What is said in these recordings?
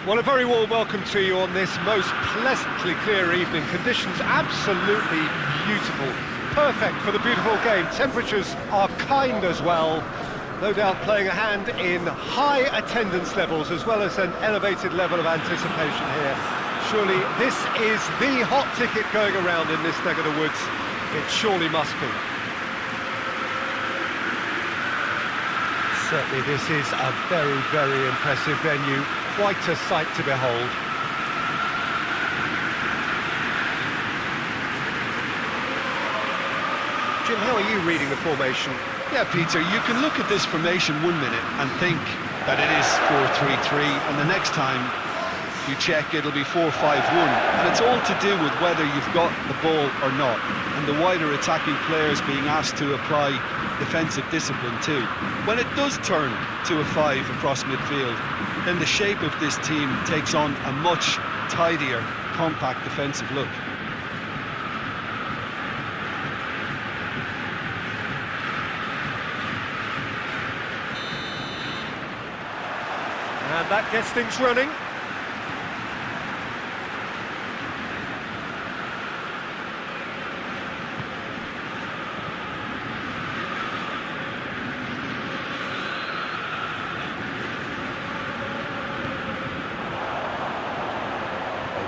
Well, a very warm welcome to you on this most pleasantly clear evening. Conditions absolutely beautiful. Perfect for the beautiful game. Temperatures are kind as well. No doubt playing a hand in high attendance levels as well as an elevated level of anticipation here. Surely this is the hot ticket going around in this neck of the woods. It surely must be. Certainly this is a very, very impressive venue. Quite a sight to behold. Jim, how are you reading the formation? Yeah, Peter, you can look at this formation 1 minute and think that it is 4-3-3, and the next time you check it'll be 4-5-1, and it's all to do with whether you've got the ball or not, and the wider attacking players being asked to apply defensive discipline too. When it does turn to a 5 across midfield, then the shape of this team takes on a much tidier, compact defensive look. And that gets things running.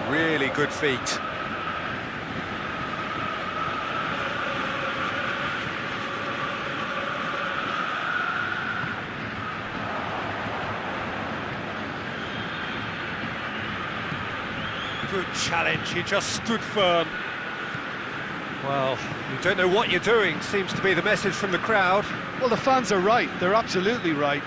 Really good feet. Good challenge, he just stood firm. Well, you don't know what you're doing, seems to be the message from the crowd. Well, the fans are right, they're absolutely right.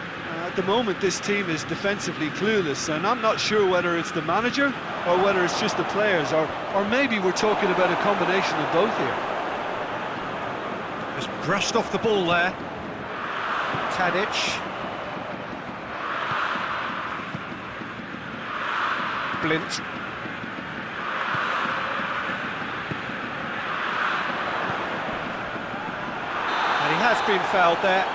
At the moment this team is defensively clueless, and I'm not sure whether it's the manager or whether it's just the players, or maybe we're talking about a combination of both here. Just brushed off the ball there. Tadic. Blint. And he has been fouled there.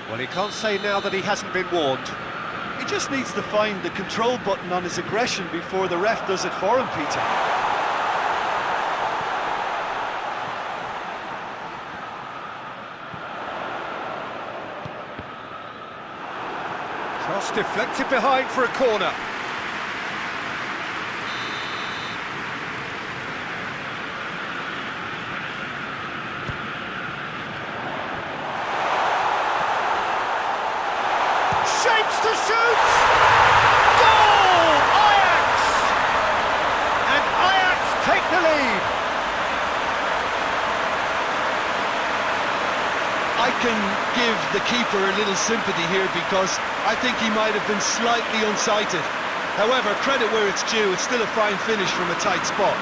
Well, he can't say now that he hasn't been warned. He just needs to find the control button on his aggression before the ref does it for him, Peter. Cross deflected behind for a corner. Shapes to shoot! Goal! Ajax! And Ajax take the lead. I can give the keeper a little sympathy here because I think he might have been slightly unsighted. However, credit where it's due, it's still a fine finish from a tight spot.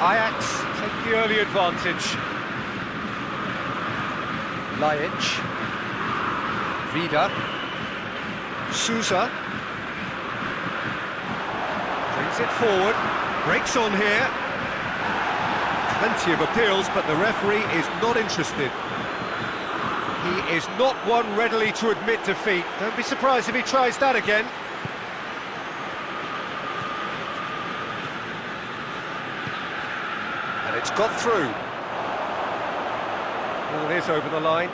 Ajax take the early advantage. Lajic. Vida. Sousa. Brings it forward. Breaks on here. Plenty of appeals, but the referee is not interested. He is not one readily to admit defeat. Don't be surprised if he tries that again. It's got through. Well, it is over the line.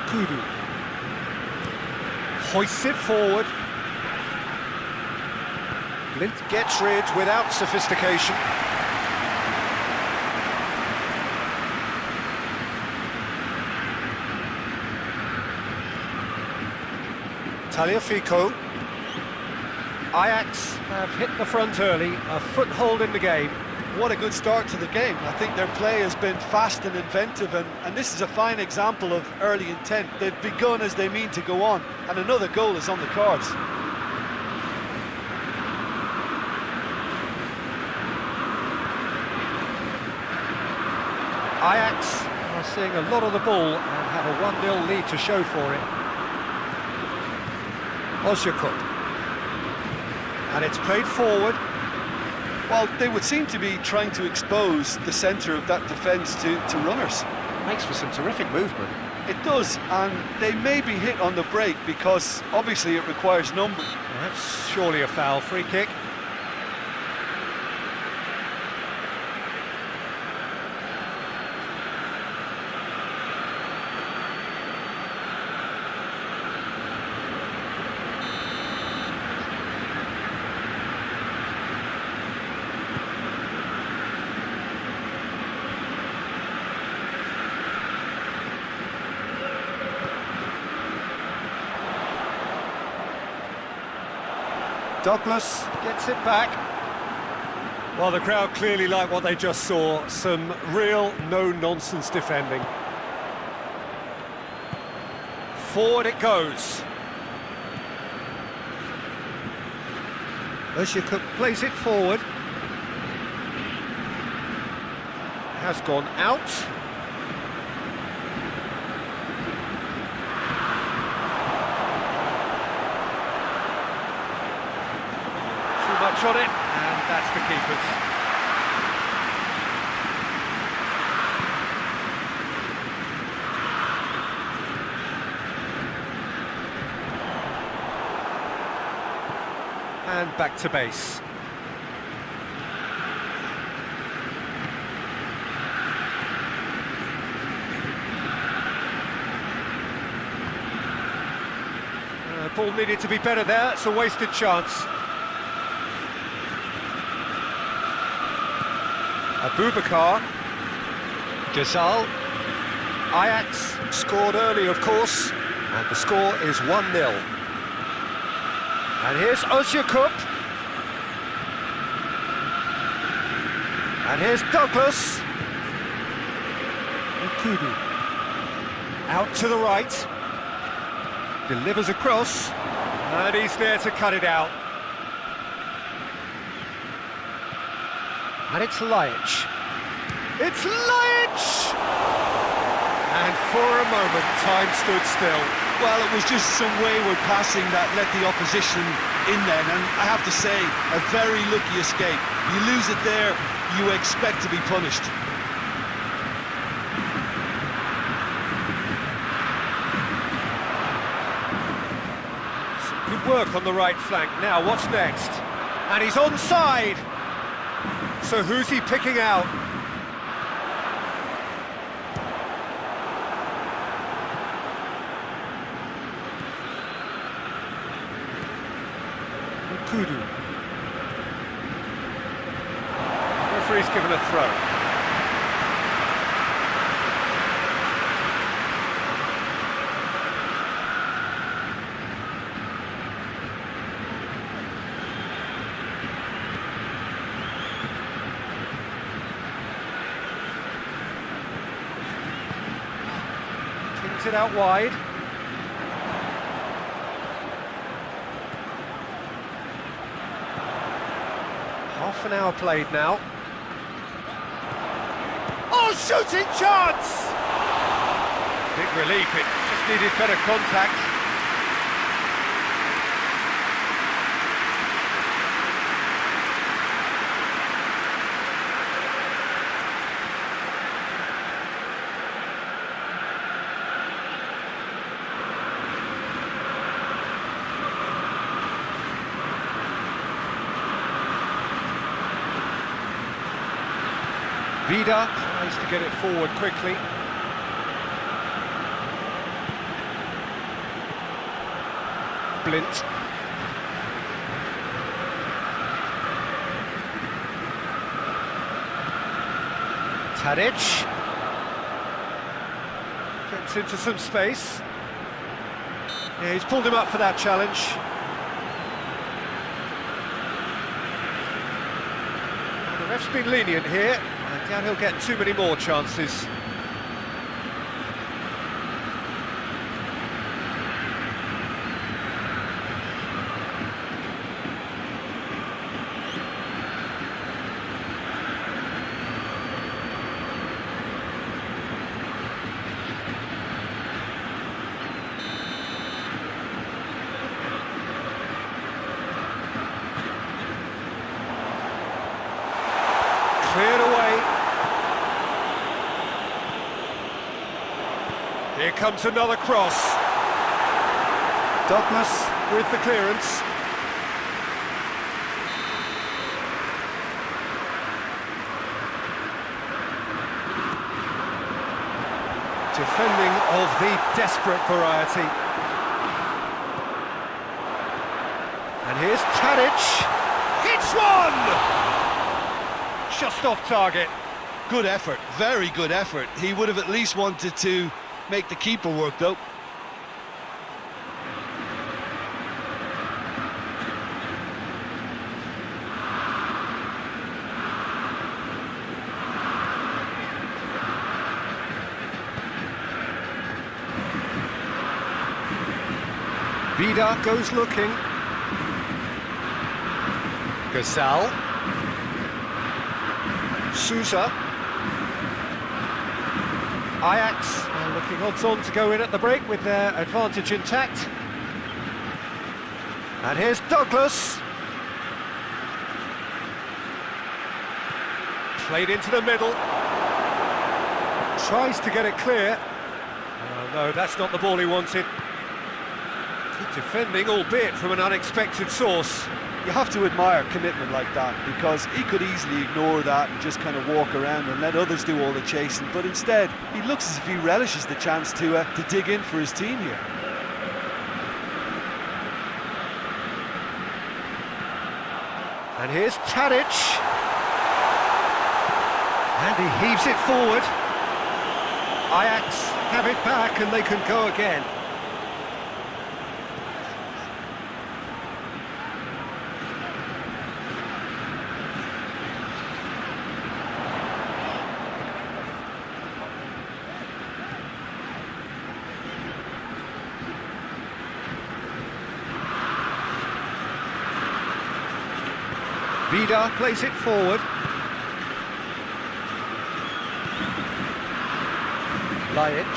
Kudu hoists it forward. Blint gets rid without sophistication. Taliafico. Ajax have hit the front early, a foothold in the game. What a good start to the game. I think their play has been fast and inventive, and this is a fine example of early intent. They've begun as they mean to go on, and another goal is on the cards. Ajax are seeing a lot of the ball and have a 1-0 lead to show for it. Ozyakup. And it's played forward. Well, they would seem to be trying to expose the centre of that defence to runners. Makes for some terrific movement. It does, and they may be hit on the break because obviously it requires numbers. Well, that's surely a foul. Free kick. Douglas gets it back. Well, the crowd clearly like what they just saw. Some real no-nonsense defending. Forward it goes. Ozyakup plays it forward. Has gone out. Shot it, and that's the keeper's. And back to base. Ball needed to be better there, it's a wasted chance. Abubakar, Ghazal. Ajax scored early, of course, and the score is 1-0. And here's Ozyakup. And here's Douglas. Kudu. Out to the right. Delivers across. And he's there to cut it out. And it's Laic. It's Laic! And for a moment, time stood still. Well, it was just some wayward passing that let the opposition in then, and I have to say, a very lucky escape. You lose it there, you expect to be punished. Some good work on the right flank. Now, what's next? And he's onside! So who's he picking out? Kudu. Referee's given a throw. Kicks it out wide. Half an hour played now. Oh, shooting chance! Big relief, it just needed better contact. Vida tries to get it forward quickly. Blint. Tadic. Gets into some space. Yeah, he's pulled him up for that challenge. Well, the ref's been lenient here. I doubt he'll get too many more chances. Cleared away. Here comes another cross. Dortmund with the clearance. Defending of the desperate variety. And here's Tadic. Hits one! Just off target. Good effort, very good effort. He would have at least wanted to make the keeper work, though. Vida goes looking. Gasal. Sousa. Ajax are looking odds-on to go in at the break with their advantage intact. And here's Douglas. Played into the middle. Tries to get it clear. Oh no, that's not the ball he wanted. Good defending, albeit from an unexpected source. You have to admire commitment like that, because he could easily ignore that and just kind of walk around and let others do all the chasing, but instead he looks as if he relishes the chance to dig in for his team here. And here's Tadic. And he heaves it forward. Ajax have it back and they can go again. Vida plays it forward. Lajic.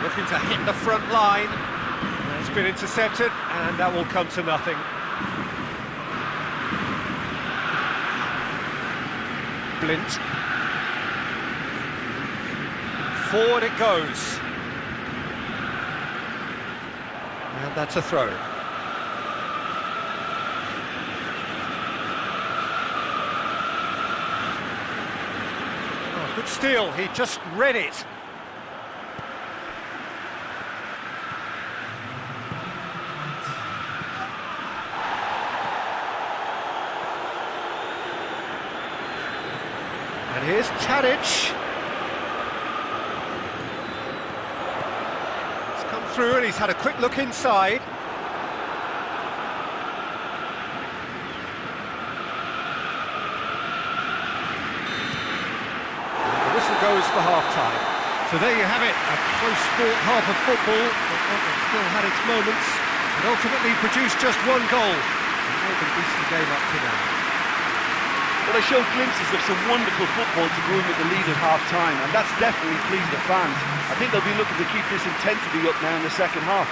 Looking to hit the front line. It's been intercepted, and that will come to nothing. Blint. Forward it goes. And that's a throw. Good steal, he just read it. And here's Tadic. He's come through and he's had a quick look inside. Goes for half-time. So there you have it, a close-fought half of football, but one that still had its moments, and ultimately produced just one goal. And more than beats the game up to now. Well, they showed glimpses of some wonderful football to go in with the lead at half-time, and that's definitely pleased the fans. I think they'll be looking to keep this intensity up now in the second half.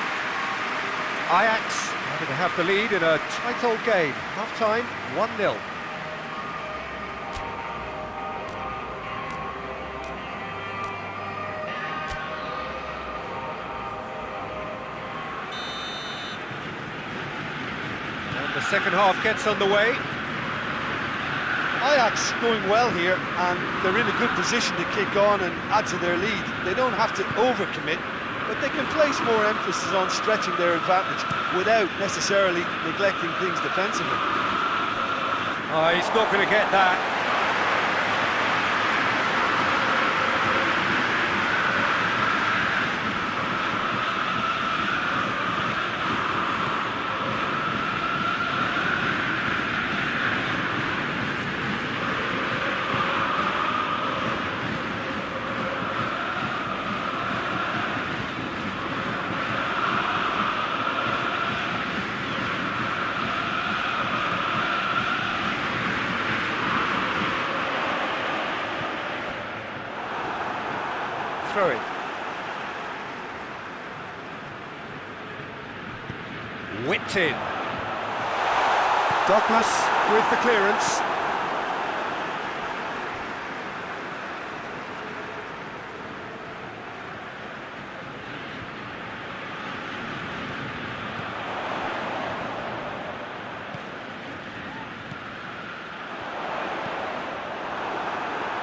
Ajax having to have the lead in a tight old game. Half-time, 1-0. The second half gets underway. Ajax going well here, and they're in a good position to kick on and add to their lead. They don't have to overcommit, but they can place more emphasis on stretching their advantage without necessarily neglecting things defensively. Oh, he's not going to get that. throw-in. Whipped in. Douglas with the clearance.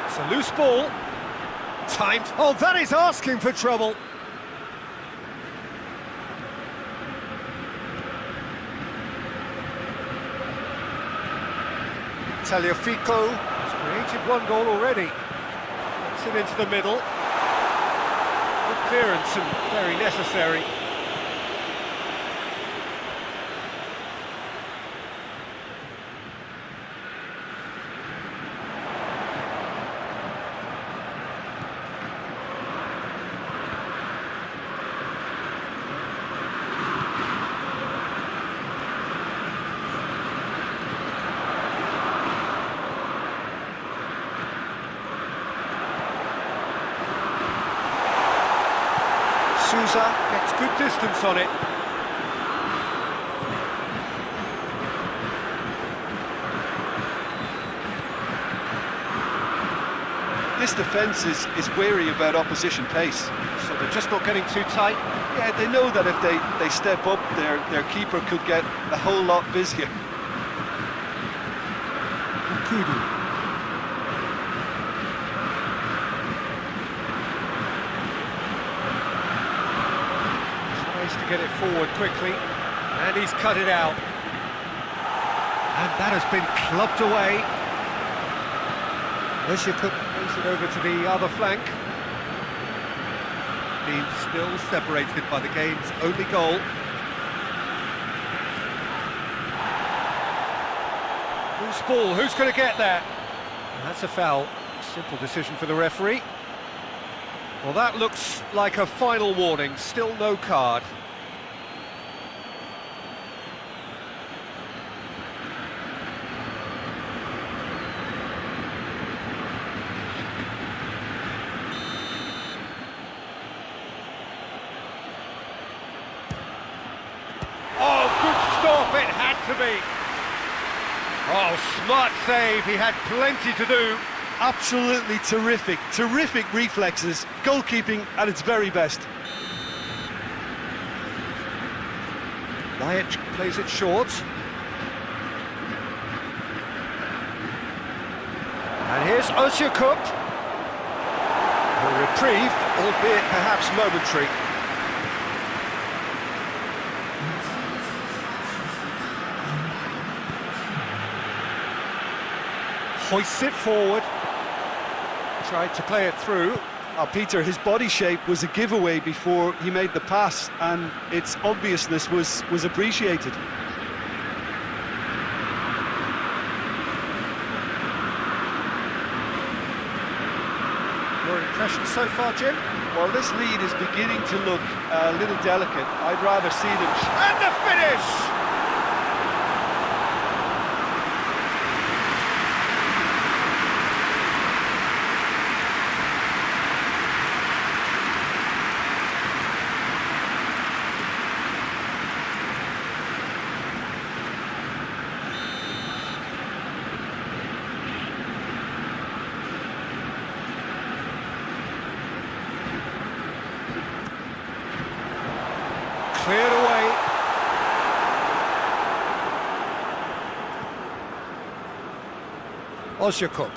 It's a loose ball. Timed. Oh, that is asking for trouble. Tagliafico has created one goal already. Gets it into the middle. Good clearance and very necessary. Sousa gets good distance on it. This defence is wary about opposition pace. So they're just not getting too tight. Yeah, they know that if they step up, their keeper could get a whole lot busier. Kudu. To get it forward quickly, and he's cut it out. And that has been clubbed away. Werder plays it over to the other flank. Being still separated by the game's only goal. Loose ball, who's going to get that? And that's a foul. Simple decision for the referee. Well, that looks like a final warning, still no card. It had to be. Oh, smart save, he had plenty to do. Absolutely terrific reflexes, goalkeeping at its very best. Wyatt plays it short. And here's Özyakup. A reprieve, albeit perhaps momentary. Hoists it forward, tried to play it through. Peter, his body shape was a giveaway before he made the pass, and its obviousness was appreciated. Your impression so far, Jim? Well, this lead is beginning to look a little delicate. I'd rather see them... And the finish! Cleared away. Özyakup.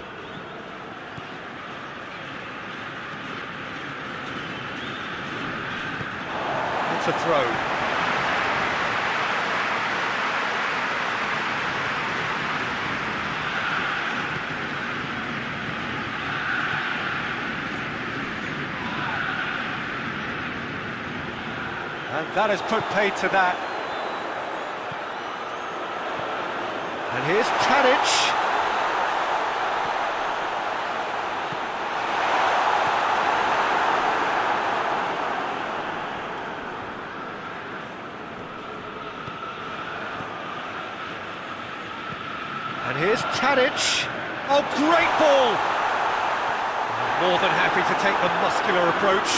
It's a throw. And that has put paid to that. And here's Tadic. And here's Tadic. Oh, great ball! More than happy to take the muscular approach.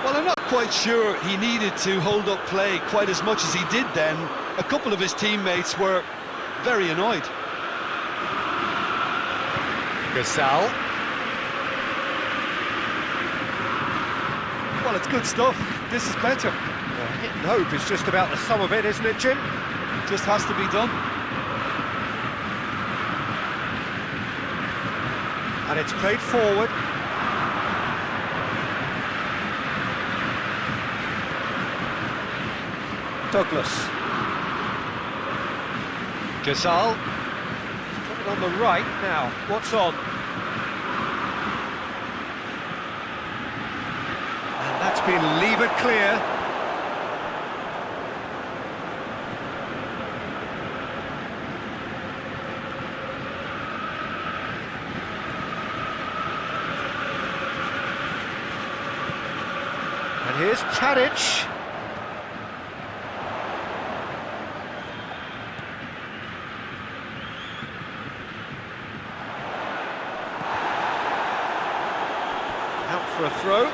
Well, I'm not quite sure he needed to hold up play quite as much as he did then. A couple of his teammates were very annoyed. Gasal. Well, it's good stuff. This is better. Hit and hope is just about the sum of it, isn't it, Jim? Just has to be done. And it's played forward. Douglas. Gasal. He's put it on the right now. What's on? And that's been levered clear. And here's Tadic. Out for a throw.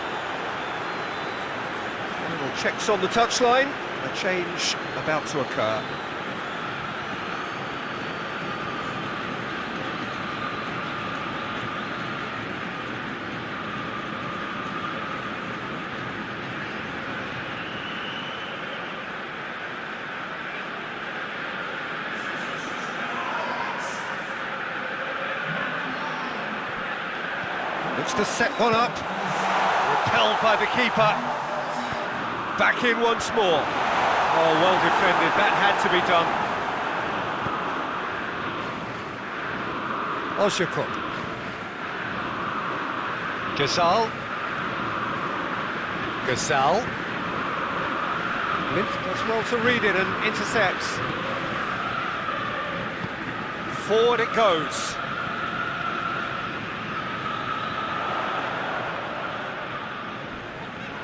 Final checks on the touchline. A change about to occur. Looks to set one up. Repelled by the keeper. Back in once more. Oh, well defended. That had to be done. Oshakot. Gasal. Gasal. Lint does well to read it and intercepts. Forward it goes.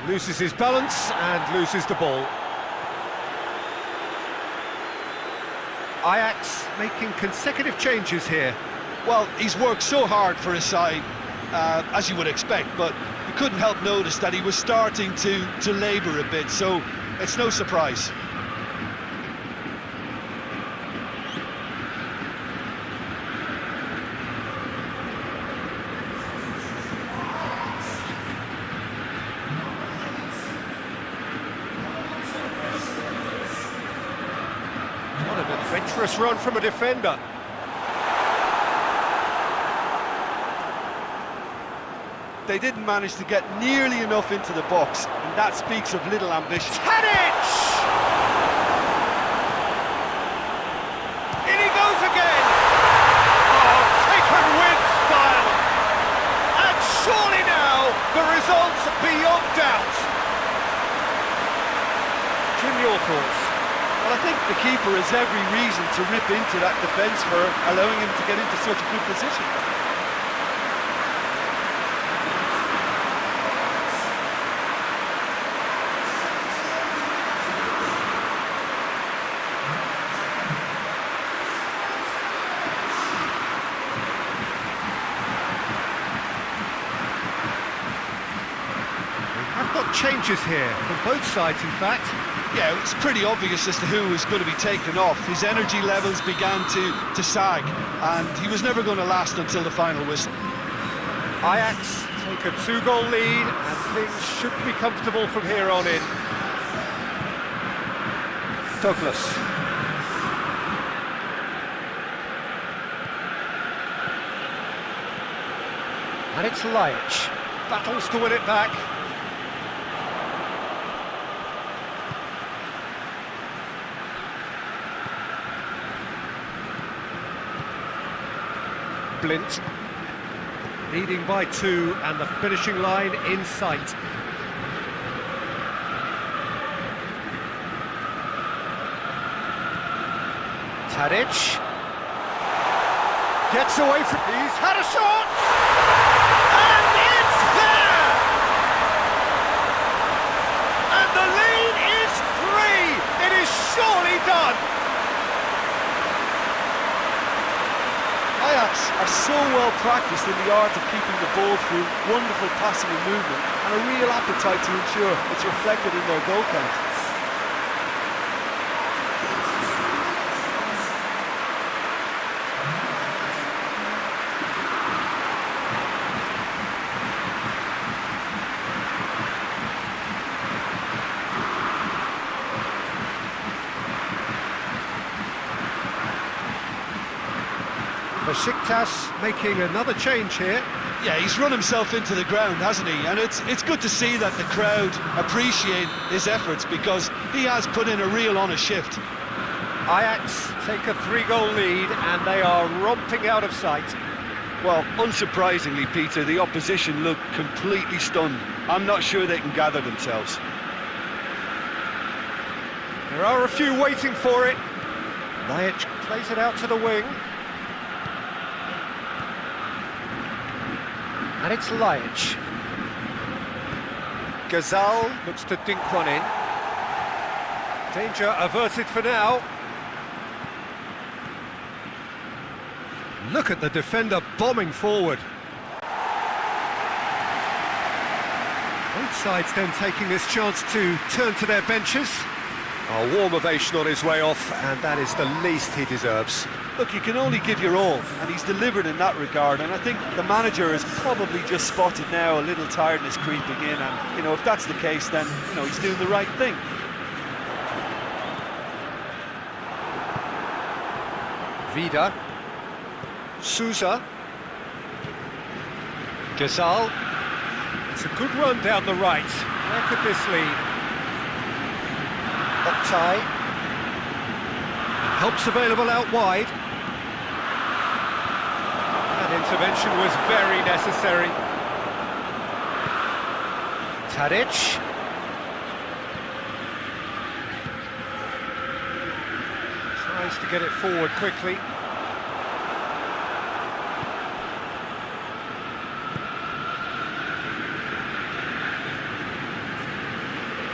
Loses his balance and loses the ball. Ajax making consecutive changes here. Well, he's worked so hard for his side, as you would expect, but you couldn't help notice that he was starting to labour a bit, so it's no surprise. What an adventurous run from a defender. They didn't manage to get nearly enough into the box, and that speaks of little ambition. Tadic! In he goes again! Oh, taken with style! And surely now, the result's beyond doubt. Jim, your thoughts? Well, I think the keeper has every reason to rip into that defence for allowing him to get into such a good position. I've got changes here, from both sides in fact. Yeah, it's pretty obvious as to who was going to be taken off. His energy levels began to sag, and he was never going to last until the final whistle. Ajax take a 2-goal lead, and things should be comfortable from here on in. Douglas. And it's Laic. Battles to win it back. Blint, leading by 2 and the finishing line in sight. Tadic gets away from, he's had a shot and it's there, and the lead is 3. It is surely done. Ajax backs are so well practiced in the art of keeping the ball through wonderful passing and movement, and a real appetite to ensure it's reflected in their goal count. Besiktas making another change here. Yeah, he's run himself into the ground, hasn't he? And it's good to see that the crowd appreciate his efforts, because he has put in a real honest shift. Ajax take a 3-goal lead and they are romping out of sight. Well, unsurprisingly, Peter, the opposition look completely stunned. I'm not sure they can gather themselves. There are a few waiting for it. Najic plays it out to the wing. And it's Lajic. Gazal looks to dink one in. Danger averted for now. Look at the defender bombing forward. Both sides then taking this chance to turn to their benches. A warm ovation on his way off, and that is the least he deserves. Look, you can only give your all, and he's delivered in that regard, and I think the manager has probably just spotted now a little tiredness creeping in, and, you know, if that's the case, then, you know, he's doing the right thing. Vida. Sousa. Gazal. It's a good run down the right. Where could this lead? Oktay. Help's available out wide. That intervention was very necessary. Tadic. Tries to get it forward quickly.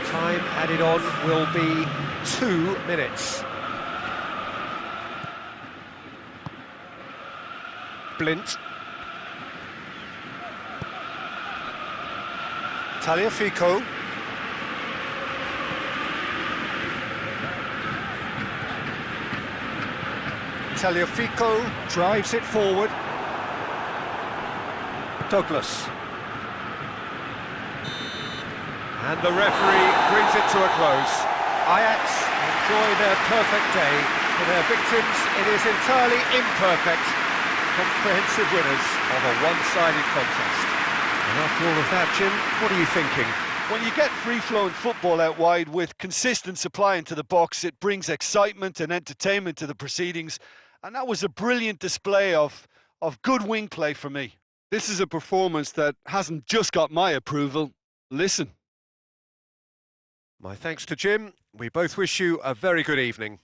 Time added on will be 2 minutes. Blint. Tagliafico. Tagliafico drives it forward. Douglas. And the referee brings it to a close. Ajax enjoy their perfect day. For their victims, it is entirely imperfect. Comprehensive winners of a one-sided contest. And after all of that, Jim, what are you thinking? When you get free-flowing football out wide with consistent supply into the box, it brings excitement and entertainment to the proceedings. And that was a brilliant display of good wing play for me. This is a performance that hasn't just got my approval. Listen. My thanks to Jim. We both wish you a very good evening.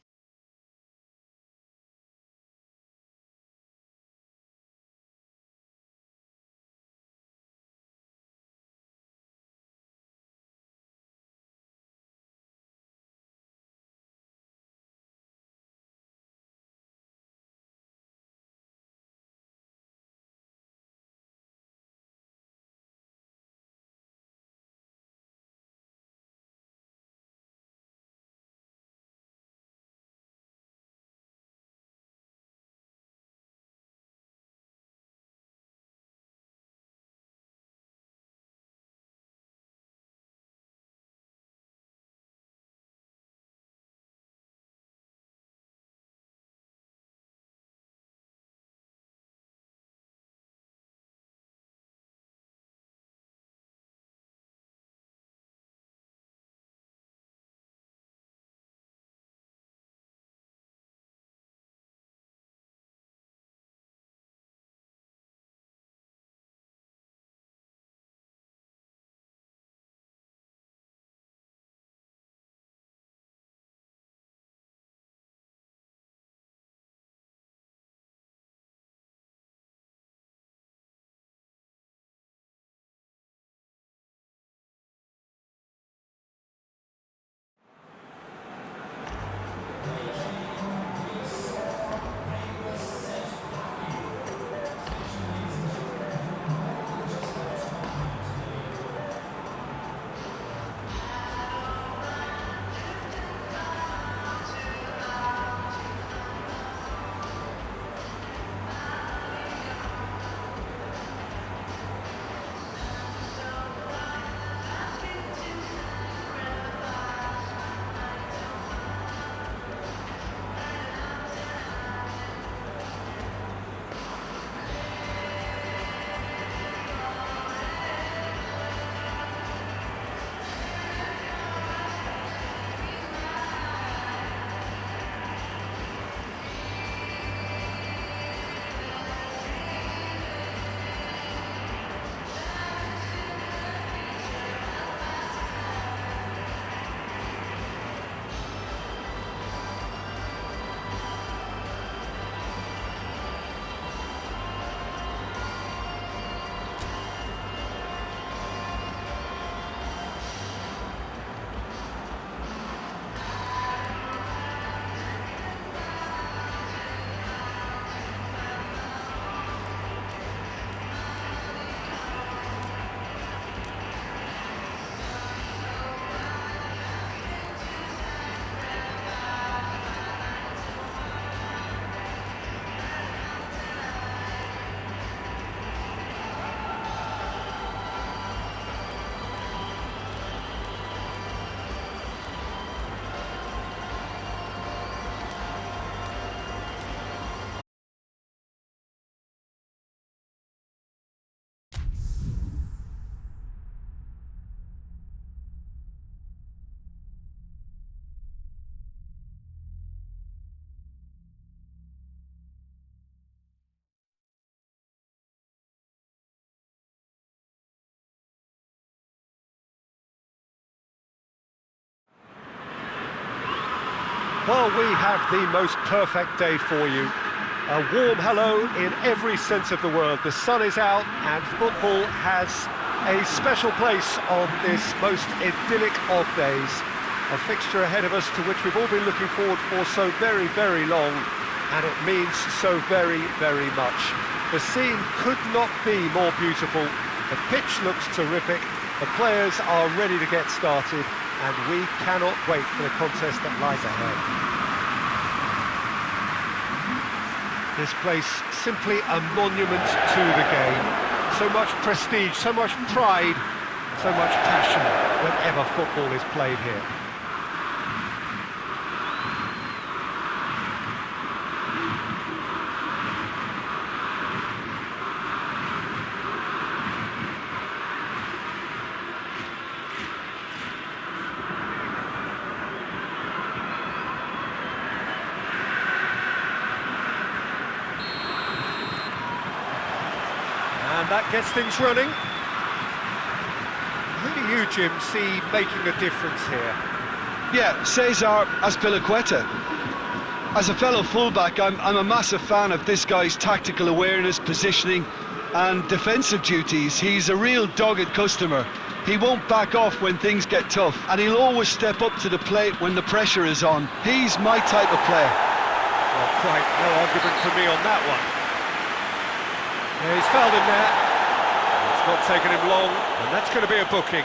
Well, we have the most perfect day for you. A warm hello in every sense of the word. The sun is out and football has a special place on this most idyllic of days. A fixture ahead of us to which we've all been looking forward for so very, very long, and it means so very, very much. The scene could not be more beautiful. The pitch looks terrific. The players are ready to get started, and we cannot wait for the contest that lies ahead. This place, simply a monument to the game. So much prestige, so much pride, so much passion whenever football is played here. And that gets things running. Who do you, Jim, see making a difference here? Yeah, Cesar Azpilicueta. As a fellow fullback, I'm a massive fan of this guy's tactical awareness, positioning and defensive duties. He's a real dogged customer. He won't back off when things get tough, and he'll always step up to the plate when the pressure is on. He's my type of player. Well, quite no argument for me on that one. Yeah, he's fouled him there. It's not taken him long, and that's going to be a booking.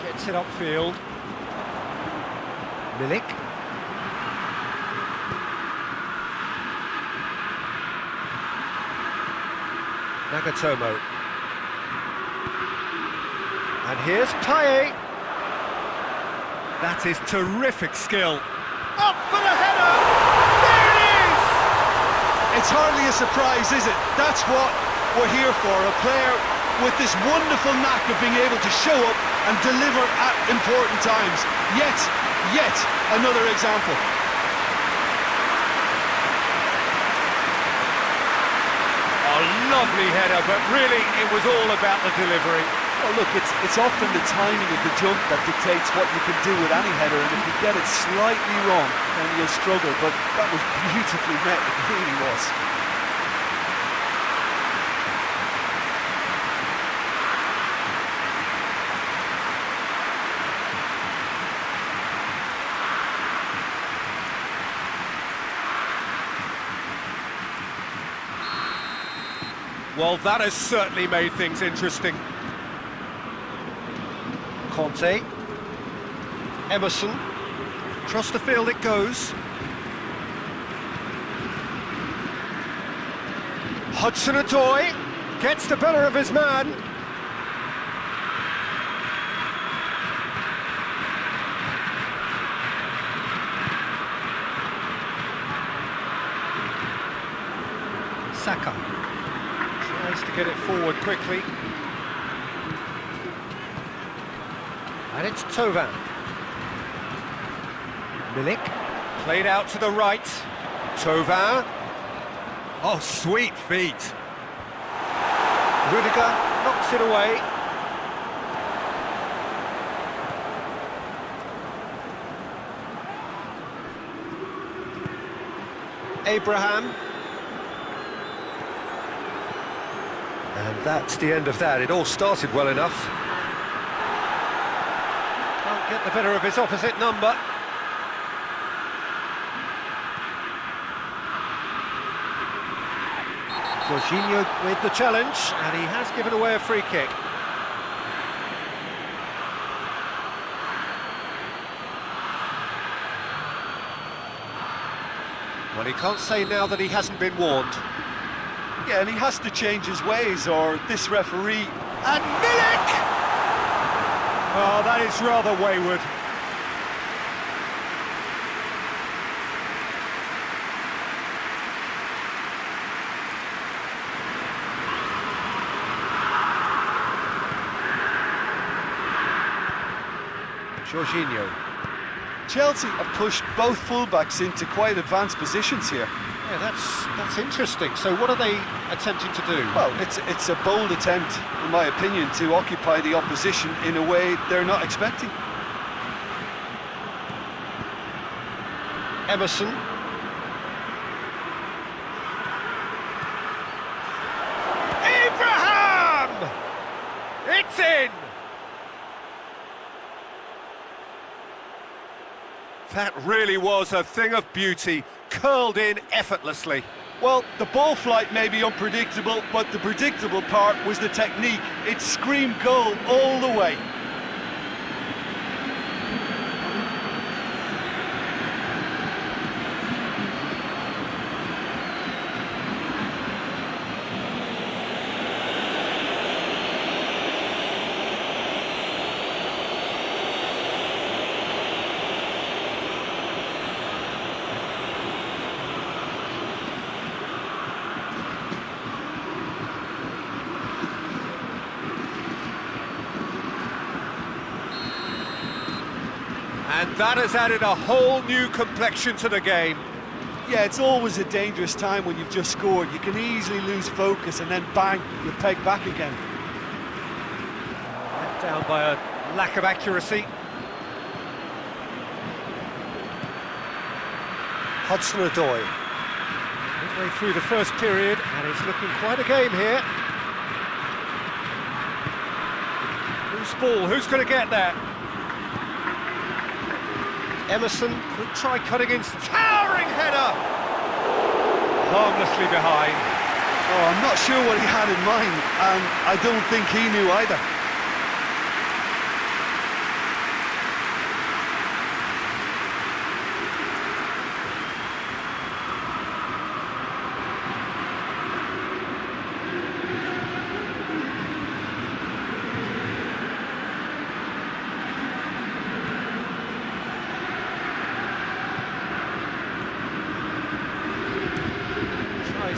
Gets it upfield. Milik. Nagatomo. And here's Payet. That is terrific skill. Up for the header! There it is! It's hardly a surprise, is it? That's what we're here for, a player with this wonderful knack of being able to show up and deliver at important times. Yet another example. A lovely header, but really it was all about the delivery. Well, look, it's often the timing of the jump that dictates what you can do with any header, and if you get it slightly wrong, then you'll struggle, but that was beautifully met, it really was. Well, that has certainly made things interesting. Conte. Emerson. Across the field it goes. Hudson-Odoi gets the better of his man. Saka. Tries to get it forward quickly. And it's Tovan. Milik. Played out to the right. Tovan. Oh, sweet feet. Rudiger knocks it away. Abraham. And that's the end of that. It all started well enough. Can't get the better of his opposite number. Jorginho with the challenge, and he has given away a free kick. Well, he can't say now that he hasn't been warned. Yeah, and he has to change his ways, or this referee... And Milik! Oh, that is rather wayward. Jorginho. Chelsea have pushed both fullbacks into quite advanced positions here. Yeah, that's interesting. So what are they attempting to do? Well, it's a bold attempt, in my opinion, to occupy the opposition in a way they're not expecting. Emerson. Abraham! It's in! That really was a thing of beauty, curled in effortlessly. Well, the ball flight may be unpredictable, but the predictable part was the technique. It screamed goal all the way. And that has added a whole new complexion to the game. Yeah, it's always a dangerous time when you've just scored. You can easily lose focus and then bang, you're pegged back again. Let down by a lack of accuracy. Hudson-Odoi. Midway through the first period, and it's looking quite a game here. Loose ball, who's going to get that? Emerson could try cutting in, towering header! Harmlessly behind. Oh, I'm not sure what he had in mind, and I don't think he knew either.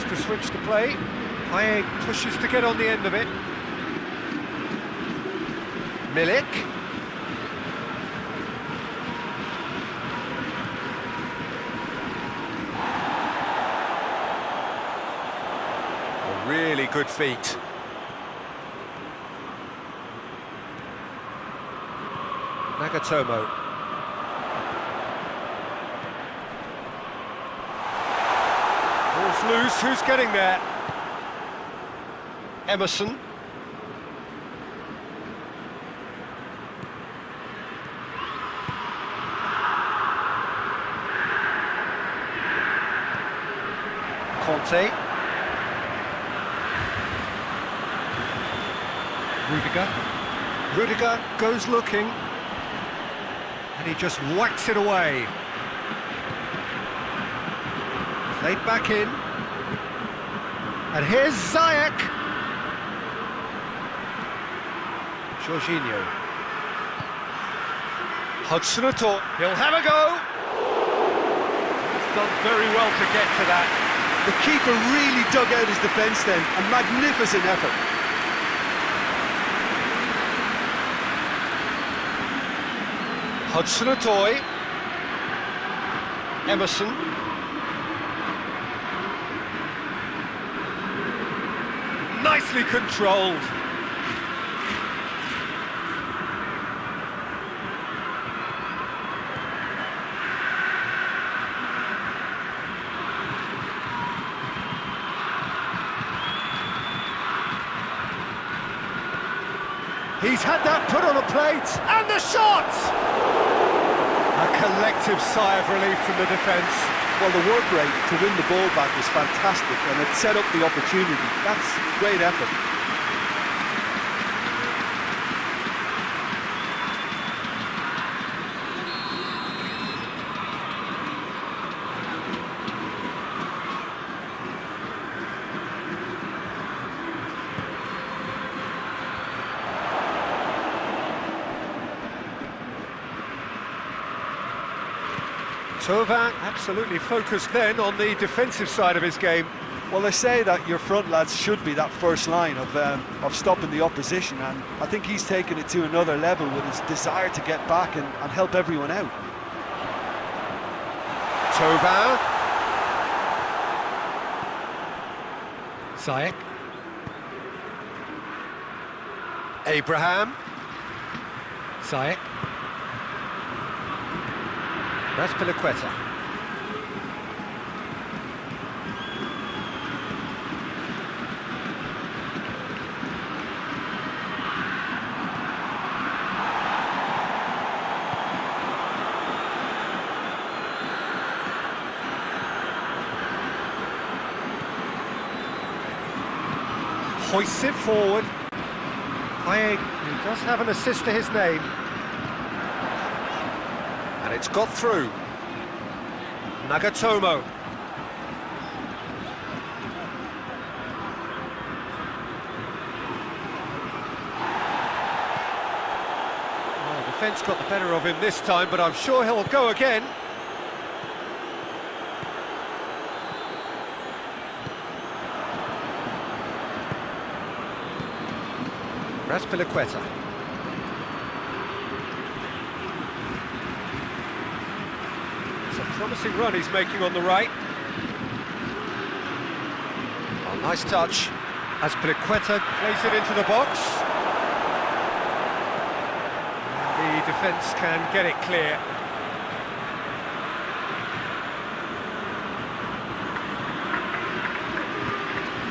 To switch the play, Payet pushes to get on the end of it. Milik. A really good feat. Nagatomo. Loose, who's getting there? Emerson. Conte. Rudiger goes looking, and he just whacks it away. Played back in. And here's Ziyech. Jorginho. Hudson-Odoi. He'll have a go. He's done very well to get to that. The keeper really dug out his defence then. A magnificent effort. Hudson-Odoi. Emerson. Nicely controlled. He's had that put on a plate, and the shot! A collective sigh of relief from the defence. Well, the work rate to win the ball back was fantastic, and it set up the opportunity. That's great effort. Thauvin absolutely focused then on the defensive side of his game. Well, they say that your front lads should be that first line of stopping the opposition, and I think he's taken it to another level with his desire to get back and help everyone out. Tovin. Ziyech. Abraham. Ziyech. That's Piliqueta. Hoists it forward. Playing, he does have an assist to his name. And it's got through. Nagatomo. Well, defence got the better of him this time, but I'm sure he'll go again. Piliqueta. It's a promising run he's making on the right. Oh, nice touch as Piliqueta plays it into the box. The defence can get it clear.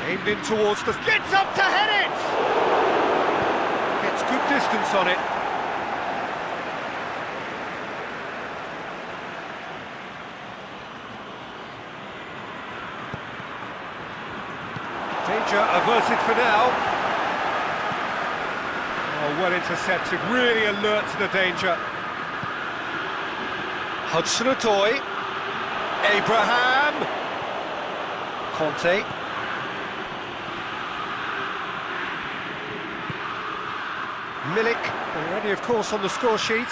Aimed in towards the... Gets up to head it! Good distance on it. Danger averted for now. Oh, well intercepted, really alert to the danger. Hudson-Odoi. Abraham. Conte. Milik, already of course on the score sheet.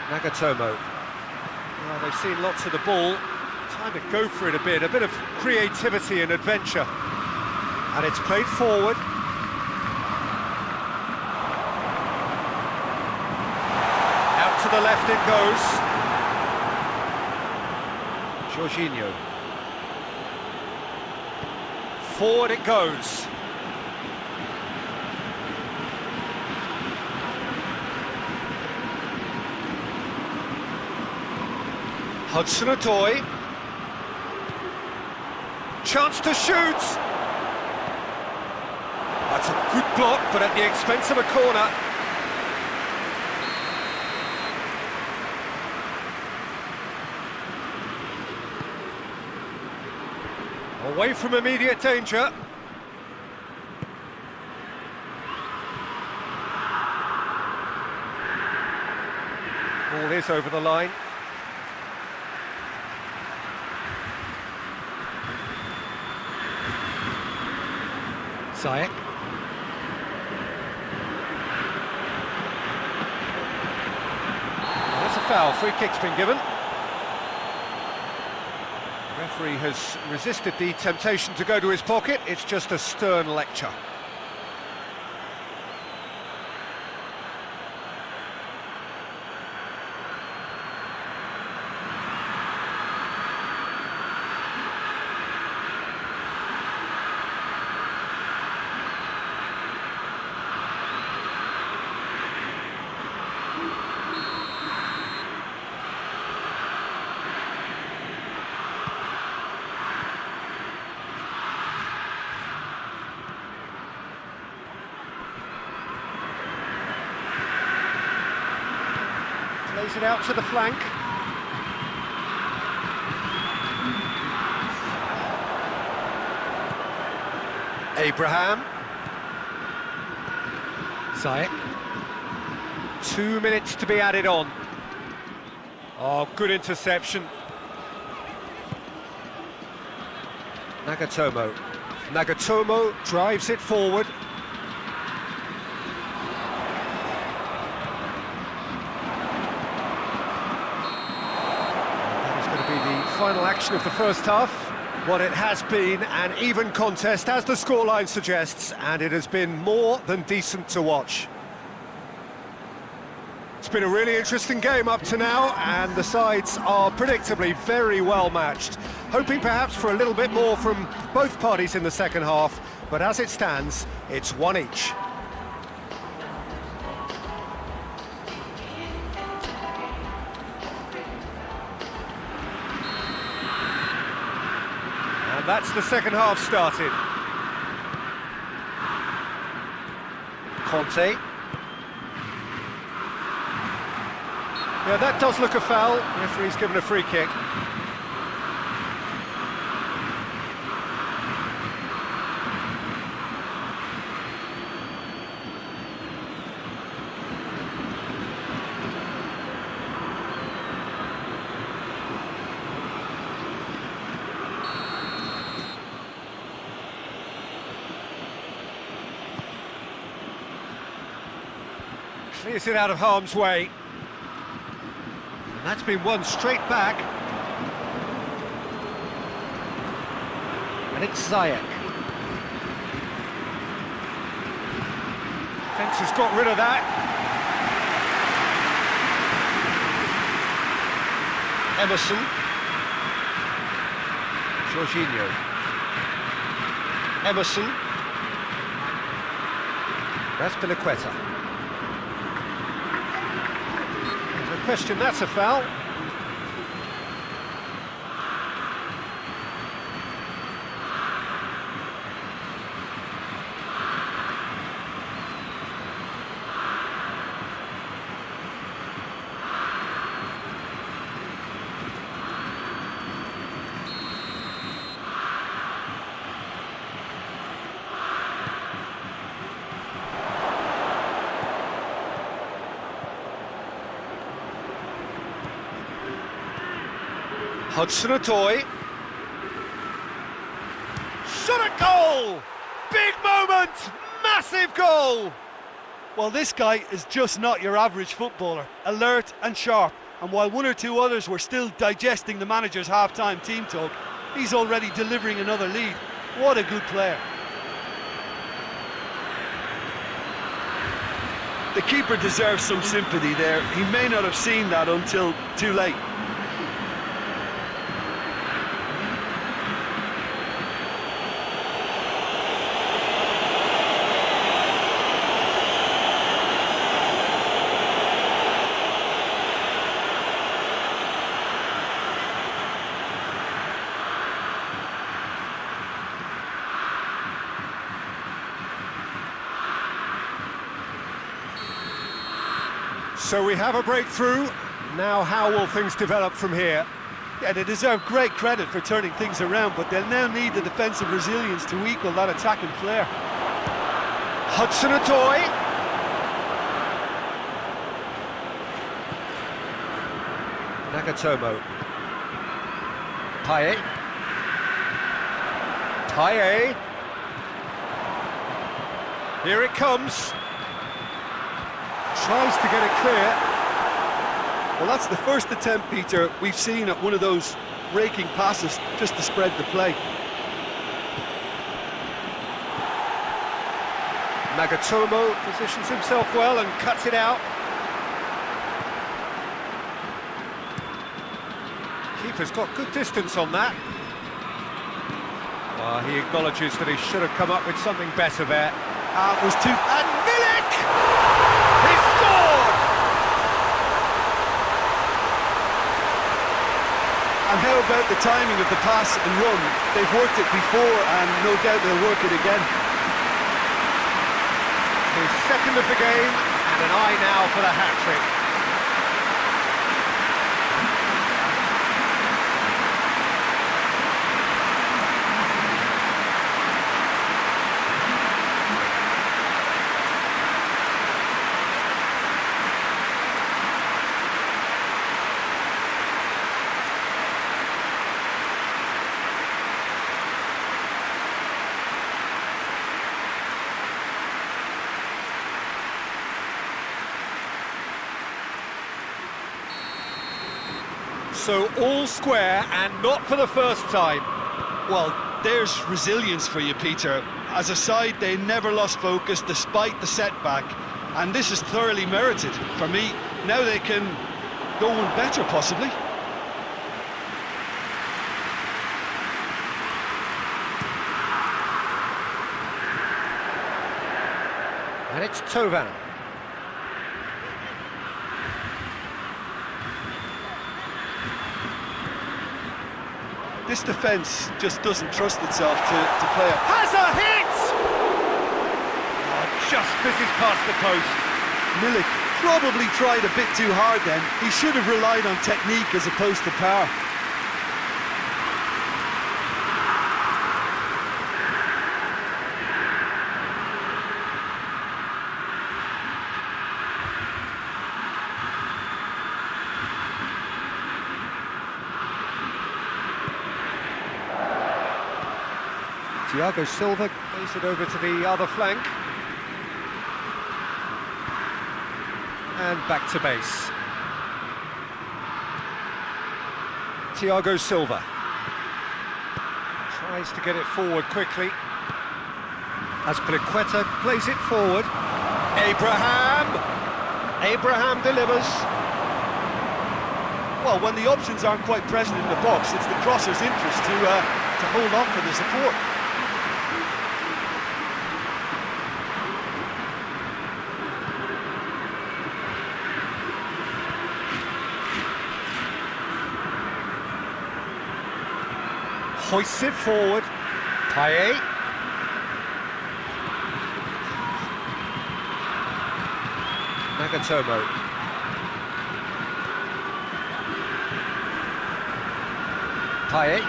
Nagatomo. Well, they've seen lots of the ball. Time to go for it a bit of creativity and adventure. And it's played forward. Out to the left it goes. Jorginho. Forward it goes. Hudson-Odoi. Chance to shoot! That's a good block, but at the expense of a corner. Away from immediate danger. Ball is over the line. Ziyech. That's a foul, free kick's been given. The referee has resisted the temptation to go to his pocket, it's just a stern lecture. Plays it out to the flank. Abraham. Ziyech. 2 minutes to be added on. Oh, good interception. Nagatomo. Nagatomo drives it forward. Final action of the first half. What it has been an even contest, as the scoreline suggests, and it has been more than decent to watch. It's been a really interesting game up to now, and the sides are predictably very well matched. Hoping perhaps for a little bit more from both parties in the second half, but as it stands, it's one each. And that's the second half started. Conte. Yeah, that does look a foul. Referee's given a free kick. Clears it out of harm's way. And that's been won straight back. And it's Ziyech. Defence has got rid of that. Emerson. Jorginho. Emerson. That's Piliqueta. Question, that's a foul. Hudson-Odoi. Shot at goal! Big moment! Massive goal! Well, this guy is just not your average footballer. Alert and sharp. And while one or two others were still digesting the manager's half-time team talk, he's already delivering another lead. What a good player. The keeper deserves some sympathy there. He may not have seen that until too late. So we have a breakthrough. Now how will things develop from here? Yeah, they deserve great credit for turning things around, but they'll now need the defensive resilience to equal that attacking flair. Hudson-Odoi. Nagatomo. Payet. Payet. Here it comes. Tries to get it clear. Well, that's the first attempt, Peter, we've seen at one of those raking passes just to spread the play. Nagatomo positions himself well and cuts it out. Keeper's got good distance on that. He acknowledges that he should have come up with something better there. It was too... And Milik! He scored! And how about the timing of the pass and run? They've worked it before and no doubt they'll work it again. His second of the game and an eye now for the hat-trick. So all square and not for the first time. Well, there's resilience for you, Peter. As a side, they never lost focus despite the setback. and this is thoroughly merited. For me, now they can go one better, possibly. And it's Tovan. This defence just doesn't trust itself to play it. Has a hit! Oh, just fizzes past the post. Milik probably tried a bit too hard then. He should have relied on technique as opposed to power. Thiago Silva plays it over to the other flank. And back to base. Thiago Silva tries to get it forward quickly. Azpilicueta plays it forward. Abraham delivers. Well, when the options aren't quite present in the box, it's the crosser's interest to hold on for the support. Hoists it forward. Payet. Nagatomo. Payet.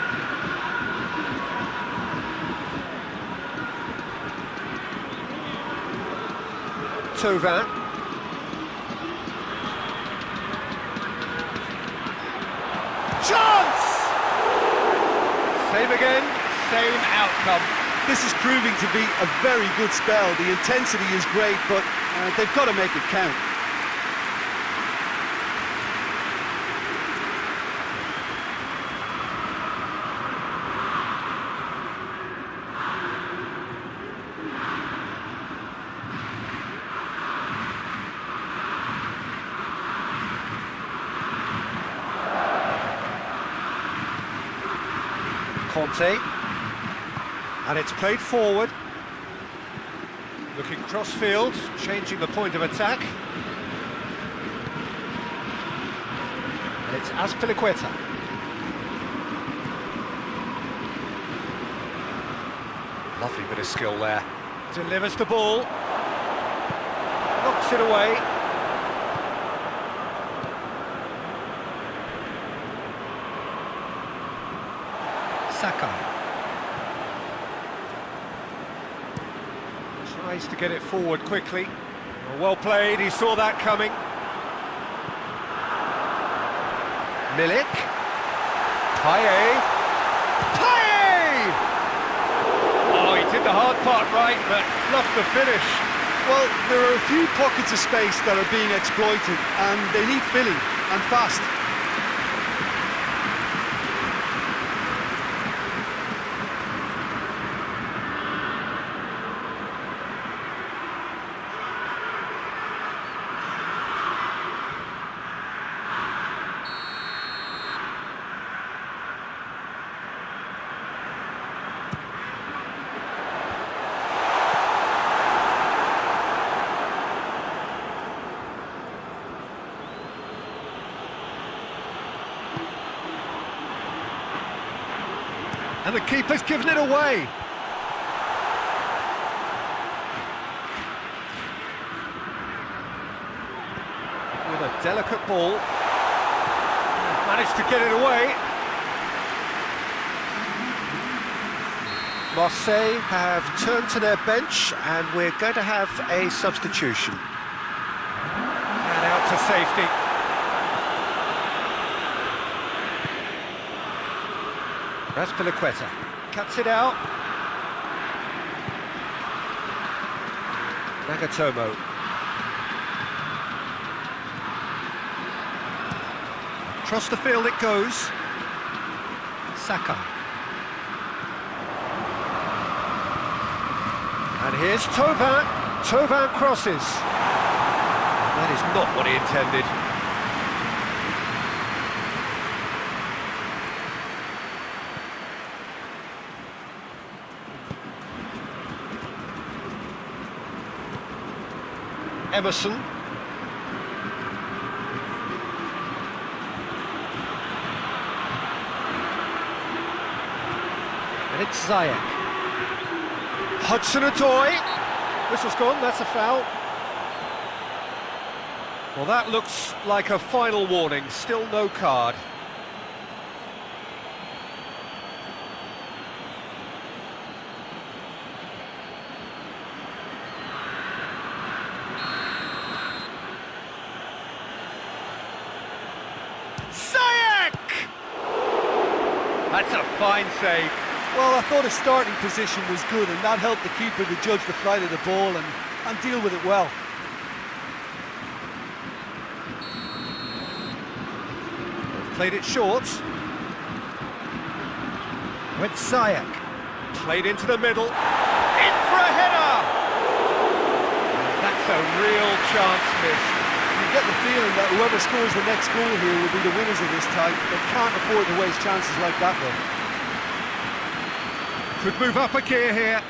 Tovan. Chance! Same again, same outcome. This is proving to be a very good spell. The intensity is great, but they've got to make it count. Conte, and it's played forward, looking cross-field, changing the point of attack, and it's Azpilicueta. Lovely bit of skill there. Delivers the ball, knocks it away. Saka tries to get it forward quickly. Well played, he saw that coming. Milik. Payet. Oh, he did the hard part right, but fluffed the finish. Well, there are a few pockets of space that are being exploited, and they need filling, and fast. And the keeper's given it away. With a delicate ball. Managed to get it away. Marseille have turned to their bench and we're going to have a substitution. And out to safety. Azpilicueta cuts it out. Nagatomo. Across the field it goes. Saka. And here's Tovan. Tovan crosses. That is not what he intended. Emerson. And it's Ziyech. Hudson-Odoi. Whistle's gone, that's a foul. Well, that looks like a final warning, still no card. Ziyech! That's a fine save. Well, I thought his starting position was good, and that helped the keeper to judge the flight of the ball and deal with it well. Played it short. Went Ziyech. Played into the middle. In for a header! That's a real chance missed. You get the feeling that whoever scores the next goal here will be the winners of this tie. They can't afford to waste chances like that, though. Could move up a gear here.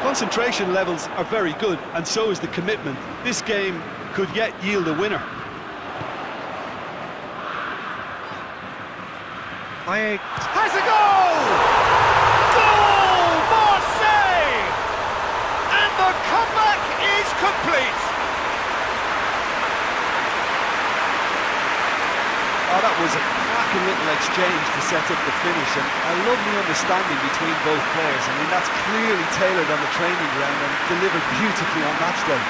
Concentration levels are very good, and so is the commitment. This game could yet yield a winner. Has a goal! Goal! Marseille! And the comeback is complete! Oh, that was a cracking little exchange to set up the finish, and a lovely understanding between both players. I mean, that's clearly tailored on the training ground and delivered beautifully on match day.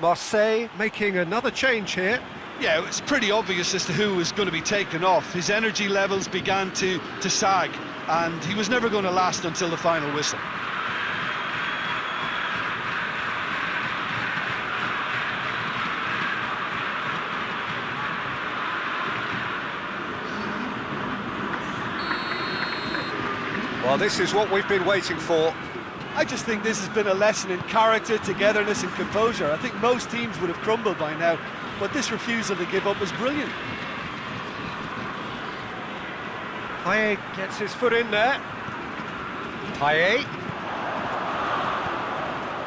Marseille making another change here. Yeah, it was pretty obvious as to who was going to be taken off. His energy levels began to sag, and he was never going to last until the final whistle. Well, this is what we've been waiting for. I just think this has been a lesson in character, togetherness and composure. I think most teams would have crumbled by now, but this refusal to give up was brilliant. Payet gets his foot in there. Payet.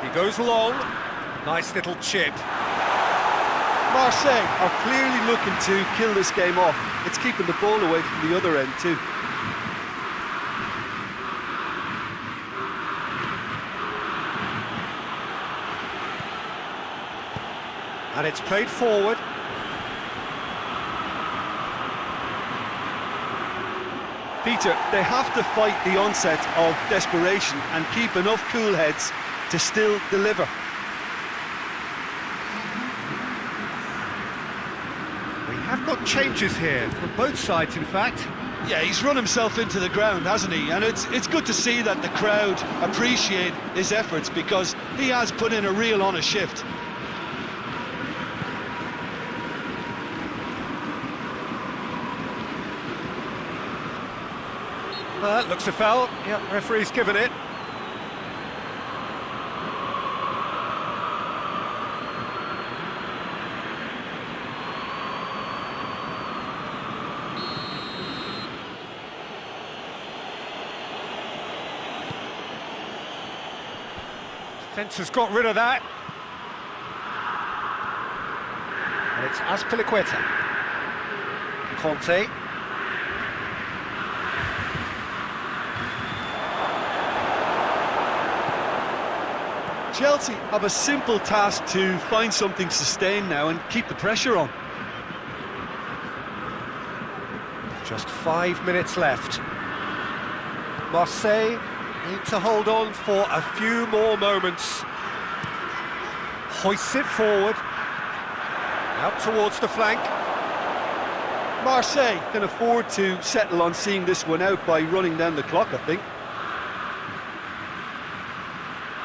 He goes long. Nice little chip. Marseille are clearly looking to kill this game off. It's keeping the ball away from the other end too. And it's played forward. Peter, they have to fight the onset of desperation and keep enough cool heads to still deliver. We have got changes here from both sides, in fact. Yeah, he's run himself into the ground, hasn't he? And it's good to see that the crowd appreciate his efforts, because he has put in a real honest shift. That looks a foul. Yep, referee's given it. Defence has got rid of that. And it's Azpilicueta. Conte. Chelsea have a simple task to find something sustained now and keep the pressure on. Just 5 minutes left. Marseille need to hold on for a few more moments. Hoists it forward. Out towards the flank. Marseille can afford to settle on seeing this one out by running down the clock, I think.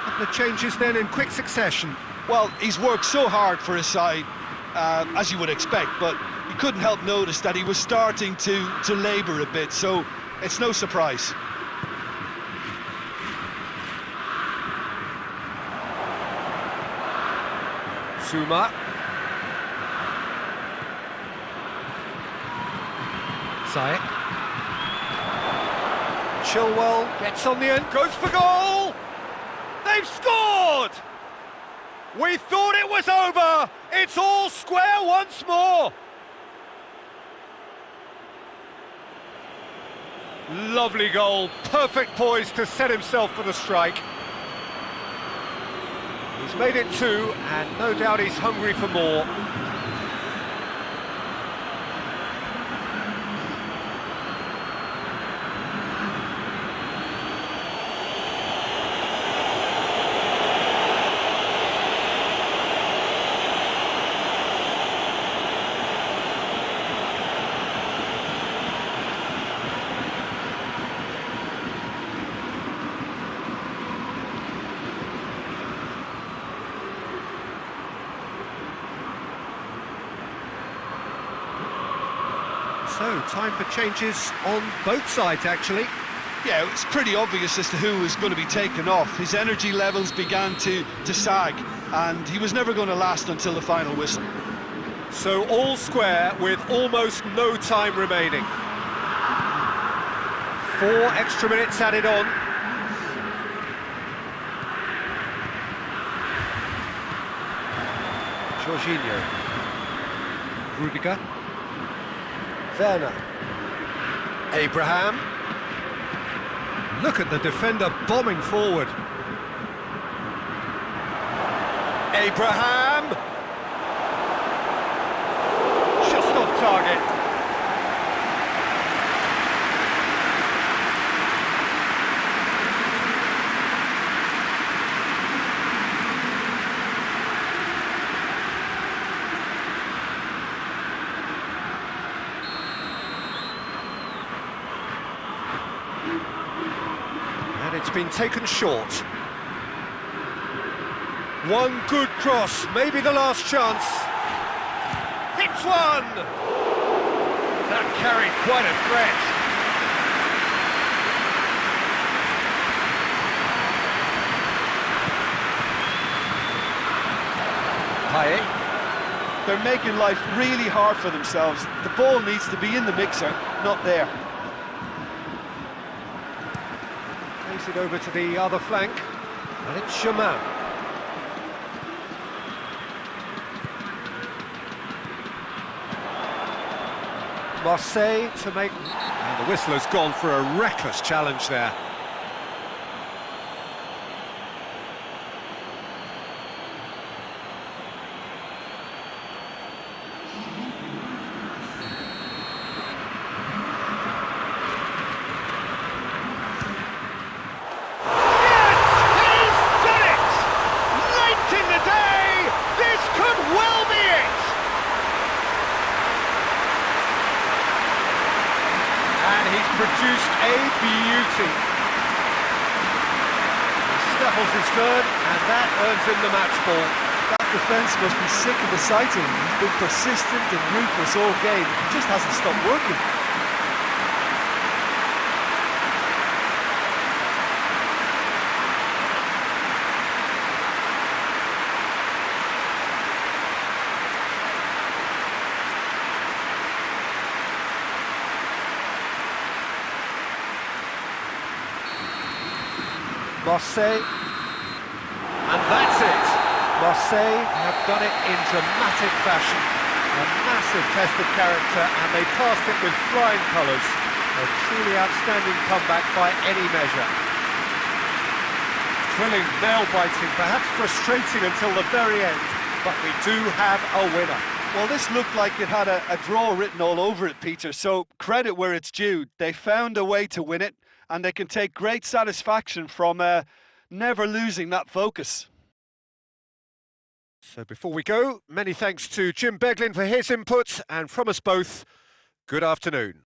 Couple of changes then in quick succession. Well, he's worked so hard for his side, as you would expect, but you couldn't help notice that he was starting to labour a bit, so it's no surprise. Zuma. Zayek. Chilwell gets on the end, goes for goal! They've scored! We thought it was over! It's all square once more! Lovely goal, perfect poise to set himself for the strike. He's made it 2, and no doubt he's hungry for more. So, time for changes on both sides, actually. Yeah, it's pretty obvious as to who was going to be taken off. His energy levels began to sag, and he was never going to last until the final whistle. So, all square with almost no time remaining. 4 extra minutes added on. Jorginho. Rudiger. Werner. Abraham. Look at the defender bombing forward. Abraham. Just off target. It's been taken short. One good cross, maybe the last chance. Hits one! That carried quite a threat. Payet. They're making life really hard for themselves. The ball needs to be in the mixer, not there. It over to the other flank, and it's Germain. Marseille to make... And the whistle has gone for a reckless challenge there. Produced a beauty. He snuffles his third, and that earns him the match ball. That defence must be sick of the sight of him. He's been persistent and ruthless all game. He just hasn't stopped working. Marseille, and that's it. Marseille have done it in dramatic fashion. A massive test of character, and they passed it with flying colours. A truly outstanding comeback by any measure. Thrilling, nail-biting, perhaps frustrating until the very end, but we do have a winner. Well, this looked like it had a draw written all over it, Peter, so credit where it's due. They found a way to win it, and they can take great satisfaction from never losing that focus. So before we go, many thanks to Jim Beglin for his input, and from us both, good afternoon.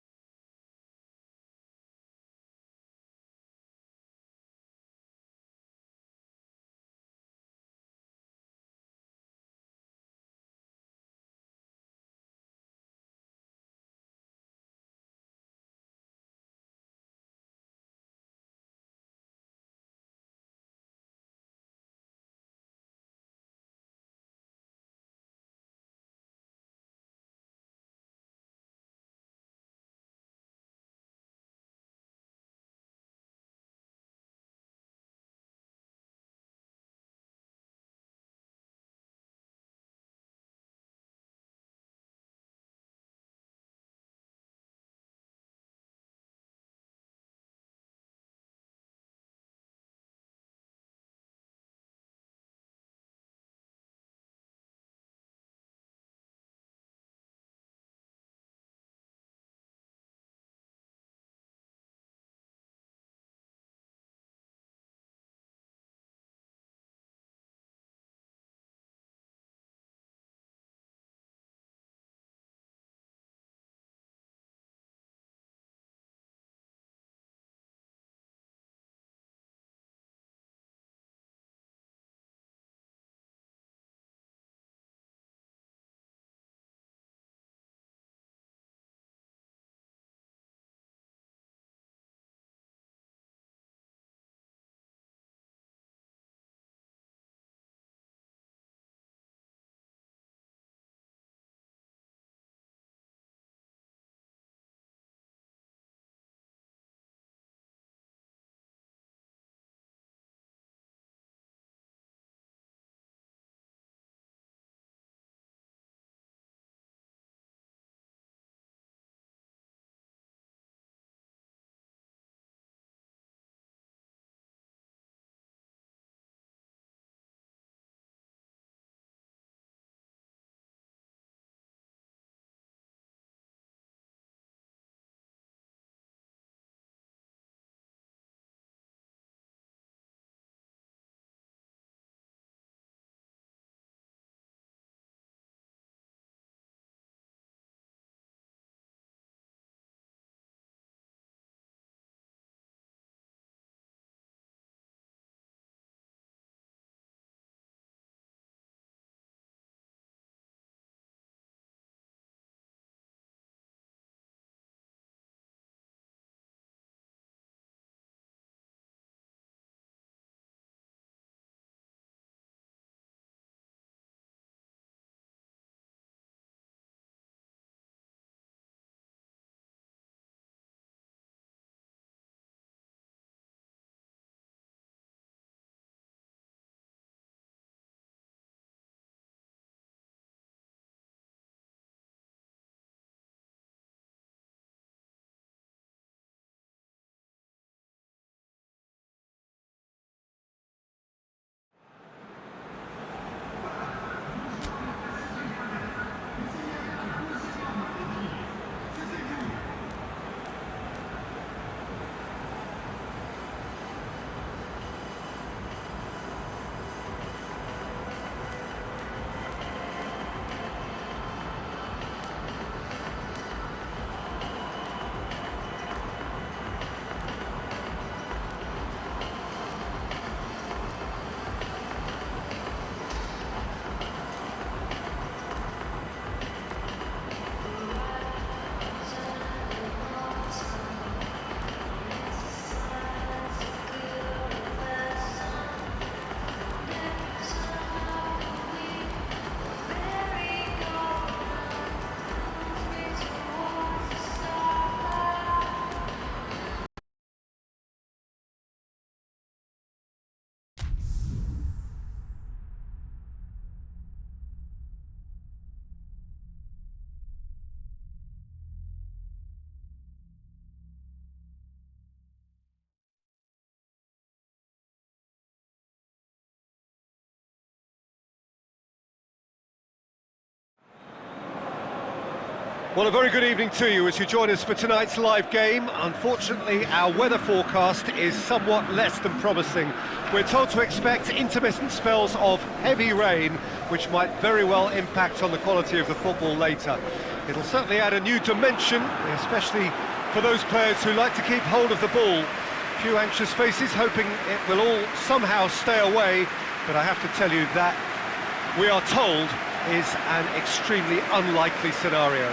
Well, a very good evening to you as you join us for tonight's live game. Unfortunately, our weather forecast is somewhat less than promising. We're told to expect intermittent spells of heavy rain, which might very well impact on the quality of the football later. It'll certainly add a new dimension, especially for those players who like to keep hold of the ball. A few anxious faces hoping it will all somehow stay away, but I have to tell you that we are told is an extremely unlikely scenario.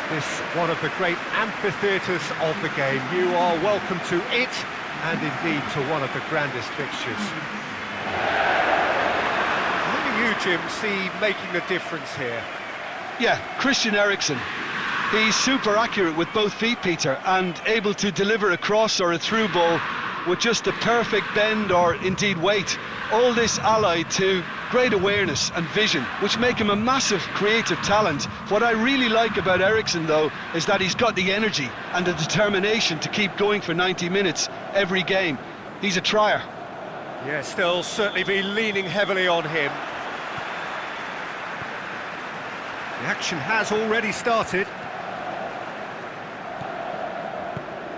This one of the great amphitheatres of the game. You are welcome to it, and indeed to one of the grandest fixtures. Who do you, Jim, see making a difference here? Yeah, Christian Eriksen. He's super accurate with both feet, Peter, and able to deliver a cross or a through ball with just the perfect bend or indeed weight. All this allied to great awareness and vision, which make him a massive creative talent. What I really like about Eriksen, though, is that he's got the energy and the determination to keep going for 90 minutes every game. He's a trier. Yes, they'll certainly be leaning heavily on him. The action has already started.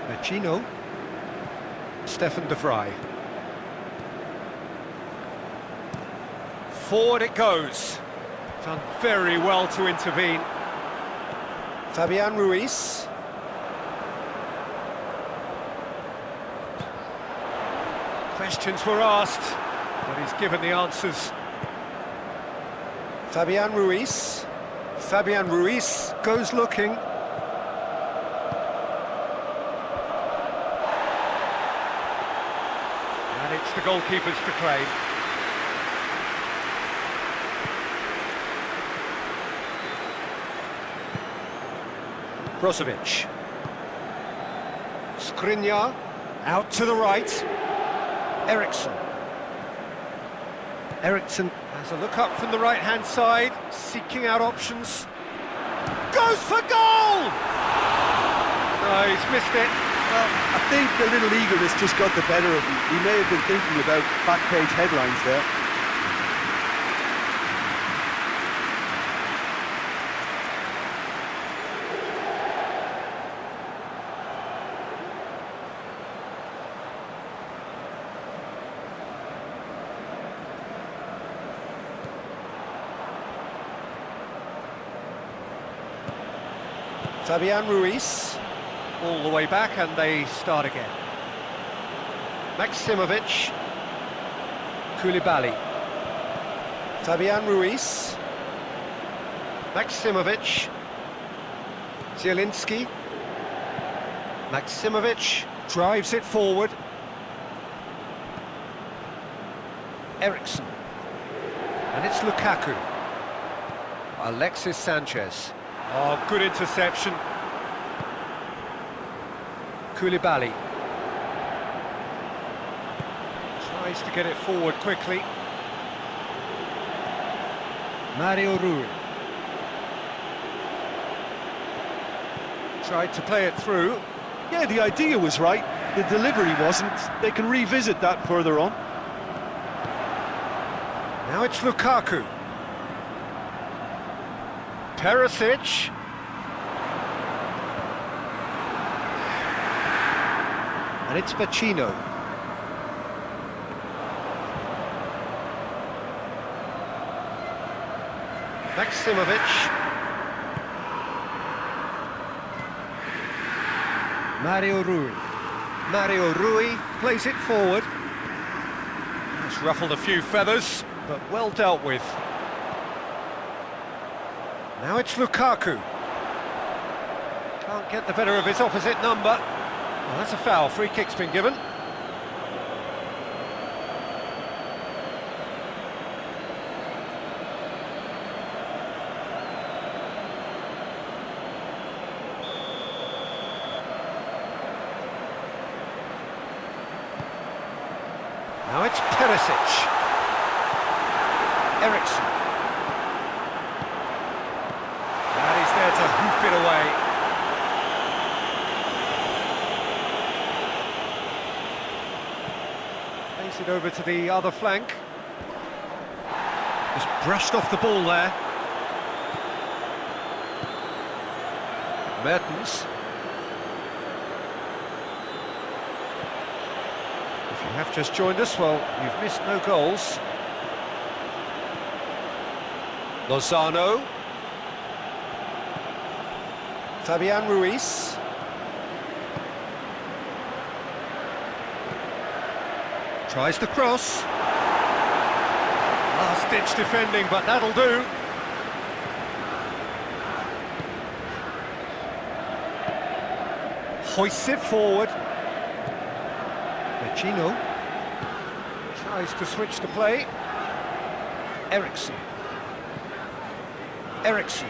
Vecino. Stefan de Vrij. Forward it goes. Done very well to intervene. Fabian Ruiz. Questions were asked, but he's given the answers. Fabian Ruiz. Fabian Ruiz goes looking. And it's the goalkeeper's to claim. Brozovic. Skriniar, out to the right. Eriksen. Eriksen has a look up from the right-hand side, seeking out options. Goes for goal! No, he's missed it. Well, I think a little eagerness just got the better of him. He may have been thinking about back-page headlines there. Fabian Ruiz, all the way back, and they start again. Maksimovic, Koulibaly, Fabian Ruiz, Maksimovic, Zielinski, Maksimovic drives it forward. Eriksen, and it's Lukaku. Alexis Sanchez. Oh, good interception. Koulibaly. Tries to get it forward quickly. Mario Rui. Tried to play it through. Yeah, the idea was right, the delivery wasn't. They can revisit that further on. Now it's Lukaku. Perisic. And it's Vecino. Maksimovic. Mario Rui. Mario Rui plays it forward. It's ruffled a few feathers, but well dealt with. Now it's Lukaku. Can't get the better of his opposite number. Well, that's a foul. Free kick's been given. Now it's Perisic. Eriksen. And he's there to hoof it away. Plays it over to the other flank. Just brushed off the ball there. Mertens. If you have just joined us, well, you've missed no goals. Lozano. Fabian Ruiz. Tries the cross. Last-ditch defending, but that'll do. Hoists it forward. Vecino tries to switch the play. Eriksson. Eriksson.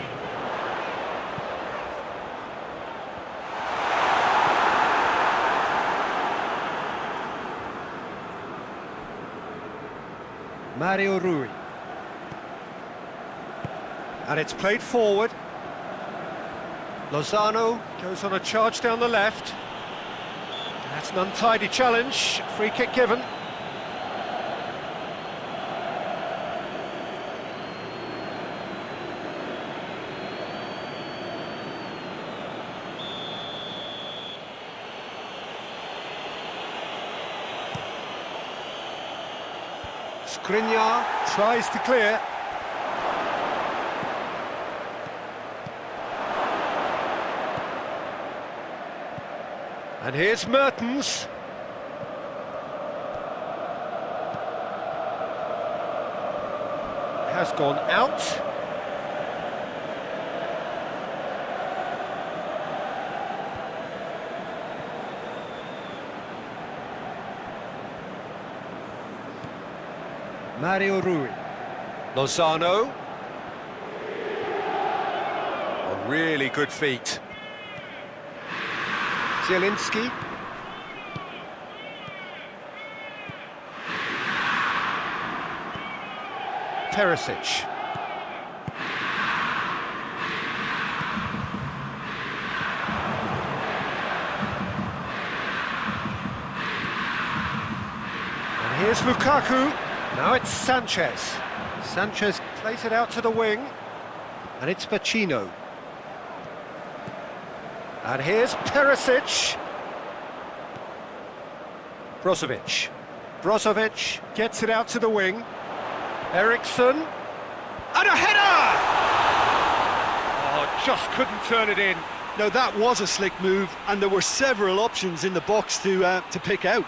Mario Rui. And it's played forward. Lozano goes on a charge down the left. That's an untidy challenge. Free kick given. Skriniar tries to clear. And here's Mertens. Has gone out. Mario Rui. Lozano. On really good feet. Zielinski. Perisic. And here's Lukaku. Now it's Sanchez. Sanchez plays it out to the wing. And it's Vecino. And here's Perisic. Brozovic. Brozovic gets it out to the wing. Eriksson. And a header! Oh, just couldn't turn it in. Now that was a slick move, and there were several options in the box to pick out.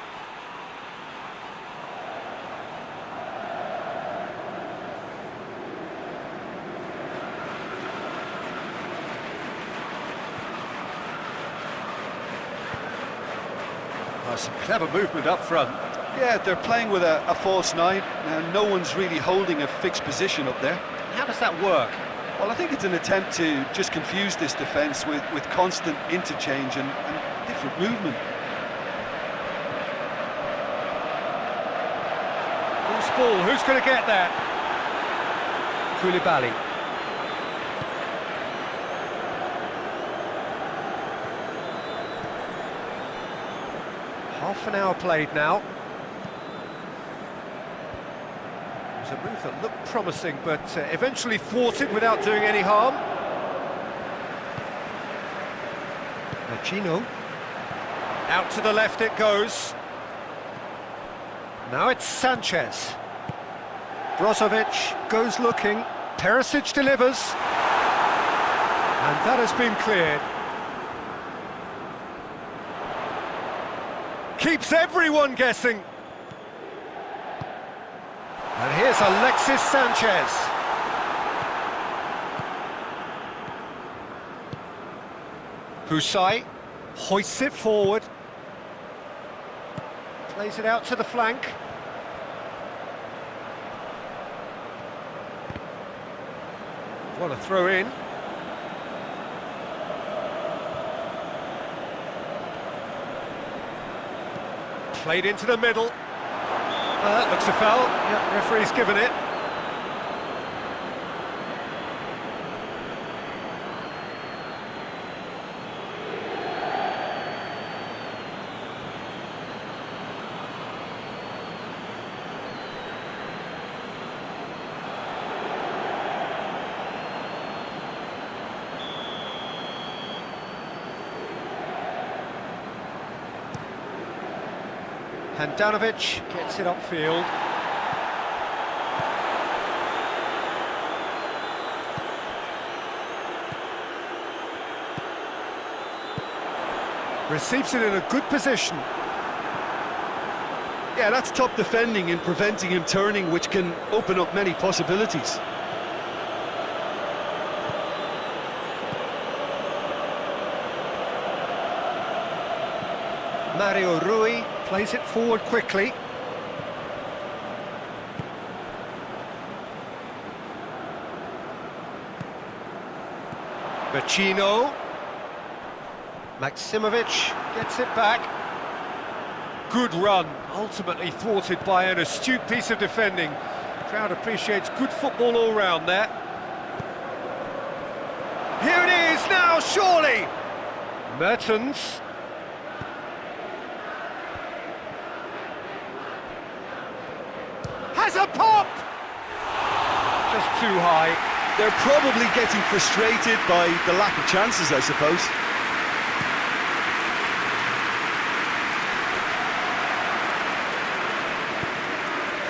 Some clever movement up front. Yeah, they're playing with a false nine. No one's really holding a fixed position up there. How does that work? Well, I think it's an attempt to just confuse this defence with constant interchange and different movement. Loose ball, who's going to get that? Koulibaly. Half an hour played now. It was a move that looked promising, but eventually thwarted without doing any harm. Vecino. Out to the left it goes. Now it's Sanchez. Brozovic goes looking. Perisic delivers. And that has been cleared. Keeps everyone guessing. And here's Alexis Sanchez. Husai hoists it forward. Plays it out to the flank. What a throw in. Played into the middle. Looks a foul. Yep, referee's given it. Handanovic gets it upfield. Receives it in a good position. Yeah, that's top defending and preventing him turning, which can open up many possibilities. Mario Rui plays it forward quickly. Vecino. Maximovic gets it back. Good run, ultimately thwarted by an astute piece of defending. Crowd appreciates good football all round there. Here it is now, surely! Mertens. Has a pop! Just too high. They're probably getting frustrated by the lack of chances, I suppose.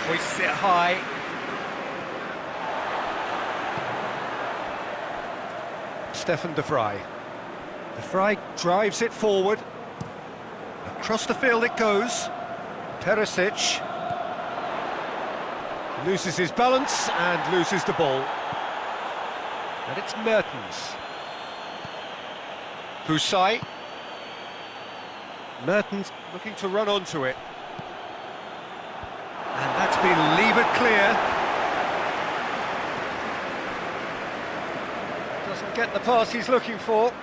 Hoists it high. Stefan de Vrij. De Vrij drives it forward. Across the field it goes. Perisic loses his balance and loses the ball. And it's Mertens. Husai. Mertens looking to run onto it. And that's been levered clear. Doesn't get the pass he's looking for.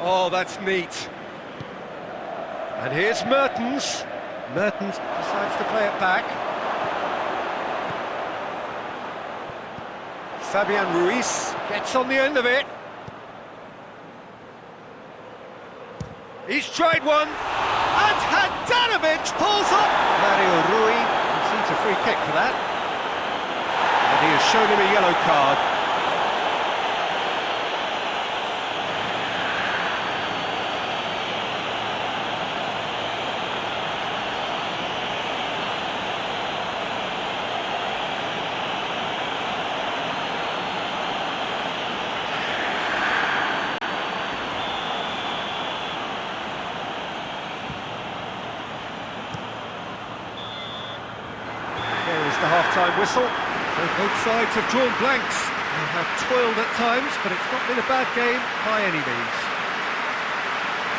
Oh, that's neat. And here's Mertens. Mertens decides to play it back. Fabian Ruiz gets on the end of it. He's tried one, and Handanovic pulls up! Mario Rui concedes a free kick for that. And he has shown him a yellow card. The half-time whistle. So both sides have drawn blanks. They have toiled at times, but it's not been a bad game by any means.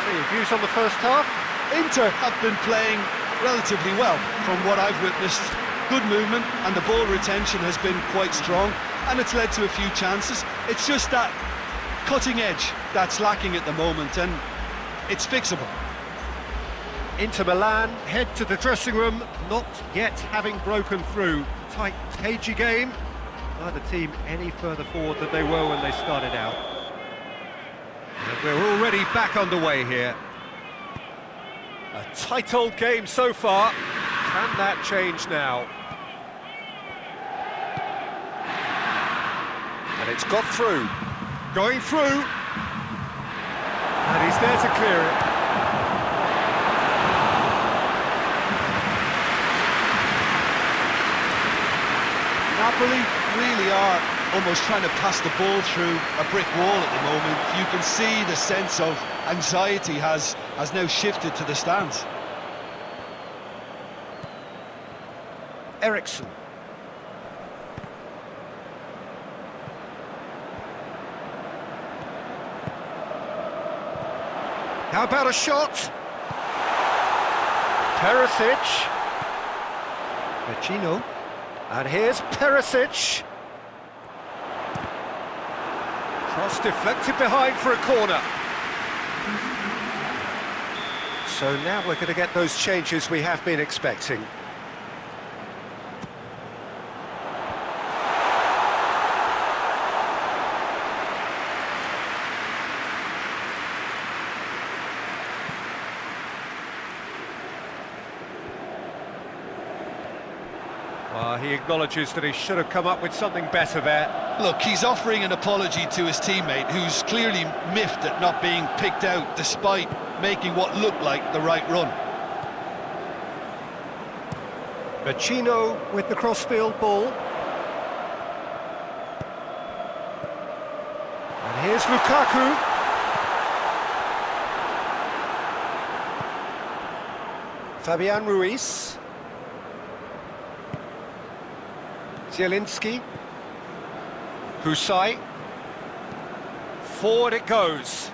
So your views on the first half? Inter have been playing relatively well from what I've witnessed. Good movement and the ball retention has been quite strong, and it's led to a few chances. It's just that cutting edge that's lacking at the moment, and it's fixable. Inter Milan head to the dressing room, not yet having broken through. Tight, cagey game. Neither team any further forward than they were when they started out. And we're already back underway here. A tight old game so far. Can that change now? And it's got through. Going through. And he's there to clear it. Napoli really are almost trying to pass the ball through a brick wall at the moment. You can see the sense of anxiety has now shifted to the stands. Eriksson. How about a shot? Perisic. Vecino. And here's Perisic. Cross deflected behind for a corner. So now we're going to get those changes we have been expecting. Well, he acknowledges that he should have come up with something better there. Look, he's offering an apology to his teammate, who's clearly miffed at not being picked out despite making what looked like the right run. Vecino with the crossfield ball. And here's Lukaku. Fabian Ruiz. Zielinski. Husai. Forward it goes.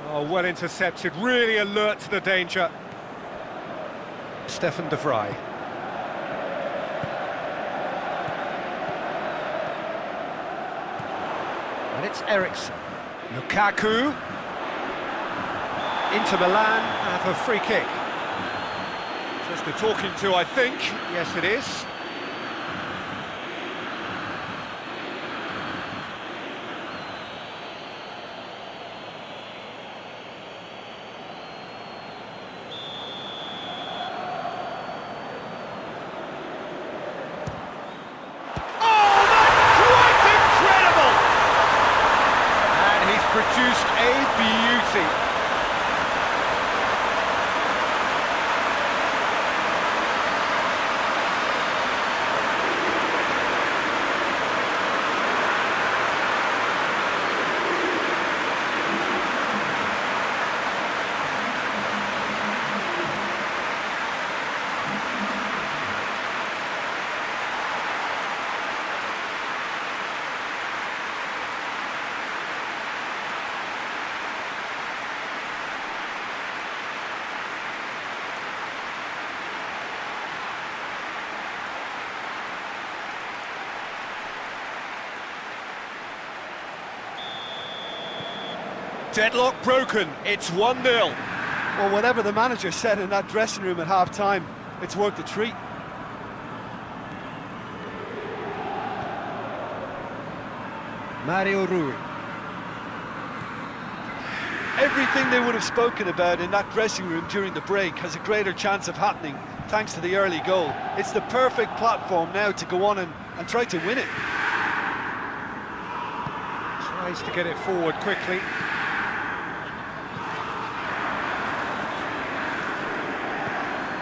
Oh, well intercepted, really alert to the danger. Stefan de Vrij. And it's Eriksson. Lukaku. Inter Milan have a free kick. Just a talking to, I think. Yes, it is. Produced a beauty. Deadlock broken, it's 1-0. Well, whatever the manager said in that dressing room at half-time, it's worth a treat. Mario Rui. Everything they would have spoken about in that dressing room during the break has a greater chance of happening thanks to the early goal. It's the perfect platform now to go on and try to win it. Tries to get it forward quickly.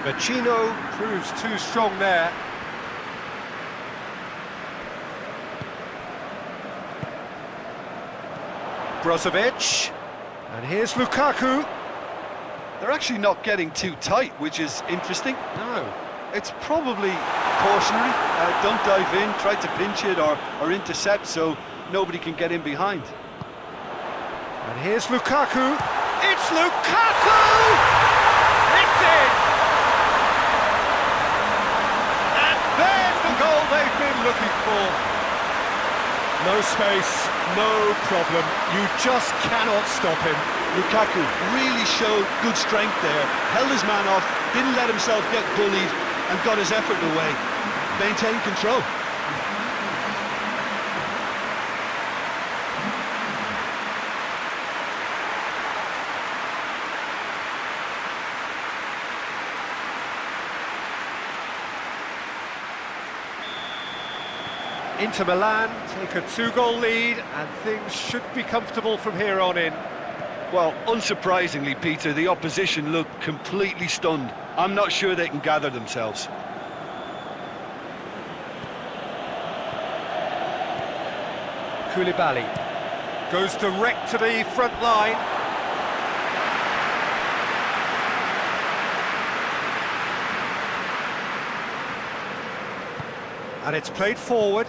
Vecino proves too strong there. Brozovic. And here's Lukaku. They're actually not getting too tight, which is interesting. No. It's probably cautionary. Don't dive in, try to pinch it or intercept so nobody can get in behind. And here's Lukaku. It's Lukaku! It's in! And there's the goal they've been looking for. No space, no problem. You just cannot stop him. Lukaku really showed good strength there, held his man off, didn't let himself get bullied and got his effort away. Maintained control. Inter Milan take a 2-goal lead and things should be comfortable from here on in. Well, unsurprisingly, Peter, the opposition look completely stunned. I'm not sure they can gather themselves. Koulibaly goes direct to the front line. And it's played forward.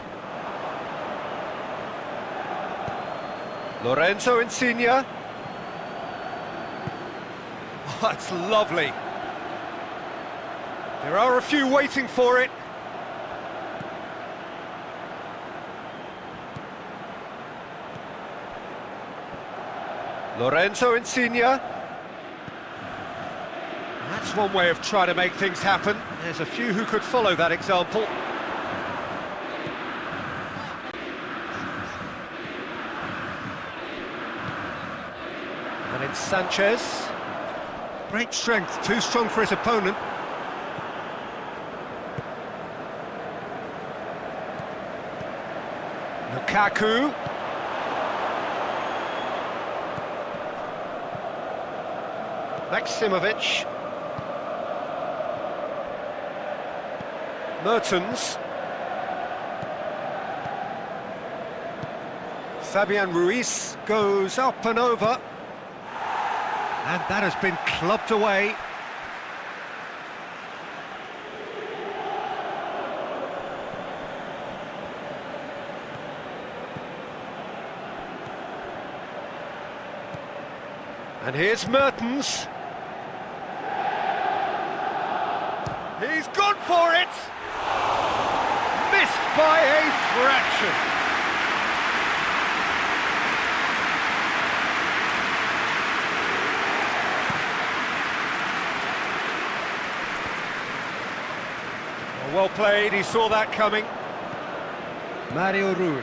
Lorenzo Insigne. Oh, that's lovely. There are a few waiting for it. Lorenzo Insigne. That's one way of trying to make things happen. There's a few who could follow that example. And it's Sanchez. Great strength, too strong for his opponent. Lukaku. Maximovic. Mertens. Fabian Ruiz goes up and over. And that has been clubbed away. And here's Mertens. He's gone for it! Missed by a fraction. Well played, he saw that coming. Mario Rui.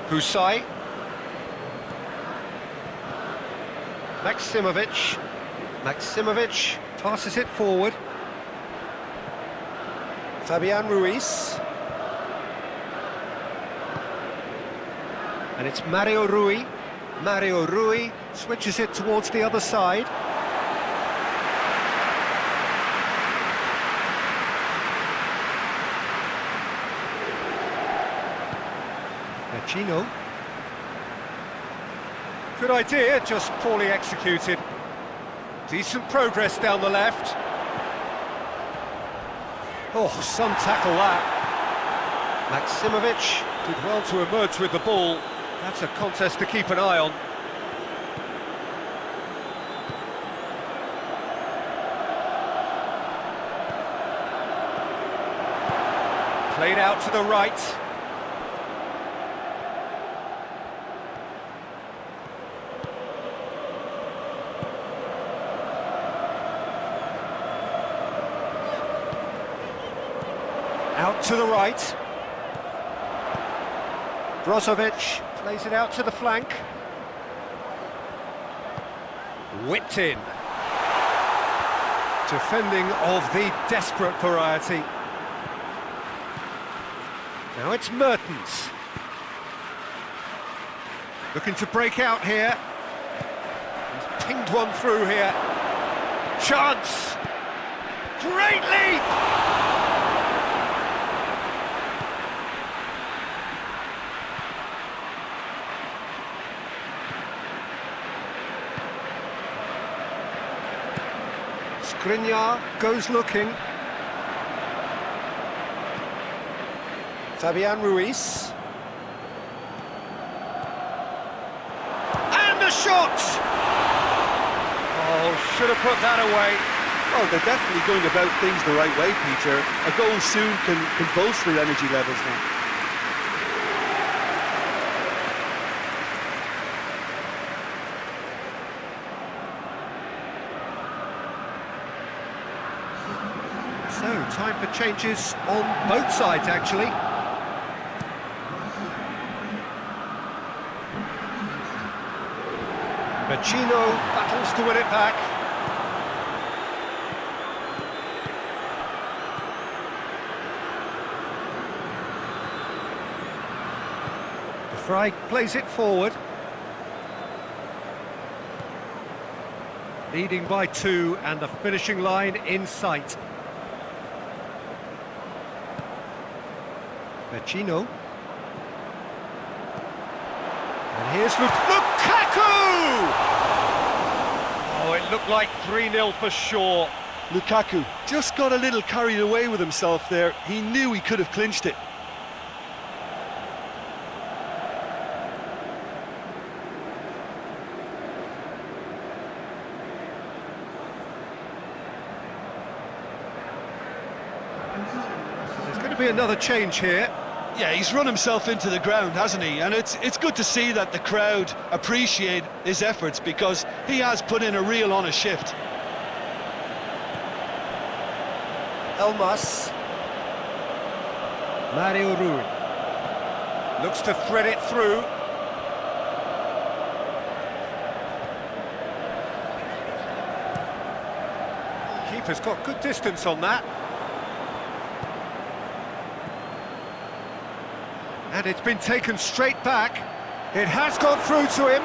Husai. Maximovic. Maximovic passes it forward. Fabian Ruiz. And it's Mario Rui. Mario Rui switches it towards the other side. Chino. Good idea, just poorly executed. Decent progress down the left. Oh, some tackle that. Maximovic did well to emerge with the ball. That's a contest to keep an eye on. Played out to the right. Out to the right. Brozovic plays it out to the flank. Whipped in. Defending of the desperate variety. Now it's Mertens. Looking to break out here. He's pinged one through here. Chance! Great leap! Skriniar goes looking. Fabian Ruiz. And a shot! Oh, should have put that away. Oh, they're definitely going about things the right way, Peter. A goal soon can bolster their energy levels now. So, time for changes on both sides, actually. Pacino battles to win it back. De Vrij plays it forward. Leading by 2 and the finishing line in sight. Pacino. And here's Lukaku! Oh, it looked like 3-0 for sure. Lukaku just got a little carried away with himself there. He knew he could have clinched it. There's going to be another change here. Yeah, he's run himself into the ground, hasn't he? And it's good to see that the crowd appreciate his efforts, because he has put in a real honest shift. Elmas. Mario Rui. Looks to thread it through. Keeper's got good distance on that. And it's been taken straight back. It has gone through to him.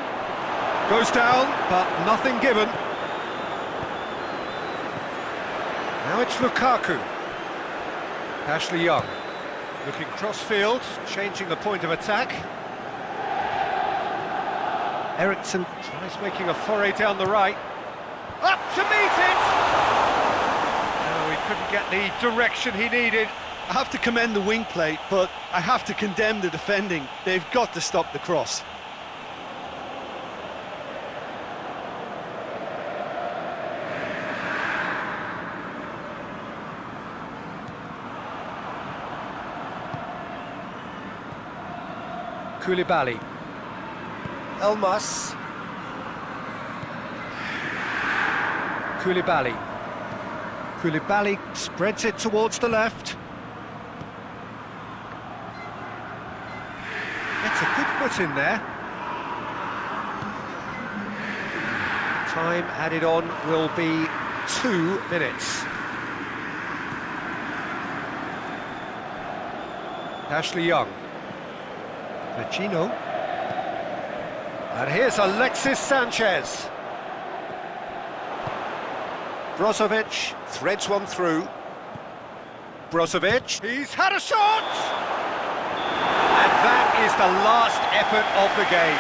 Goes down, but nothing given. Now it's Lukaku. Ashley Young. Looking cross-field, changing the point of attack. Eriksson tries making a foray down the right. Up to meet it! No, he couldn't get the direction he needed. I have to commend the wing play, but I have to condemn the defending. They've got to stop the cross. Koulibaly. Elmas. Koulibaly. Koulibaly spreads it towards the left. Gets a good foot in there. Time added on will be 2 minutes. Ashley Young. Vecino. And here's Alexis Sanchez. Brozovic threads one through. Brozovic, he's had a shot! And that is the last effort of the game.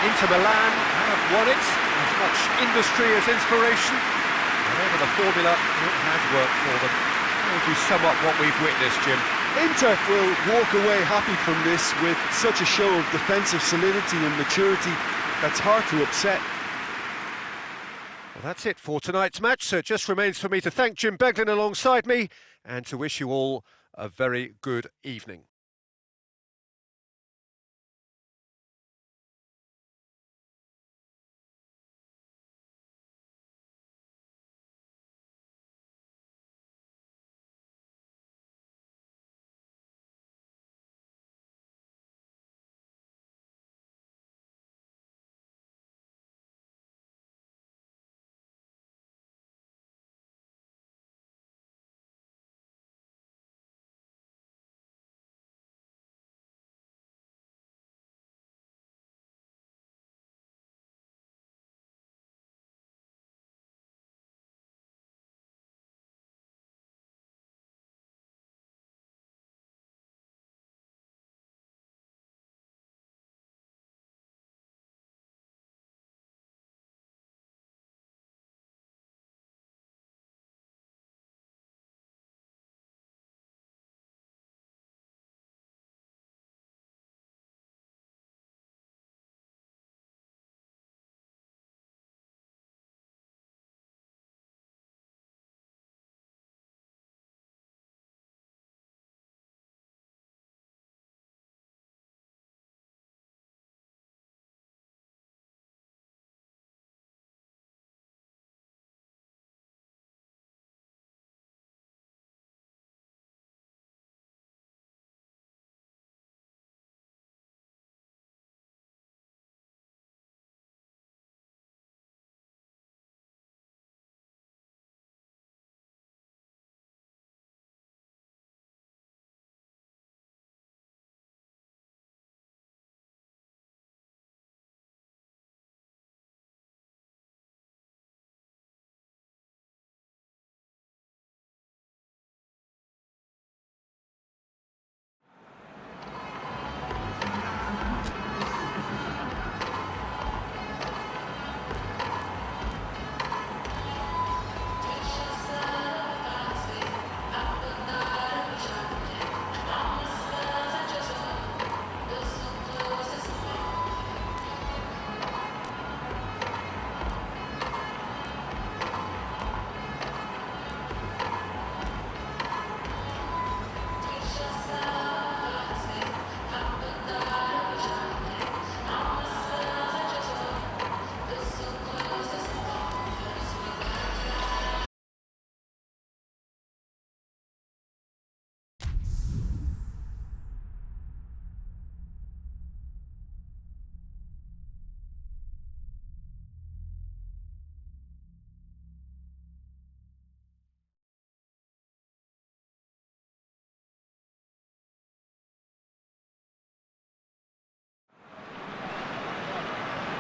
Inter Milan have won it, as much industry as inspiration. Whatever the formula, it has worked for them. How would you sum up what we've witnessed, Jim? Inter will walk away happy from this with such a show of defensive solidity and maturity that's hard to upset. Well, that's it for tonight's match, so it just remains for me to thank Jim Beglin alongside me and to wish you all a very good evening.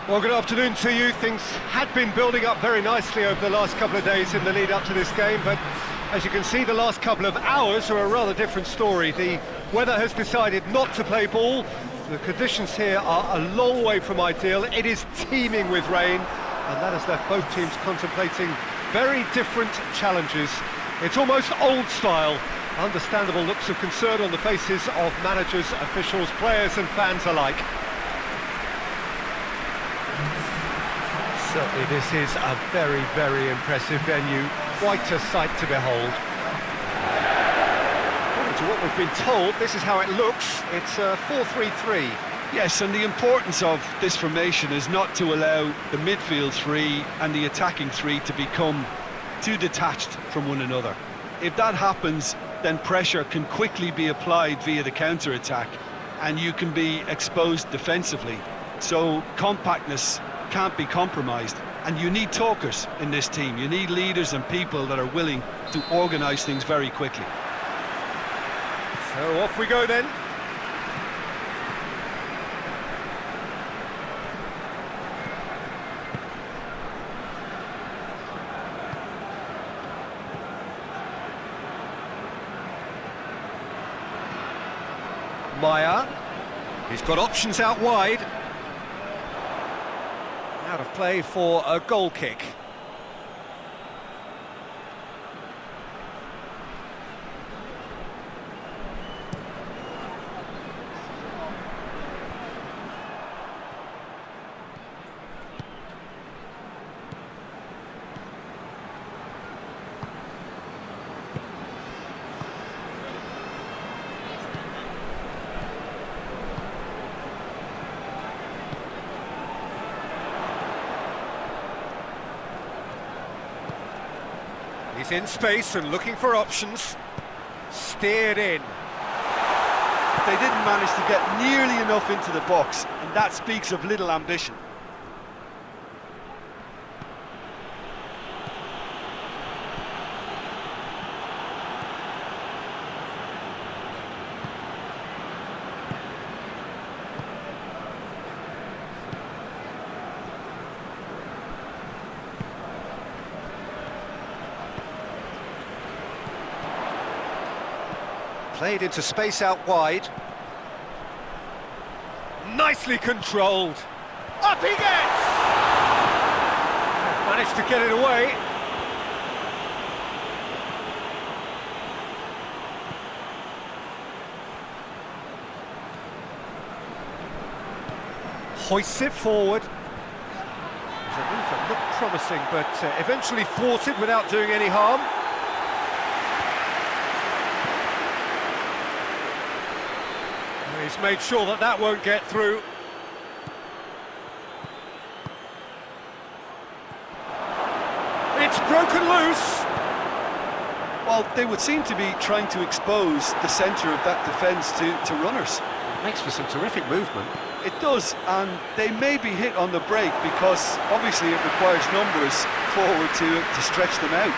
Well, good afternoon to you. Things had been building up very nicely over the last couple of days in the lead up to this game, but as you can see, the last couple of hours are a rather different story. The weather has decided not to play ball. The conditions here are a long way from ideal. It is teeming with rain, and that has left both teams contemplating very different challenges. It's almost old style. Understandable looks of concern on the faces of managers, officials, players and fans alike. Certainly this is a very, very impressive venue, quite a sight to behold. According to what we've been told, this is how it looks. It's a 4-3-3. Yes, and the importance of this formation is not to allow the midfield three and the attacking three to become too detached from one another. If that happens, then pressure can quickly be applied via the counter-attack, and you can be exposed defensively. So compactness can't be compromised, and you need talkers in this team. You need leaders and people that are willing to organise things very quickly. So off we go then. Maya, he's got options out wide. Out of play for a goal kick. He's in space and looking for options. Steered in. They didn't manage to get nearly enough into the box, and that speaks of little ambition. Played into space out wide. Nicely controlled. Up he gets! Managed to get it away. Hoists it forward. The move looked promising, but eventually thwarted without doing any harm. He's made sure that that won't get through. It's broken loose. Well, they would seem to be trying to expose the centre of that defence to runners. It makes for some terrific movement. It does, and they may be hit on the break because obviously it requires numbers forward to stretch them out.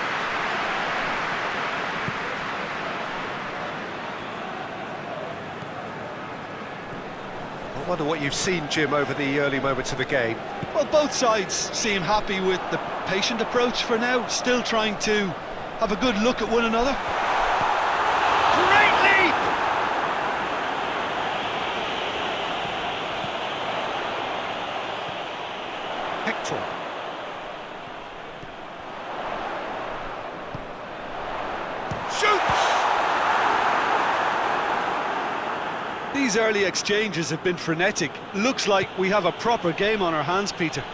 I wonder what you've seen, Jim, over the early moments of the game. Well, both sides seem happy with the patient approach for now, still trying to have a good look at one another. Great leap! Hector. Shoots! These early exchanges have been frenetic. Looks like we have a proper game on our hands, Peter.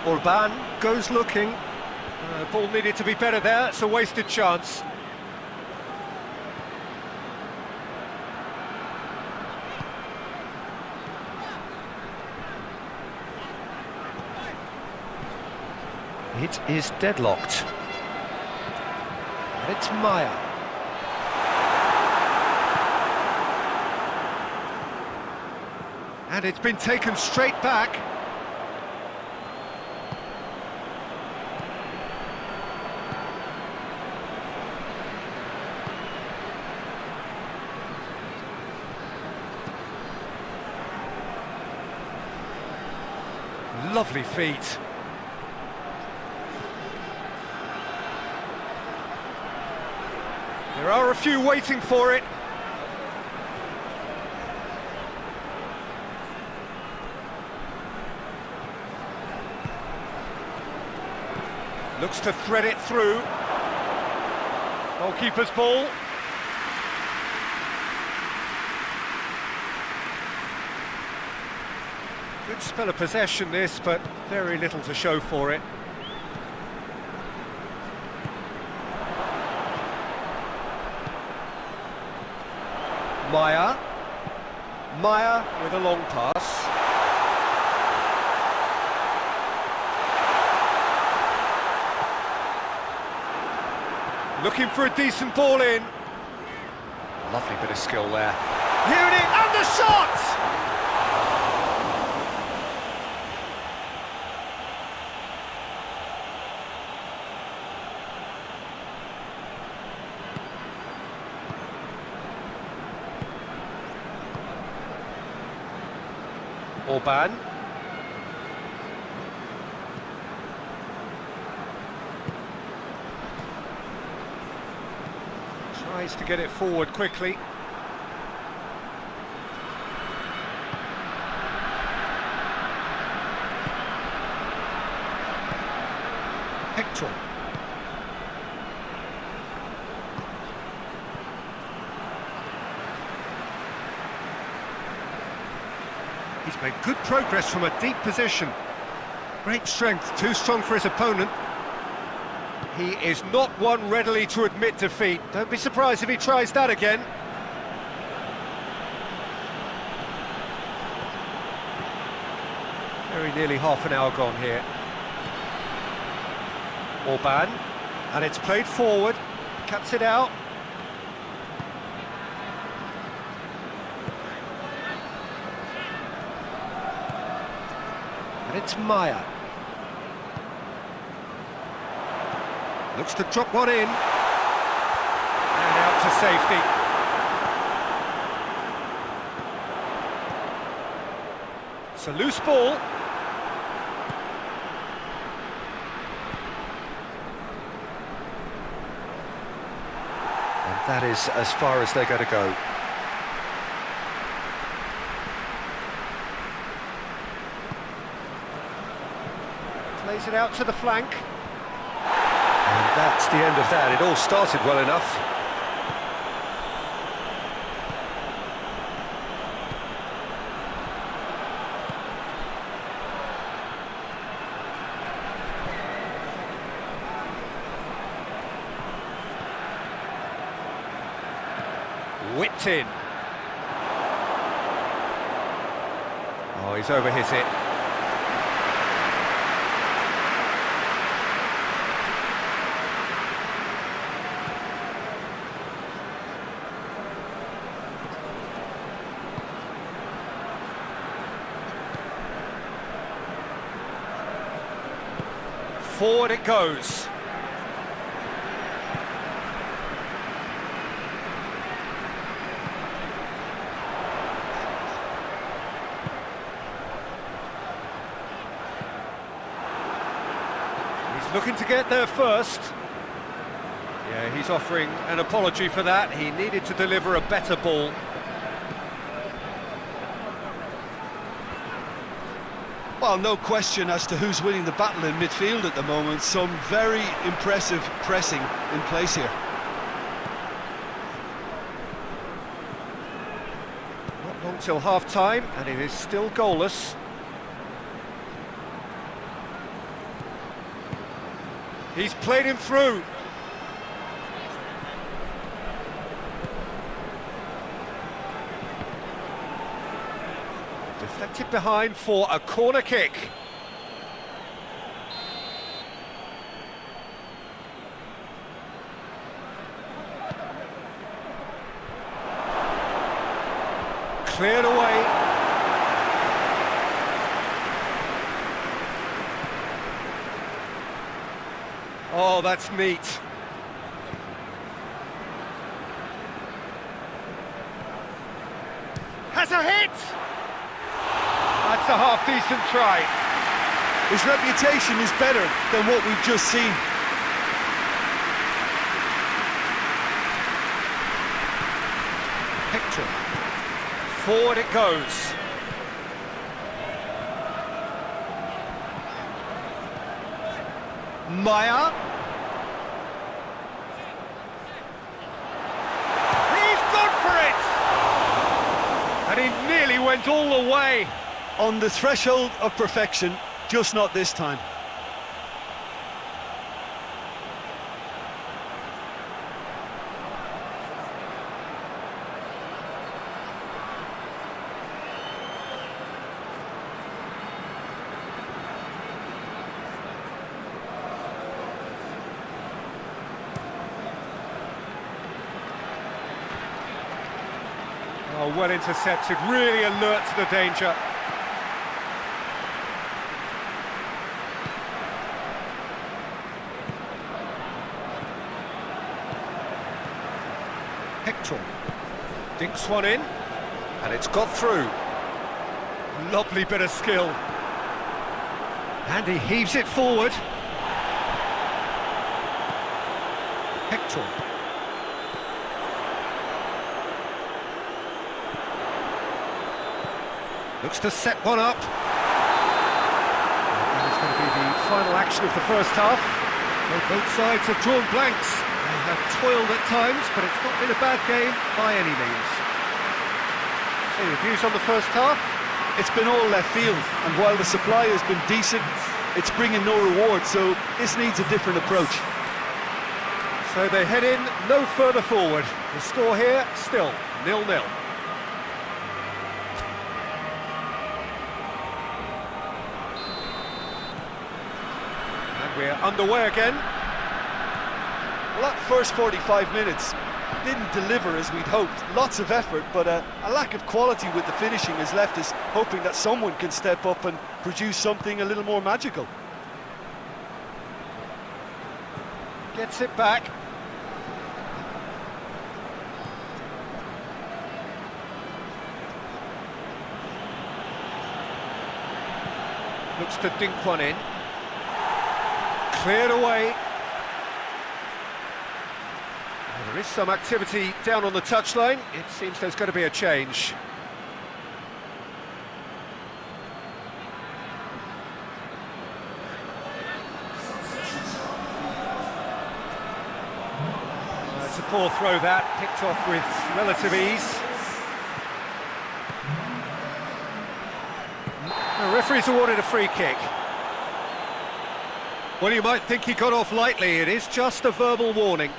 Orban goes looking. Ball needed to be better there. It's a wasted chance. It is deadlocked. It's Maya. And it's been taken straight back. Lovely feet. There are a few waiting for it. Looks to thread it through. Goalkeeper's ball. Good spell of possession this, but very little to show for it. Maya with a long pass. Looking for a decent ball in. Lovely bit of skill there. Here it is, and the shot! Orban. Tries to get it forward quickly. Hector. He's made good progress from a deep position. Great strength, too strong for his opponent. He is not one readily to admit defeat. Don't be surprised if he tries that again. Very nearly half an hour gone here. Orban, and it's played forward, cuts it out. And it's Maya. Looks to drop one in. And out to safety. It's a loose ball. And that is as far as they're going to go. Plays it out to the flank. And that's the end of that. It all started well enough. Whipped in. Oh, he's overhit it. Forward it goes. He's looking to get there first. Yeah, he's offering an apology for that. He needed to deliver a better ball. Well, no question as to who's winning the battle in midfield at the moment. Some very impressive pressing in place here. Not long till half-time, and it is still goalless. He's played him through. Deflected behind for a corner kick. Cleared away. Oh, that's neat. Has a hit! That's a half-decent try. His reputation is better than what we've just seen. Hector. Forward it goes. Maya. He's gone for it! And he nearly went all the way. On the threshold of perfection, just not this time. Oh, well intercepted, really alert to the danger. Hector dinks one in, and it's got through. Lovely bit of skill. And he heaves it forward. Hector. Looks to set one up. And it's going to be the final action of the first half. So both sides have drawn blanks. They have toiled at times, but it's not been a bad game by any means. So your views on the first half? It's been all left field, and while the supply has been decent, it's bringing no reward, so this needs a different approach. So they head in no further forward. The score here, still 0-0. We're underway again. Well, that first 45 minutes didn't deliver as we'd hoped. Lots of effort, but a lack of quality with the finishing has left us hoping that someone can step up and produce something a little more magical. Gets it back. Looks to dink one in. Cleared away. Well, there is some activity down on the touchline. It seems there's going to be a change. It's a poor throw that, picked off with relative ease. The referee's awarded a free kick. Well, you might think he got off lightly. It is just a verbal warning.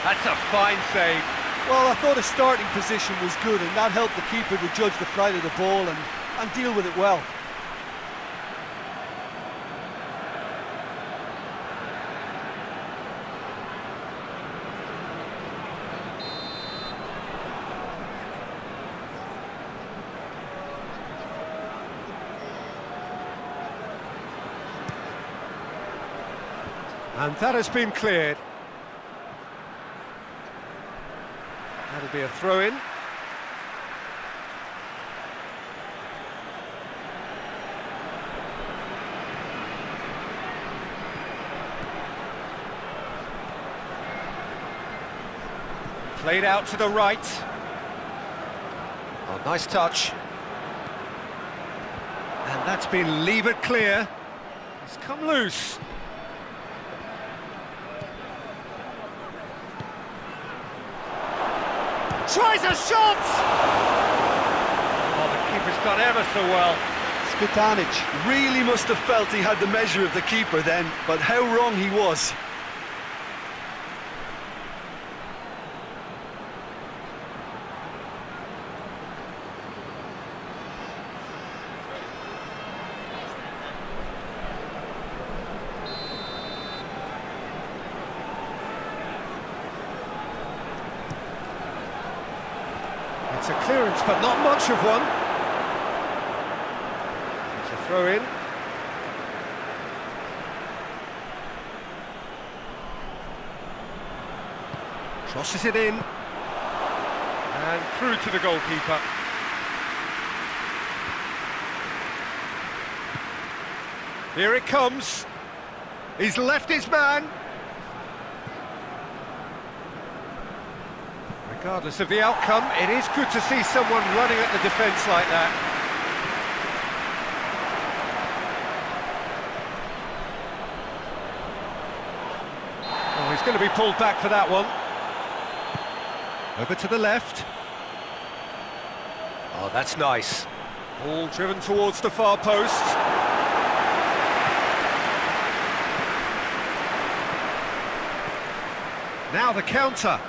That's a fine save. Well, I thought his starting position was good, and that helped the keeper to judge the flight of the ball and deal with it well. And that has been cleared. That'll be a throw-in. Played out to the right. Oh, nice touch. And that's been levered clear. It's come loose. Tries a shot! Oh, the keeper's done ever so well. Spitanic really must have felt he had the measure of the keeper then, but how wrong he was. It's a clearance, but not much of one. It's a throw in. Crosses it in. And through to the goalkeeper. Here it comes. He's left his man. Regardless of the outcome, it is good to see someone running at the defence like that. Oh, he's going to be pulled back for that one. Over to the left. Oh, that's nice. Ball driven towards the far post. Now the counter.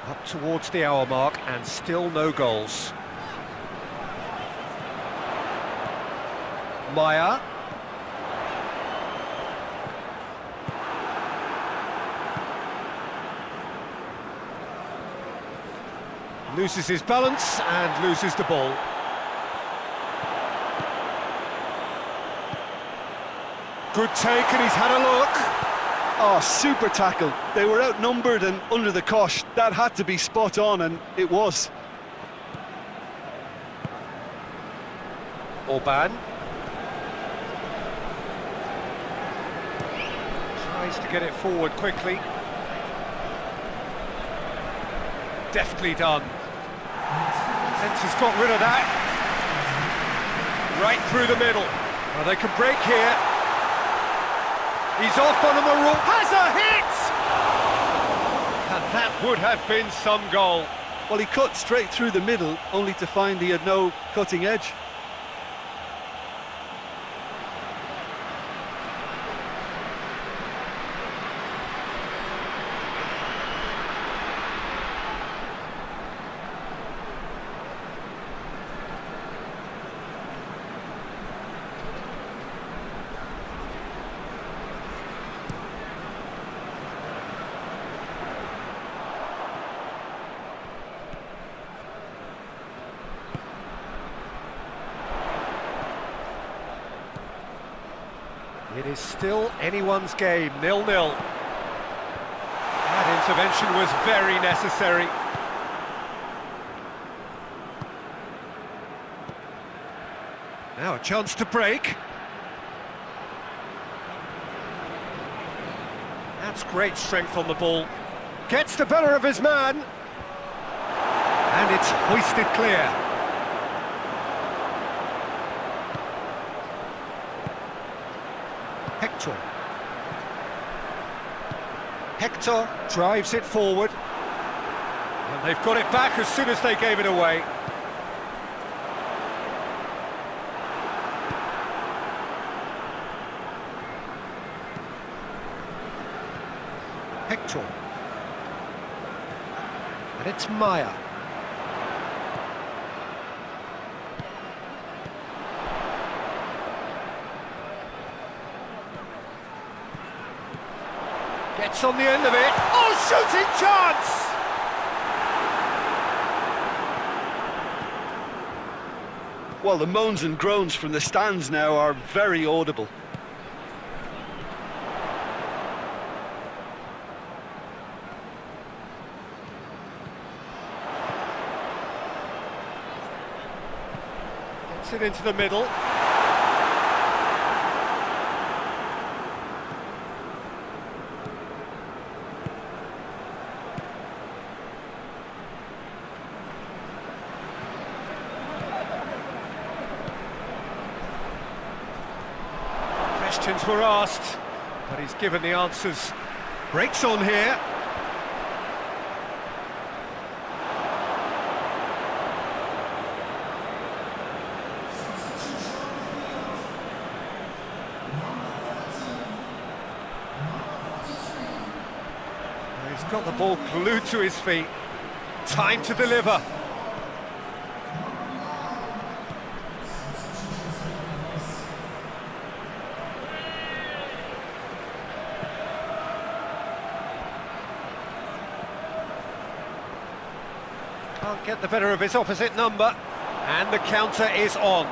Up towards the hour mark and still no goals. Maya. Loses his balance and loses the ball. Good take, and he's had a look. Oh, super tackle. They were outnumbered and under the cosh. That had to be spot on, and it was. Orban. Tries to get it forward quickly. Deftly done. Defence has got rid of that. Right through the middle. Well, they can break here. He's off on a maroon. Has a hit! And that would have been some goal. Well, he cut straight through the middle, only to find he had no cutting edge. It is still anyone's game, 0-0. That intervention was very necessary. Now a chance to break. That's great strength on the ball. Gets the better of his man. And it's hoisted clear. Hector drives it forward, and they've got it back as soon as they gave it away. Hector, and it's Maya. Gets on the end of it. Oh, shooting chance! Well, the moans and groans from the stands now are very audible. Gets it into the middle. Questions were asked, but he's given the answers. Breaks on here. He's got the ball glued to his feet. Time to deliver. Can't get the better of his opposite number, and the counter is on.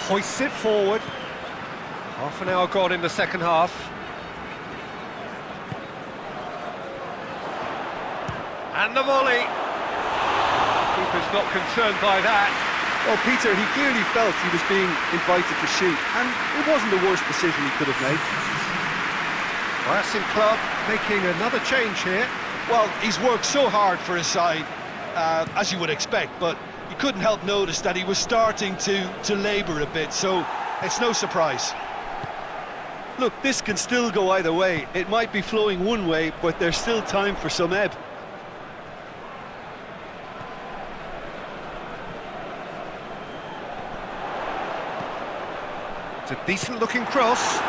Hoists it forward. Half an hour gone in the second half. And the volley. Keeper's not concerned by that. Well, Peter, he clearly felt he was being invited to shoot, and it wasn't the worst decision he could have made. Racing Club making another change here. Well, he's worked so hard for his side, as you would expect, but you couldn't help notice that he was starting to labour a bit, so it's no surprise. Look, this can still go either way. It might be flowing one way, but there's still time for some ebb. It's a decent-looking cross.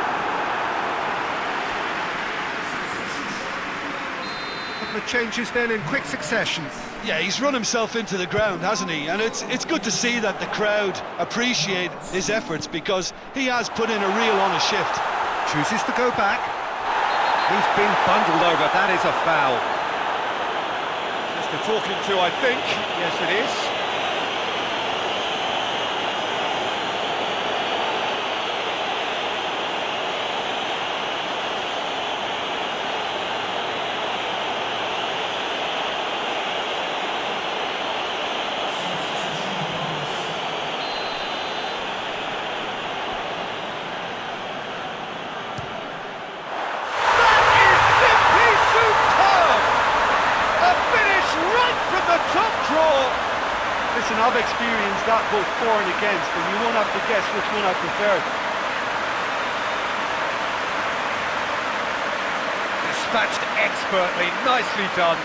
Couple of changes then in quick succession. Yeah, he's run himself into the ground, hasn't he? And it's good to see that the crowd appreciate his efforts, because he has put in a real honest shift. Chooses to go back. He's been bundled over. That is a foul. Just a talking to, I think. Yes, it is. Listen, I've experienced that both for and against, and you won't have to guess which one I preferred. Dispatched expertly, nicely done.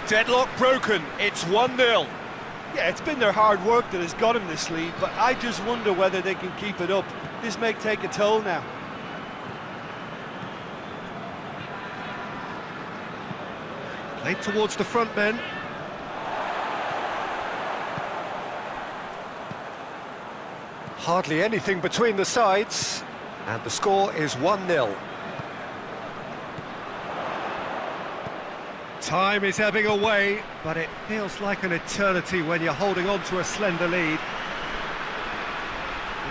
Deadlock broken, it's 1-0. Yeah, it's been their hard work that has got him this lead, but I just wonder whether they can keep it up. This may take a toll now. Played towards the front men. Hardly anything between the sides, and the score is 1-0. Time is ebbing away, but it feels like an eternity when you're holding on to a slender lead.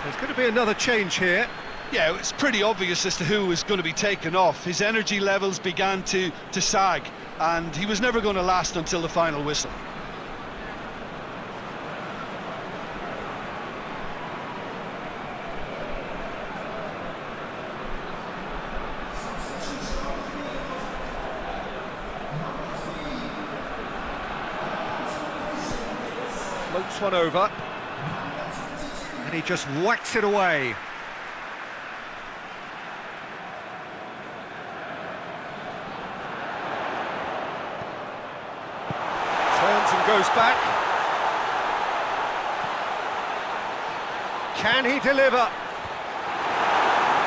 There's going to be another change here. Yeah, it's pretty obvious as to who was going to be taken off. His energy levels began to sag, and he was never going to last until the final whistle. Floats one over, and he just whacks it away. Turns and goes back. Can he deliver?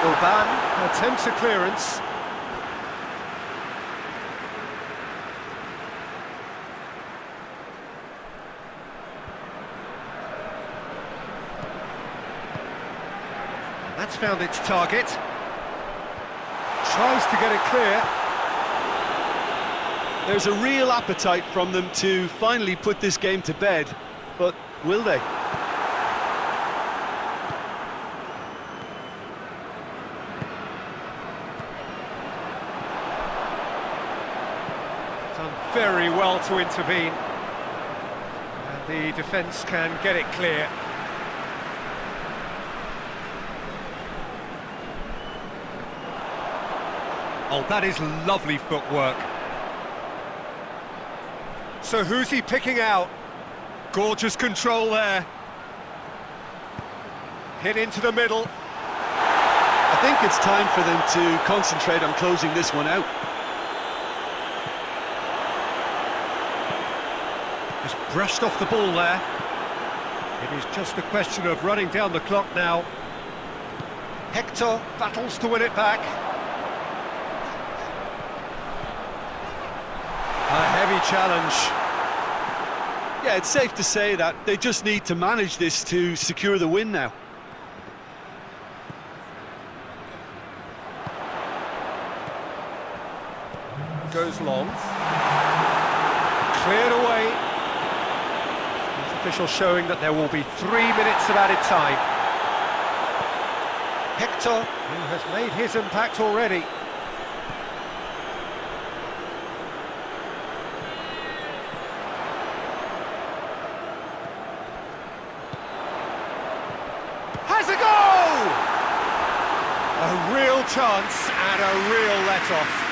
Urban attempts a clearance. That's found its target. Tries to get it clear. There's a real appetite from them to finally put this game to bed, but will they? Done very well to intervene. And the defence can get it clear. Oh, that is lovely footwork. So who's he picking out? Gorgeous control there. Hit into the middle. I think it's time for them to concentrate on closing this one out. Just brushed off the ball there. It is just a question of running down the clock now. Hector battles to win it back. A heavy challenge. Yeah, it's safe to say that they just need to manage this to secure the win now. Goes long. Cleared away. The official showing that there will be 3 minutes of added time. Hector, who has made his impact already. Has a goal! A real chance and a real let-off.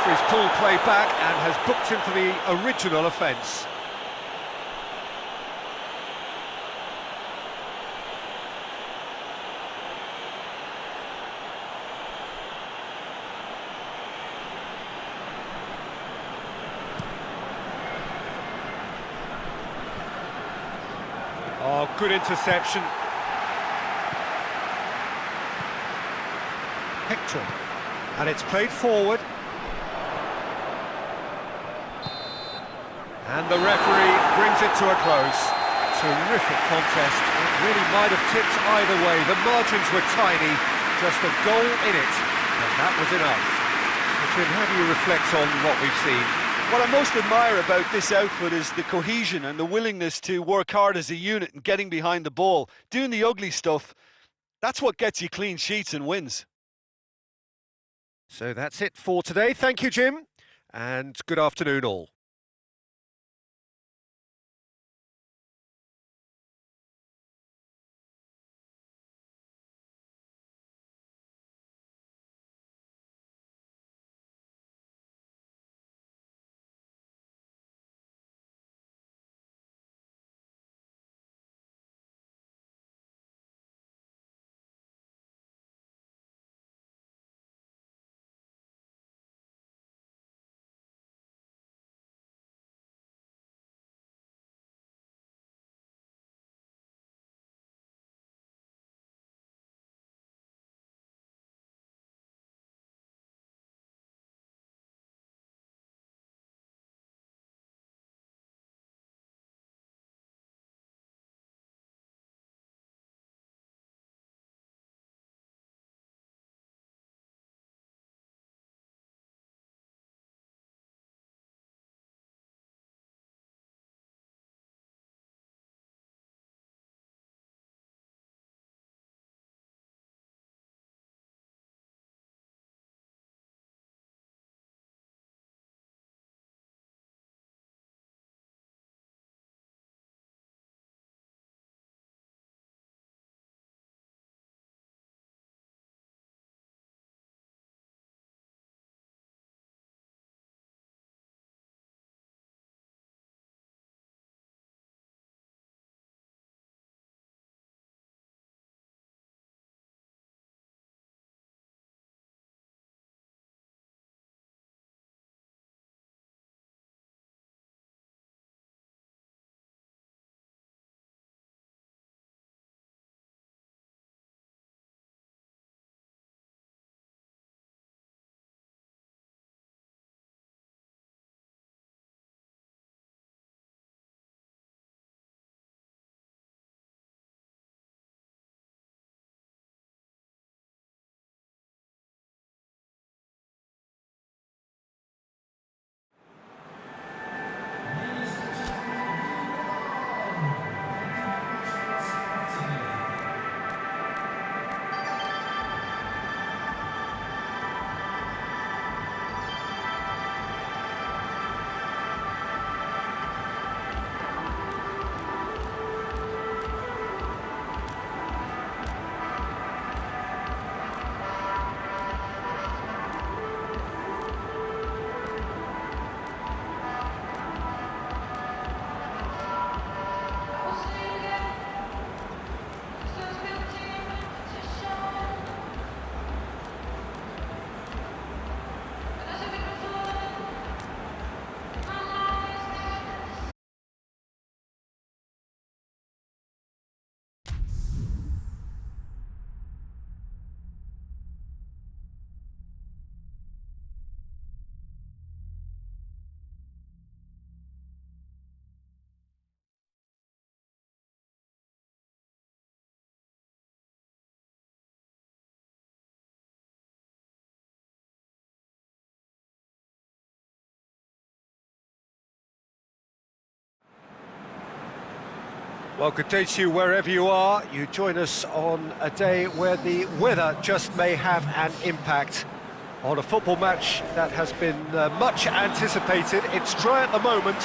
He's pulled play back and has booked him for the original offence. Oh, good interception. Hector. And it's played forward. And the referee brings it to a close. Terrific contest. It really might have tipped either way. The margins were tiny, just a goal in it, and that was enough. So Jim, how do you reflect on what we've seen? What I most admire about this outfit is the cohesion and the willingness to work hard as a unit and getting behind the ball. Doing the ugly stuff, that's what gets you clean sheets and wins. So that's it for today. Thank you, Jim, and good afternoon all. Well, good day to you wherever you are. You join us on a day where the weather just may have an impact on a football match that has been much anticipated. It's dry at the moment,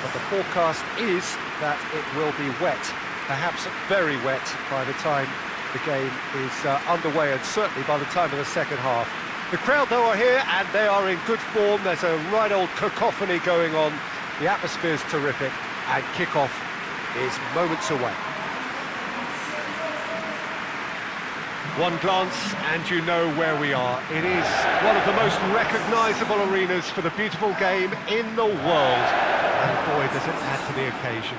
but the forecast is that it will be wet, perhaps very wet by the time the game is underway, and certainly by the time of the second half. The crowd, though, are here, and they are in good form. There's a right old cacophony going on. The atmosphere's terrific, and kick-off is moments away. One glance and you know where we are. It is one of the most recognisable arenas for the beautiful game in the world. And boy, does it add to the occasion.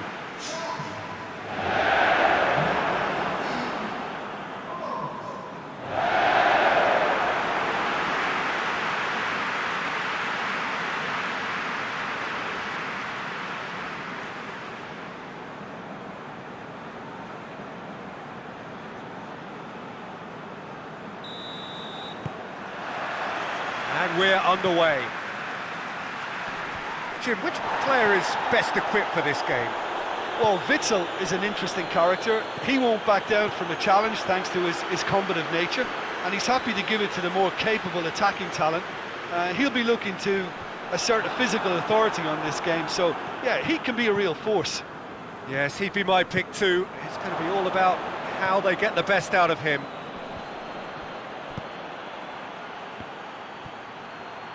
And we're underway. Jim, which player is best equipped for this game? Well, Witsel is an interesting character. He won't back down from a challenge thanks to his combative nature, and he's happy to give it to the more capable attacking talent. He'll be looking to assert a physical authority on this game, so yeah, he can be a real force. Yes, he'd be my pick too. It's going to be all about how they get the best out of him.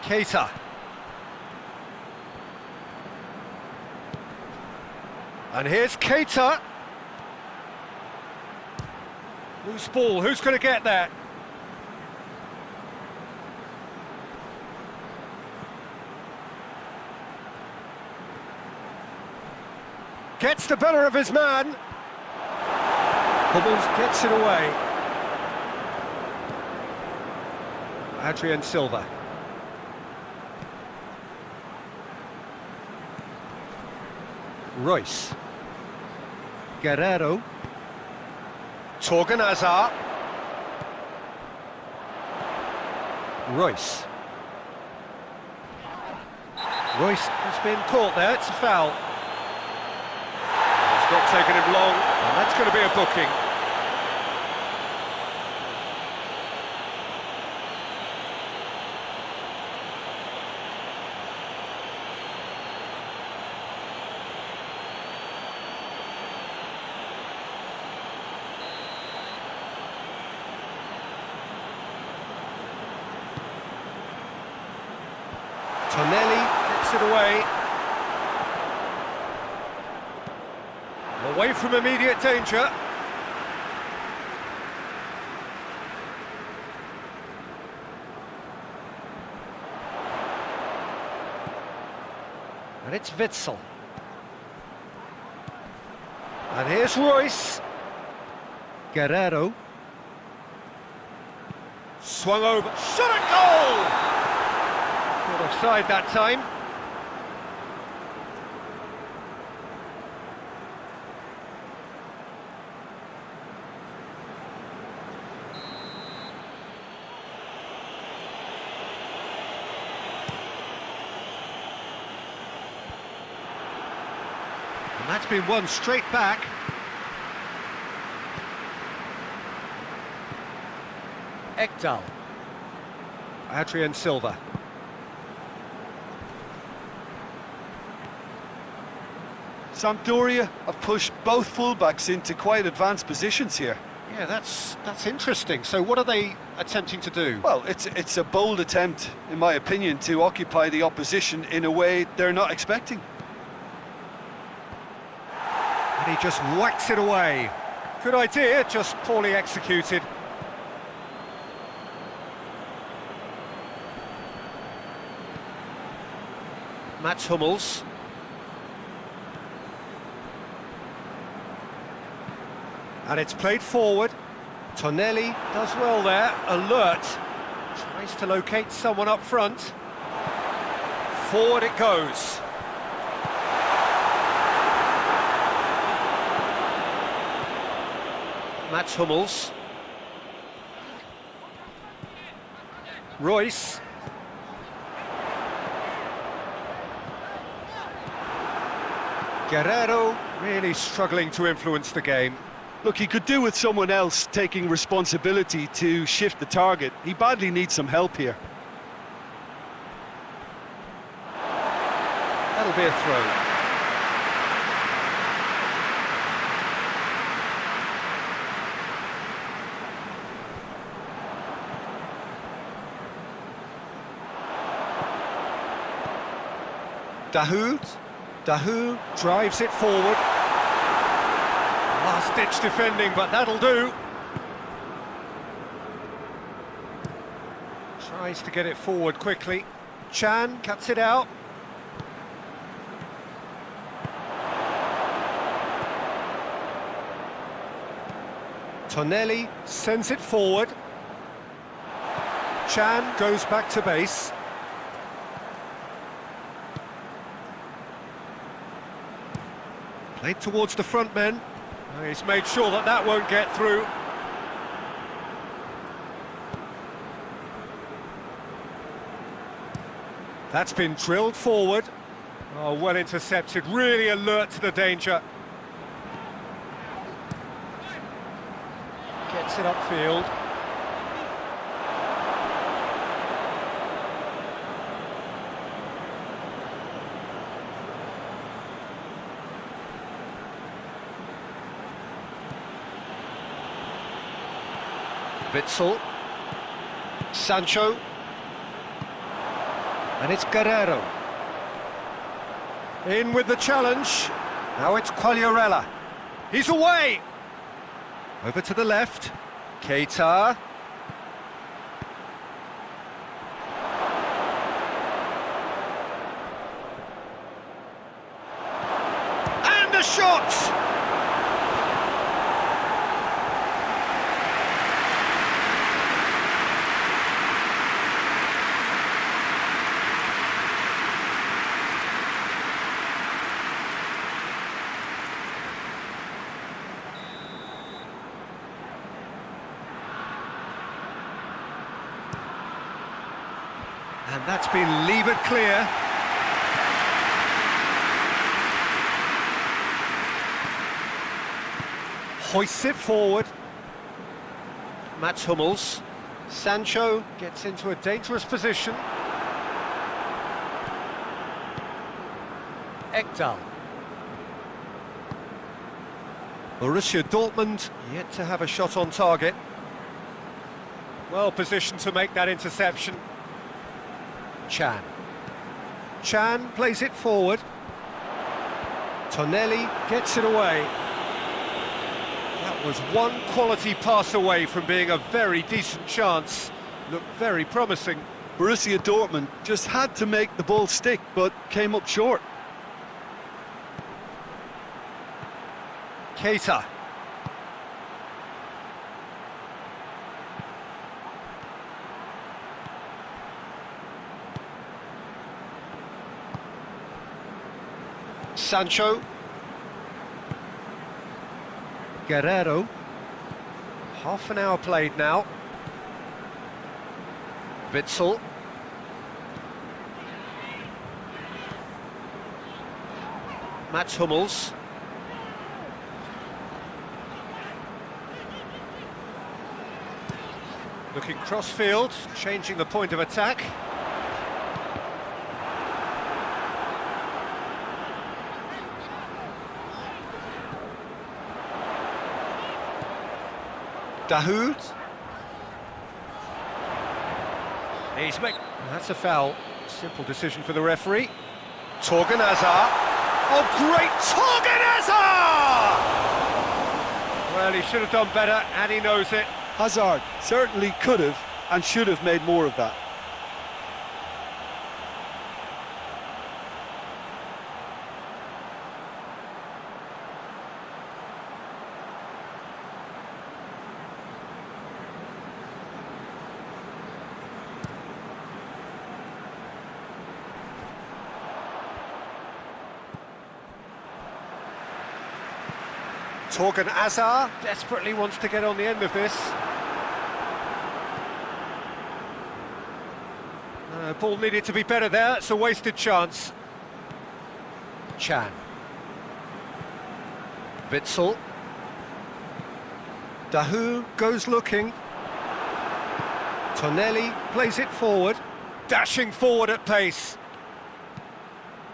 Keita. And here's Keita. Loose ball, who's going to get that? Gets the better of his man. Hummels gets it away. Adrian Silva. Royce. Guerrero. Torgan Hazard. Royce. Royce has been caught there, it's a foul. It's not taken him long, and that's going to be a booking. Tonelli gets it away. Away from immediate danger. And it's Witsel. And here's Royce. Guerrero. Swung over. Shot at goal! Not offside that time. And that's been won straight back. Ekdal. Adrian Silva. Sampdoria have pushed both fullbacks into quite advanced positions here. Yeah, that's interesting. So what are they attempting to do? Well, it's a bold attempt, in my opinion, to occupy the opposition in a way they're not expecting. And he just whacks it away. Good idea, just poorly executed. Mats Hummels. And it's played forward. Tonelli does well there, alert. Tries to locate someone up front. Forward it goes. Mats Hummels. Royce. Guerrero really struggling to influence the game. Look, he could do with someone else taking responsibility to shift the target. He badly needs some help here. That'll be a throw. Dahoud drives it forward. Last-ditch defending, but that'll do. Tries to get it forward quickly. Chan cuts it out. Tonelli sends it forward. Chan goes back to base. Played towards the front men. He's made sure that that won't get through. That's been drilled forward. Oh, well intercepted, really alert to the danger. Gets it upfield. Witsel, Sancho, and it's Guerrero. In with the challenge, now it's Quagliarella. He's away! Over to the left, Keita. And a shot! And that's been levered clear. Hoists it forward. Mats Hummels. Sancho gets into a dangerous position. Ekdal. Borussia Dortmund yet to have a shot on target. Well positioned to make that interception. Chan plays it forward. Tonelli gets it away. That was one quality pass away from being a very decent chance. Looked very promising. Borussia Dortmund just had to make the ball stick, but came up short. Keita. Sancho. Guerrero. Half an hour played now. Witsel. Mats Hummels. Looking cross-field, changing the point of attack. Dahoud. That's a foul. Simple decision for the referee. Torgan Hazard. Oh, great Torgan Hazard! Well, he should have done better, and he knows it. Hazard certainly could have and should have made more of that. Torgan Hazard desperately wants to get on the end of this. Ball needed to be better there, it's a wasted chance. Chan. Witzel. Dahu goes looking. Tonelli plays it forward. Dashing forward at pace.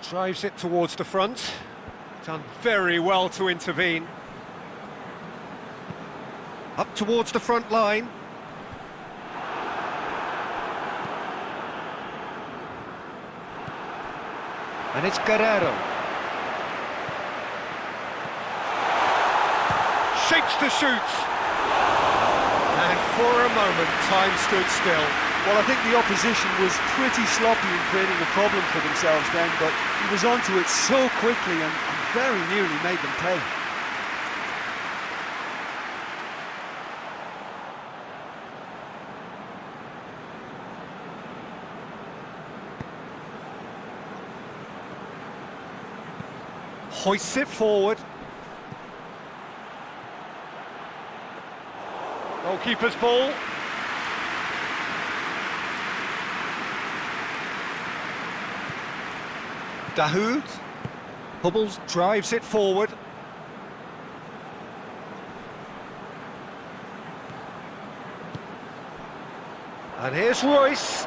Drives it towards the front. Done very well to intervene. Up towards the front line. And it's Guerrero. Shapes to shoot. And for a moment, time stood still. Well, I think the opposition was pretty sloppy in creating a problem for themselves then, but he was onto it so quickly and very nearly made them pay. Hoists it forward. Goalkeeper's ball. Dahoud. Hubbles drives it forward. And here's Royce.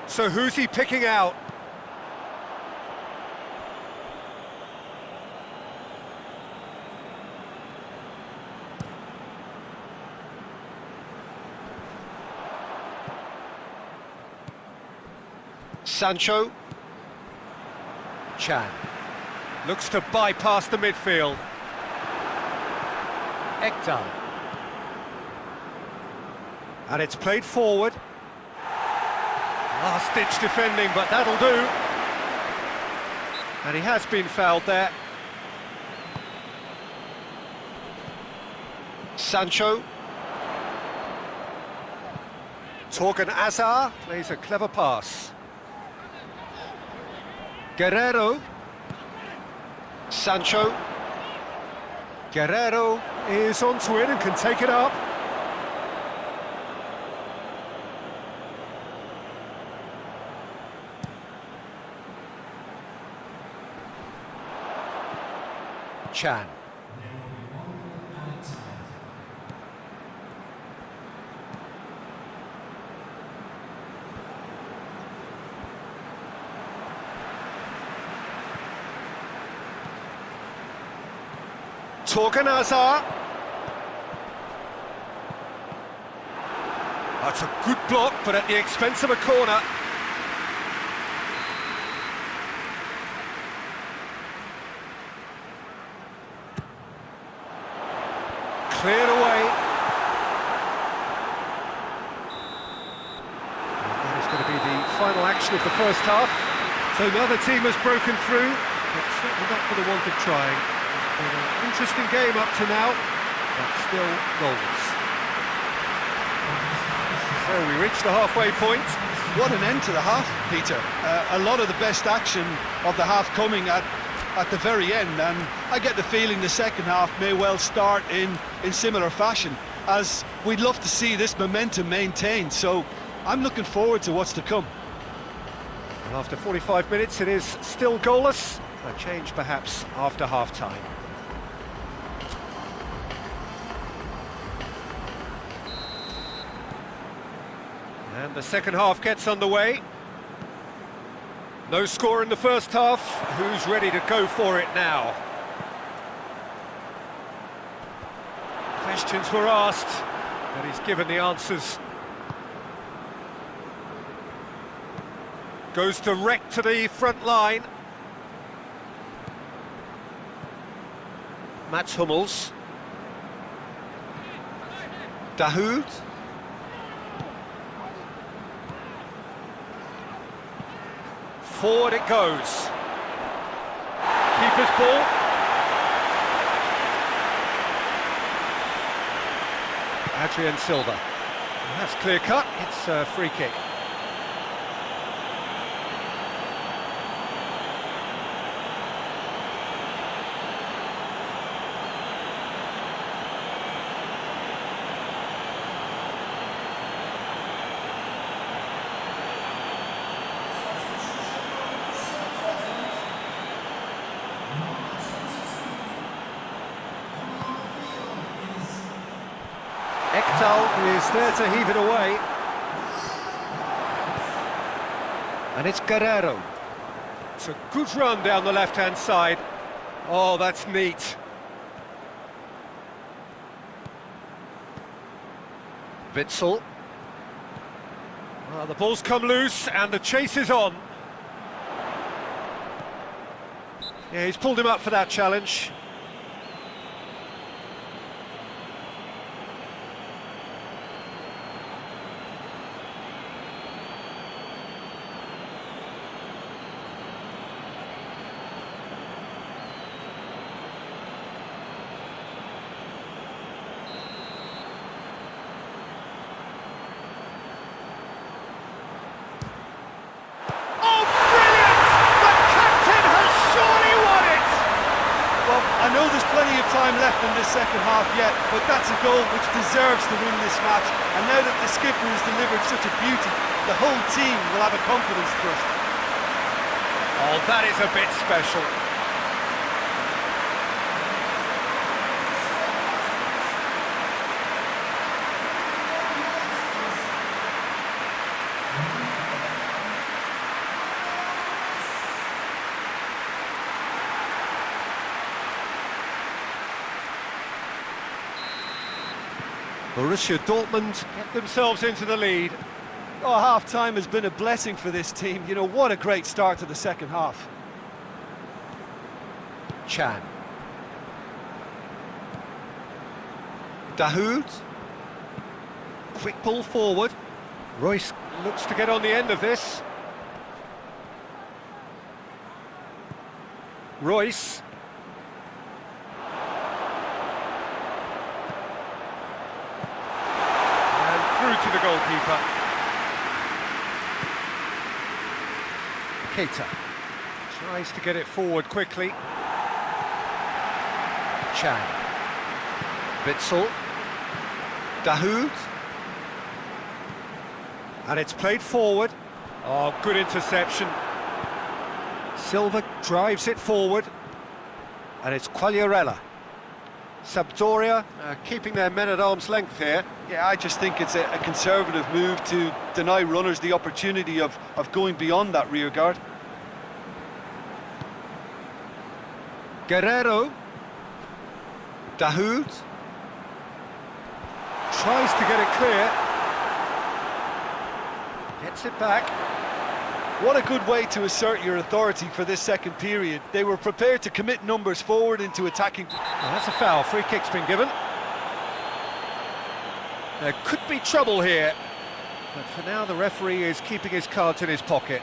So who's he picking out? Sancho. Chan. Looks to bypass the midfield. Ekdal. And it's played forward. Last-ditch defending, but that'll do. And he has been fouled there. Sancho. Torgan Azar plays a clever pass. Guerrero. Sancho. Guerrero is onto it and can take it up. Chan. Torgan Azar. That's a good block, but at the expense of a corner. Cleared away. And that is going to be the final action of the first half. So another team has broken through, but certainly not for the want of trying. It's been an interesting game up to now, but still goalless. So we reach the halfway point. What an end to the half, Peter. A lot of the best action of the half coming at the very end, and I get the feeling the second half may well start in similar fashion, as we'd love to see this momentum maintained, so I'm looking forward to what's to come. And after 45 minutes it is still goalless, a change perhaps after half-time. And the second half gets underway. No score in the first half. Who's ready to go for it now? Questions were asked, but he's given the answers. Goes direct to the front line. Mats Hummels. Dahoud. Forward it goes. Keeper's ball. Adrian Silva. And that's clear cut. It's a free kick. Vital is there to heave it away. And it's Guerrero. It's a good run down the left-hand side. Oh, that's neat. Witsel. Well, the ball's come loose and the chase is on. Yeah, he's pulled him up for that challenge. I know there's plenty of time left in this second half yet, but that's a goal which deserves to win this match. And now that the skipper has delivered such a beauty, the whole team will have a confidence thrust. Oh, that is a bit special. Borussia Dortmund get themselves into the lead. Oh, half-time has been a blessing for this team. You know, what a great start to the second half. Chan. Dahoud. Quick ball forward. Royce looks to get on the end of this. Royce. To the goalkeeper. Keita tries to get it forward quickly. Chan. Witsel. Dahoud. And it's played forward. Oh, good interception. Silva drives it forward. And it's Quagliarella. Sampdoria keeping their men at arm's length here. Yeah, I just think it's a conservative move to deny runners the opportunity of going beyond that rear guard. Guerrero. Dahoud. Tries to get it clear. Gets it back. What a good way to assert your authority for this second period. They were prepared to commit numbers forward into attacking. Well, that's a foul. Free kick's been given. There could be trouble here, but for now the referee is keeping his cards in his pocket.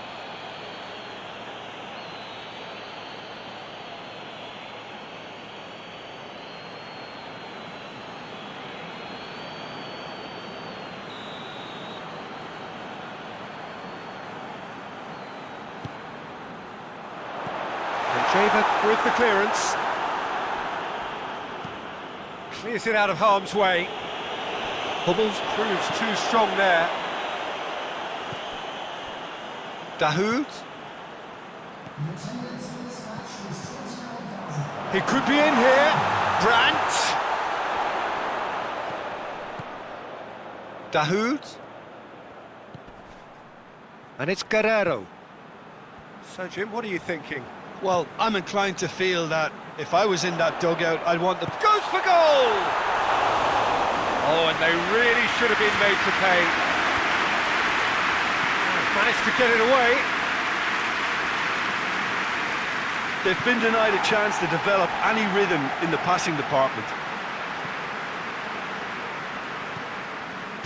Javer with the clearance. Clears it out of harm's way. Hummels proves too strong there. Dahoud. He could be in here. Brandt. Dahoud. And it's Guerrero. So, Jim, what are you thinking? Well, I'm inclined to feel that if I was in that dugout, I'd want the... Goes for goal! Oh, and they really should have been made to pay. Managed to get it away. They've been denied a chance to develop any rhythm in the passing department.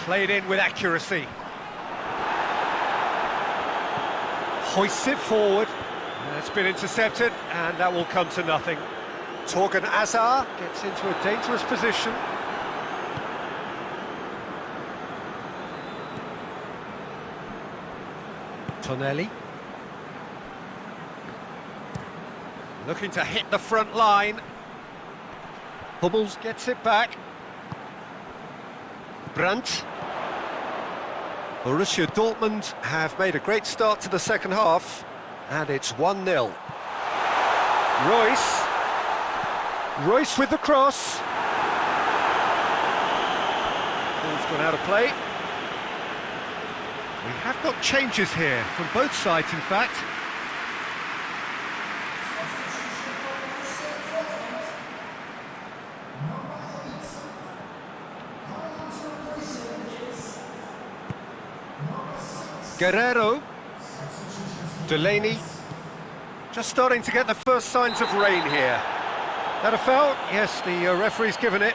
Played in with accuracy. Hoists it forward. It's been intercepted, and that will come to nothing. Torgan Azar gets into a dangerous position. Tonelli. Looking to hit the front line. Hummels gets it back. Brandt. Borussia Dortmund have made a great start to the second half, and it's 1-0. Royce with the cross. one out of play. We have got changes here from both sides, in fact. Guerrero, Delaney, just starting to get the first signs of rain here. That a foul? Yes, the referee's given it.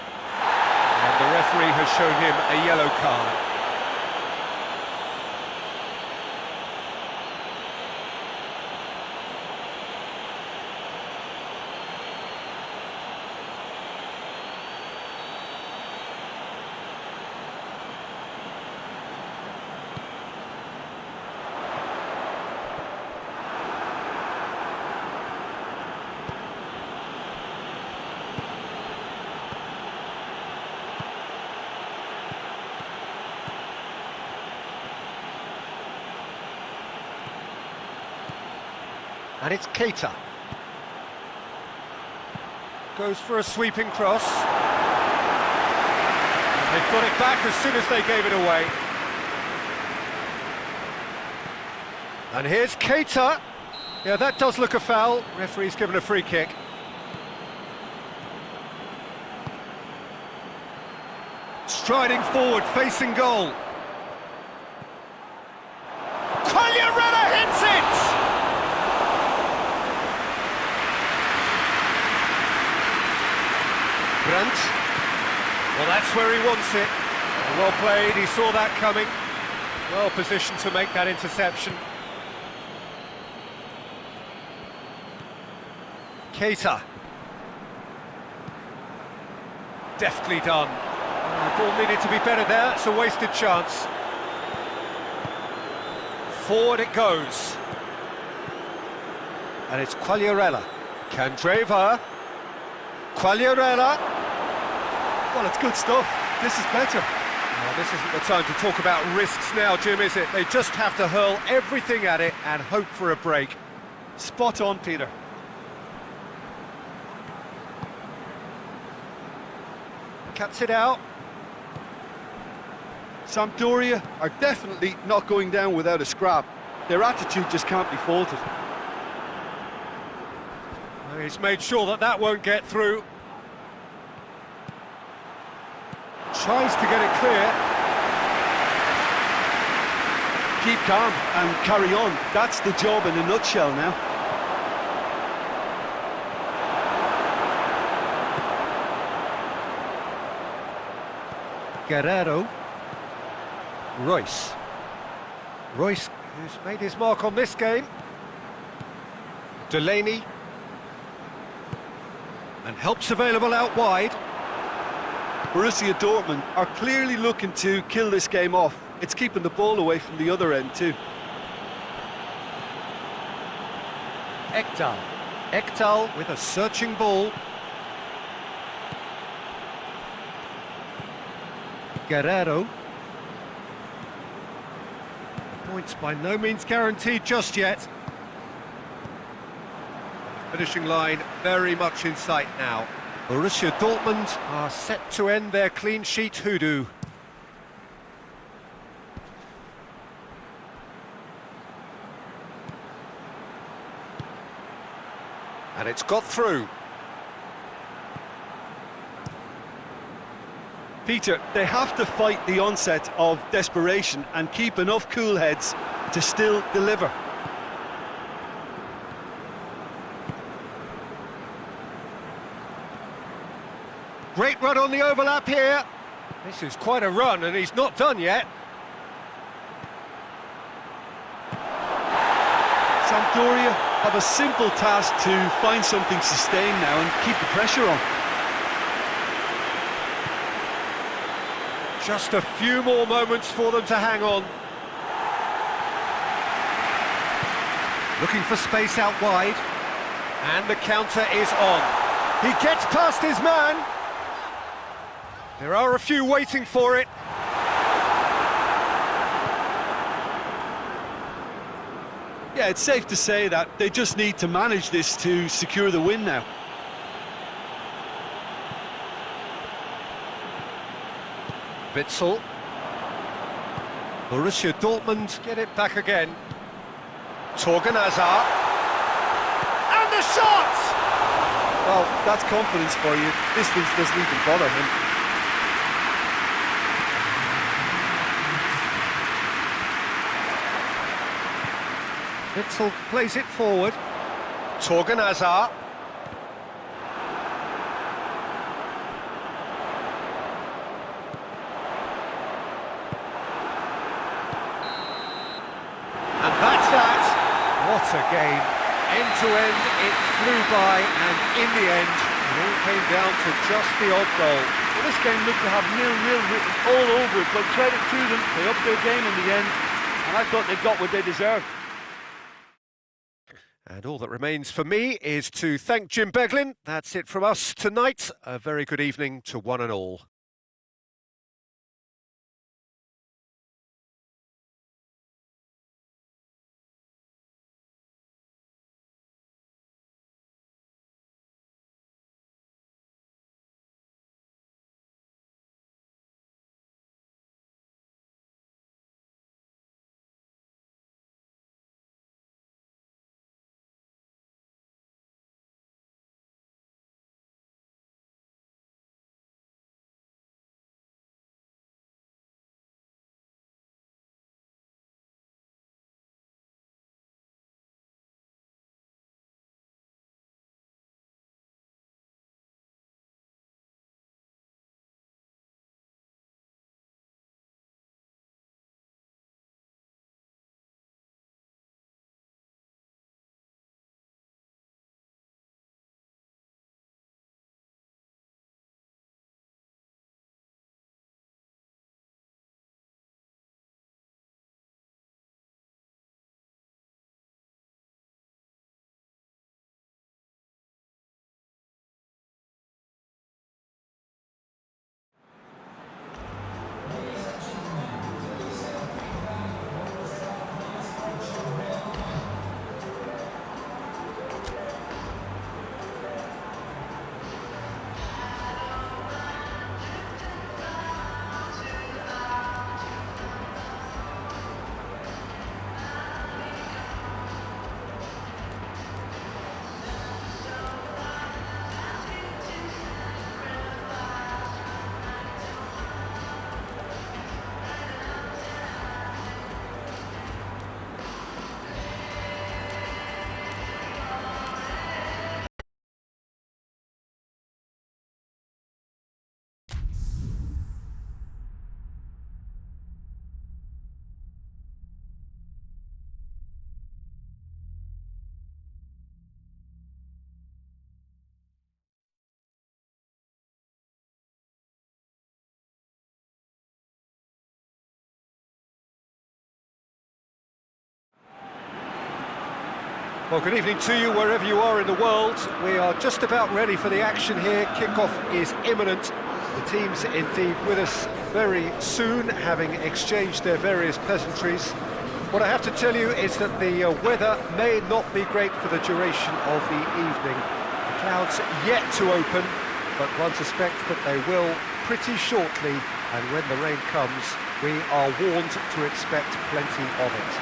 And the referee has shown him a yellow card. And it's Keita. Goes for a sweeping cross. They've got it back as soon as they gave it away. And here's Keita. Yeah, that does look a foul. Referee's given a free kick. Striding forward, facing goal. Quagliarella hits it! Brandt. Well, that's where he wants it. Well played, he saw that coming. Well positioned to make that interception. Keita. Deftly done. The ball needed to be better there, it's a wasted chance. Forward it goes. And it's Quagliarella. Candreva. Quagliarella. Well, it's good stuff. This is better. Well, this isn't the time to talk about risks now, Jim, is it? They just have to hurl everything at it and hope for a break. Spot on, Peter. Cuts it out. Sampdoria are definitely not going down without a scrap. Their attitude just can't be faulted. He's made sure that that won't get through. Tries to get it clear. Keep calm and carry on. That's the job in a nutshell now. Guerrero. Royce. Royce, who's made his mark on this game. Delaney. And help's available out wide. Borussia Dortmund are clearly looking to kill this game off. It's keeping the ball away from the other end too. Ekdal. Ekdal with a searching ball. Guerrero. Points by no means guaranteed just yet. Finishing line very much in sight now. Borussia Dortmund are set to end their clean sheet hoodoo. And it's got through. Peter, they have to fight the onset of desperation and keep enough cool heads to still deliver. Great run on the overlap here. This is quite a run and he's not done yet. Sampdoria have a simple task to find something sustained now and keep the pressure on. Just a few more moments for them to hang on. Looking for space out wide. And the counter is on. He gets past his man. There are a few waiting for it. Yeah, it's safe to say that they just need to manage this to secure the win now. Witsel. Borussia Dortmund get it back again. Torgan Hazard. And the shot! Well, that's confidence for you. Distance doesn't even bother him. Witzel plays it forward. Torgan Hazard. And that's that. What a game. End to end, it flew by, and in the end, it all came down to just the odd goal. Well, this game looked to have 0-0 written all over it, but credit to them, they upped their game in the end, and I thought they got what they deserved. And all that remains for me is to thank Jim Beglin. That's it from us tonight. A very good evening to one and all. Well, good evening to you wherever you are in the world. We are just about ready for the action here. Kickoff is imminent. The teams indeed with us very soon, having exchanged their various pleasantries. What I have to tell you is that the weather may not be great for the duration of the evening. The clouds yet to open, but one suspects that they will pretty shortly, and when the rain comes, we are warned to expect plenty of it.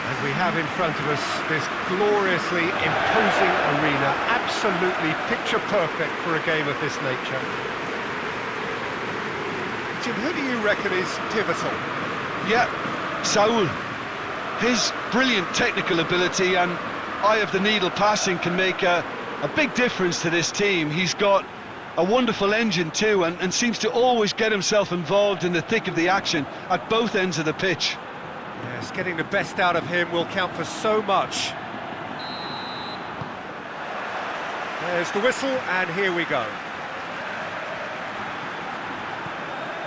And we have in front of us this gloriously imposing arena, absolutely picture perfect for a game of this nature. Jim, who do you reckon is pivotal? Yeah, Saul. His brilliant technical ability and eye of the needle passing can make a big difference to this team. He's got a wonderful engine too, and seems to always get himself involved in the thick of the action at both ends of the pitch. Yes, getting the best out of him will count for so much. There's the whistle, and here we go.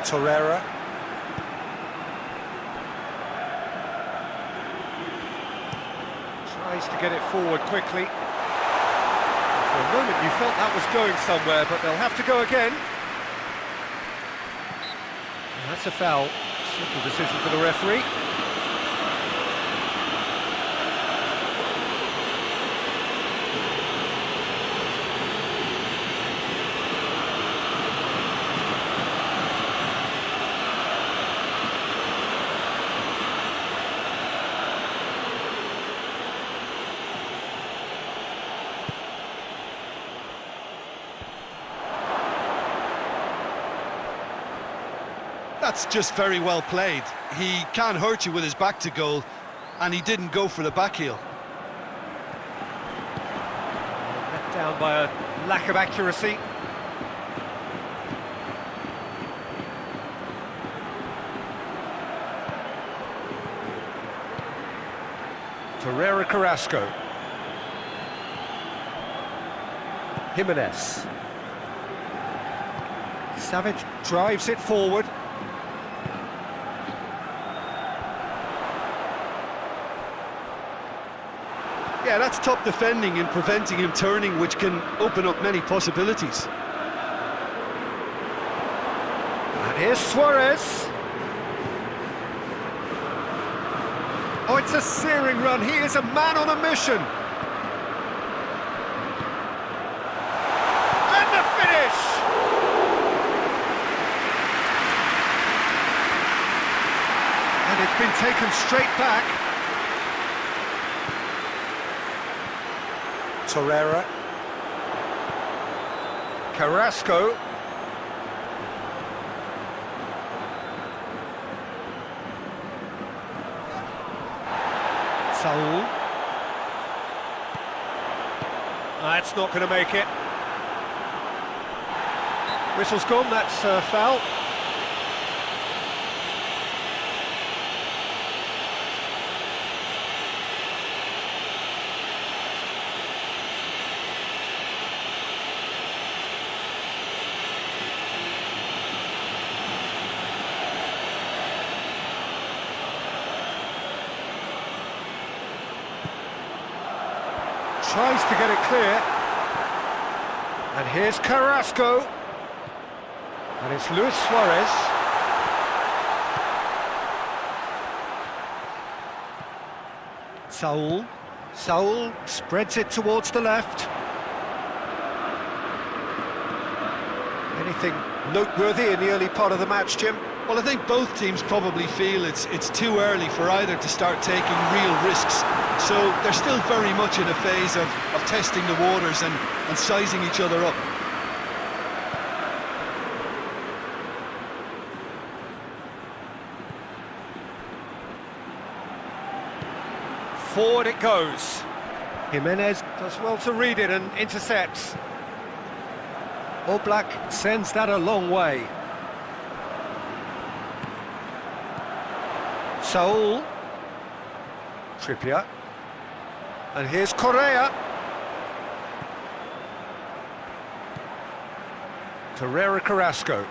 Torreira. Tries to get it forward quickly. For a moment you felt that was going somewhere, but they'll have to go again. And that's a foul. Simple decision for the referee. That's just very well played. He can't hurt you with his back to goal, and he didn't go for the back heel. Let down by a lack of accuracy. Ferreira Carrasco. Jimenez. Savage drives it forward. Yeah, that's top defending and preventing him turning, which can open up many possibilities. And here's Suarez. Oh, it's a searing run. He is a man on a mission. And the finish! And it's been taken straight back. Torreira. Carrasco. Saul. That's not going to make it. Whistle's gone, that's a foul. Tries to get it clear. And here's Carrasco. And it's Luis Suarez. Saul. Saul spreads it towards the left. Anything noteworthy in the early part of the match, Jim? Well, I think both teams probably feel it's too early for either to start taking real risks. So they're still very much in a phase of testing the waters and sizing each other up. Forward it goes. Jimenez does well to read it and intercepts. Oblak sends that a long way. Saul. Trippier. And here's Correa. Ferreira Carrasco.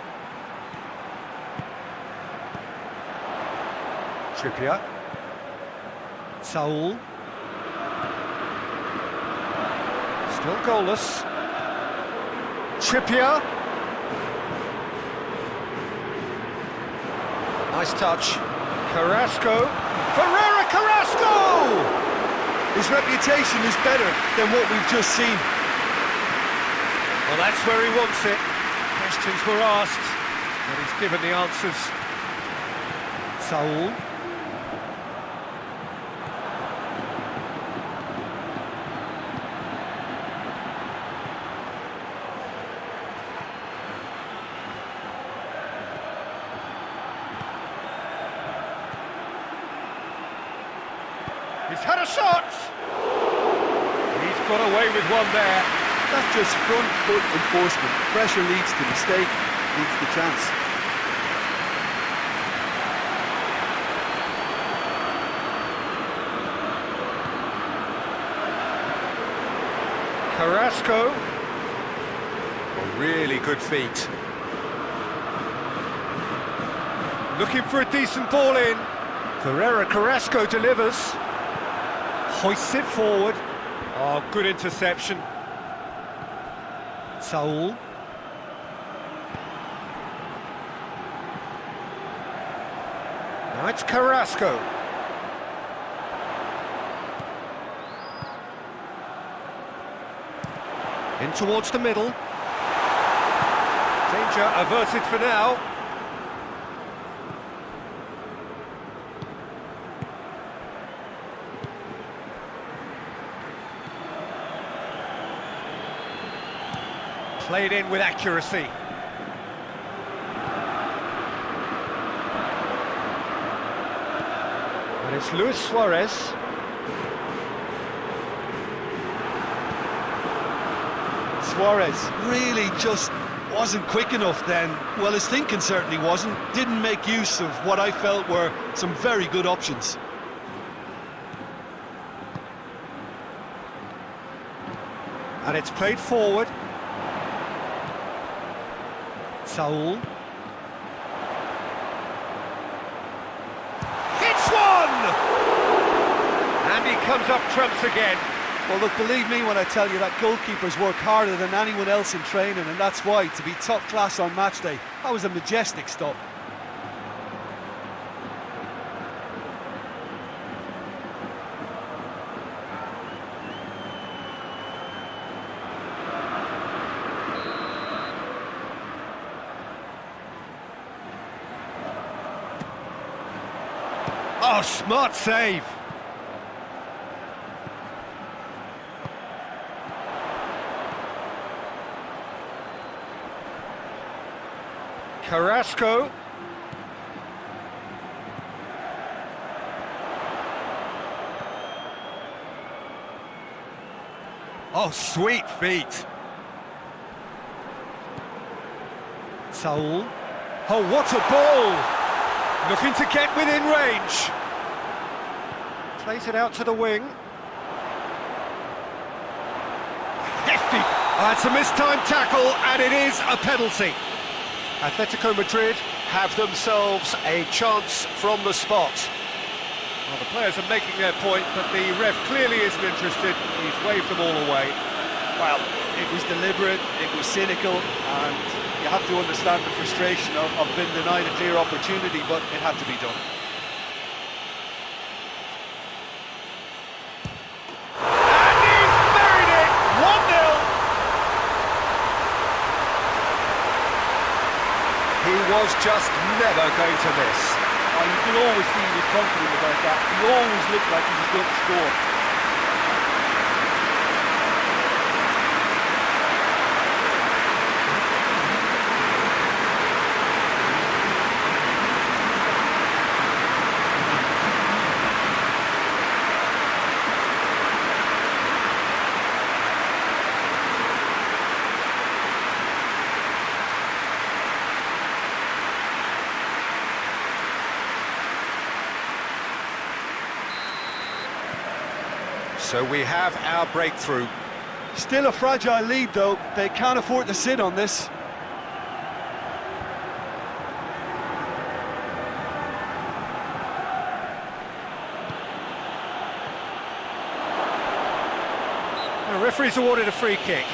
Trippier. Saul. Still goalless. Trippier. Nice touch. Carrasco. Ferreira Carrasco! His reputation is better than what we've just seen. Well, that's where he wants it. Questions were asked, but he's given the answers. Saul. He's had a shot! He's got away with one there. That's just front foot enforcement. Pressure leads to mistake, leads to chance. Carrasco. A really good feat. Looking for a decent ball in. Ferreira Carrasco delivers. Hoists it forward. Oh, good interception. Saul. Now it's Carrasco. In towards the middle. Danger averted for now. Played in with accuracy. And it's Luis Suarez. Suarez really just wasn't quick enough then. Well, his thinking certainly wasn't. Didn't make use of what I felt were some very good options. And it's played forward. Saul. Hits one! And he comes up trumps again. Well, look, believe me when I tell you that goalkeepers work harder than anyone else in training, and that's why, to be top class on match day, that was a majestic stop. Oh, smart save. Carrasco. Oh, sweet feet. Saul. Oh, what a ball! Looking to get within range. Plays it out to the wing. Hefty. That's a mistimed tackle, and it is a penalty. Atletico Madrid have themselves a chance from the spot. Well, the players are making their point, but the ref clearly isn't interested. He's waved them all away. Well, it was deliberate, it was cynical, and you have to understand the frustration of being denied a clear opportunity, but it had to be done. And he's buried it! 1-0! He was just never going to miss. Oh, you could always see he was confident about that. He always looked like he was going to score. So we have our breakthrough. Still a fragile lead though, they can't afford to sit on this. The referee's awarded a free kick.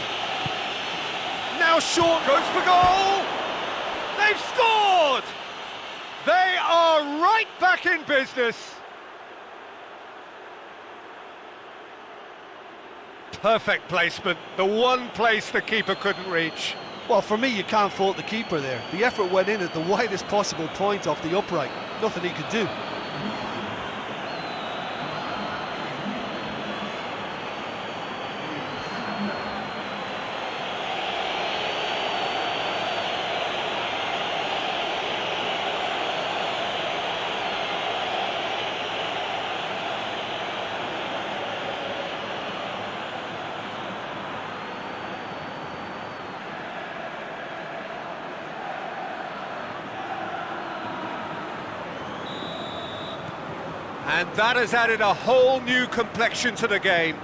Now short, goes for goal! They've scored! They are right back in business. Perfect placement, the one place the keeper couldn't reach. Well, for me, you can't fault the keeper there. The effort went in at the widest possible point off the upright. Nothing he could do. And that has added a whole new complexion to the game.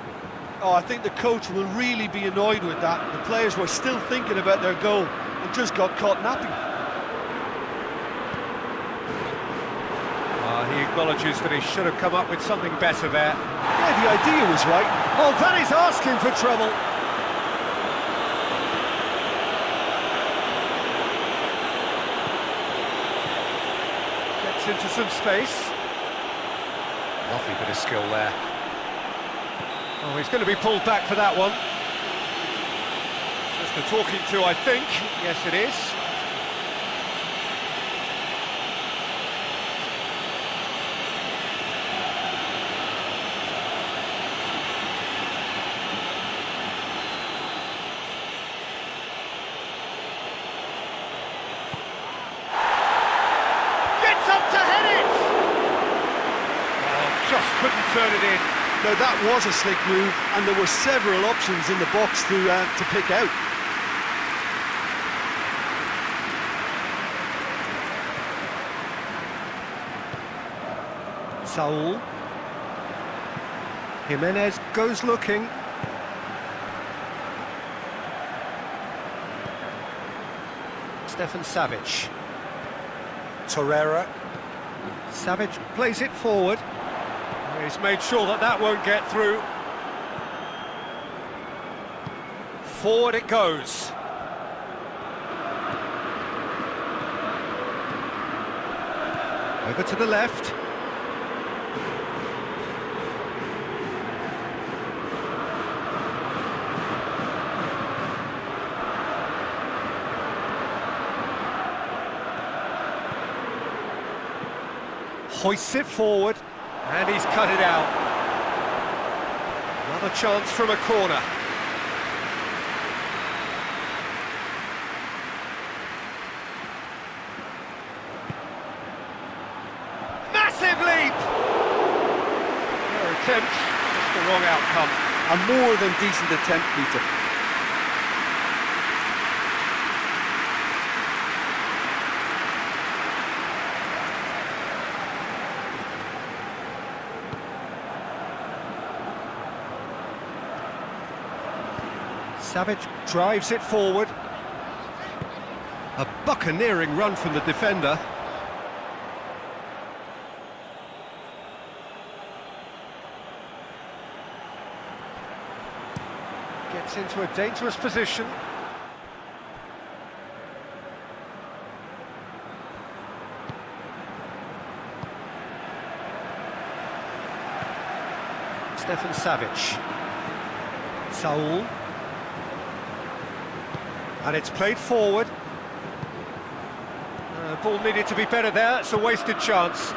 Oh, I think the coach will really be annoyed with that. The players were still thinking about their goal and just got caught napping. He acknowledges that he should have come up with something better there. Yeah, the idea was right. Oh, that is asking for trouble. Gets into some space. Lovely bit of skill there. Oh, he's going to be pulled back for that one. Just a talking to, I think. Yes, it is. Gets up to head it! couldn't turn it in. Now that was a slick move, and there were several options in the box to pick out. Saul. Jimenez goes looking. Stefan Savic. Torreira. Savic plays it forward. He's made sure that that won't get through. Forward it goes. Over to the left. Hoists it forward, and he's cut it out. Another chance from a corner. Massive leap! Their attempt, just the wrong outcome. A more than decent attempt, Peter. Savic drives it forward. A buccaneering run from the defender. Gets into a dangerous position. Stefan Savic. Saul. And it's played forward. Ball needed to be better there, it's a wasted chance.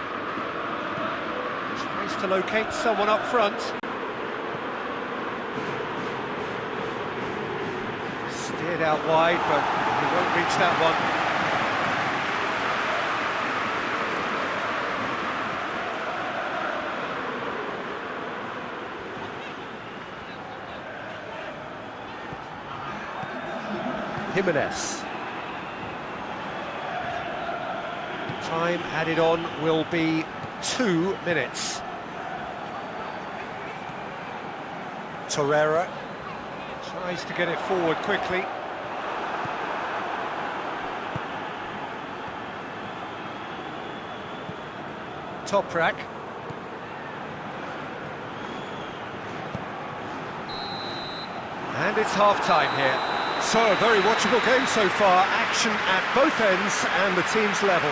Tries to locate someone up front. Steered out wide, but he won't reach that one. Jimenez. Time added on will be 2 minutes. Torreira tries to get it forward quickly. Toprak. And it's half-time here. So, a very watchable game so far, action at both ends and the team's level.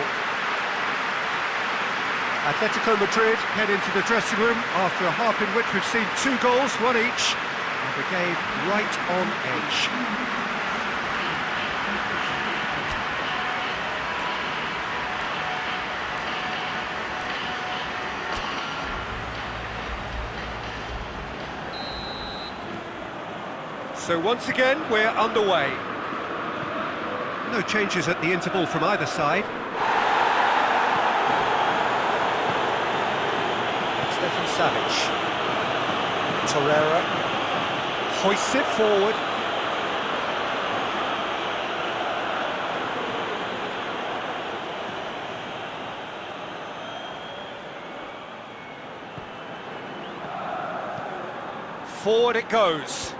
Atletico Madrid head into the dressing room after a half in which we've seen 2 goals, 1 each, and the game right on edge. So once again, we're underway. No changes at the interval from either side. Stefan Savic. Torreira hoists it forward. Forward it goes.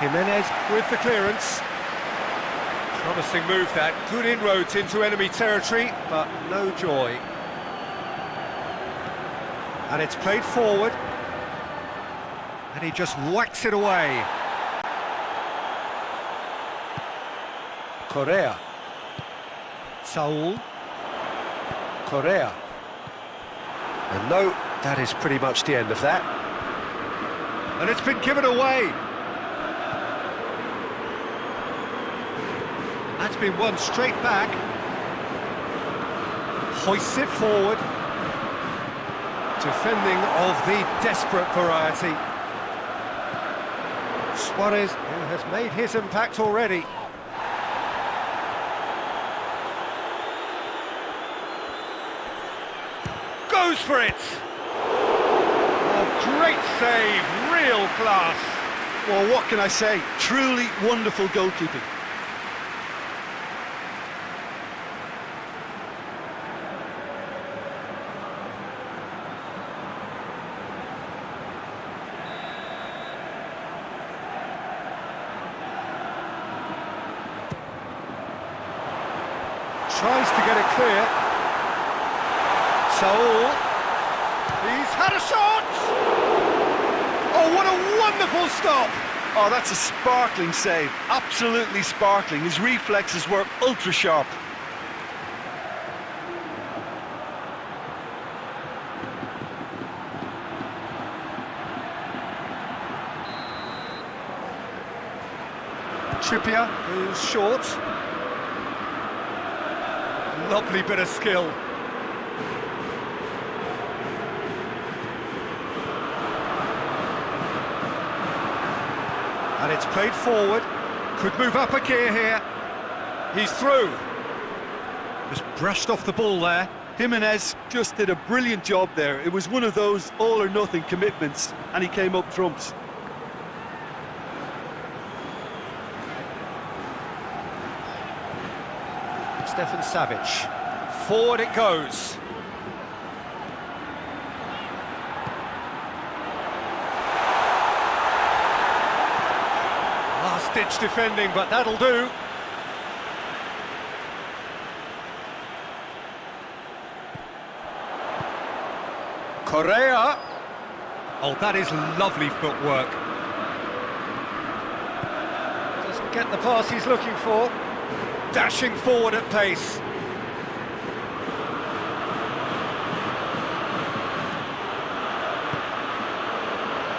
Jimenez with the clearance. Promising move that, good inroads into enemy territory, but no joy. And it's played forward. And he just whacks it away. Correa. Saul. Correa. And no, that is pretty much the end of that. And it's been given away. That's been won straight back. Hoists it forward. Defending of the desperate variety. Suarez, who has made his impact already. Goes for it! Oh, great save, real class. Well, what can I say? Truly wonderful goalkeeping. Tries to get it clear. Saul. He's had a shot! Oh, what a wonderful stop! Oh, that's a sparkling save. Absolutely sparkling. His reflexes were ultra sharp. Trippier, who's short. Lovely bit of skill. And it's played forward. Could move up a gear here. He's through. Just brushed off the ball there. Jimenez just did a brilliant job there. It was one of those all-or-nothing commitments, and he came up trumps. Stefan Savic. Forward it goes. Last-ditch defending, but that'll do. Correa. Oh, that is lovely footwork. Doesn't get the pass he's looking for. Dashing forward at pace.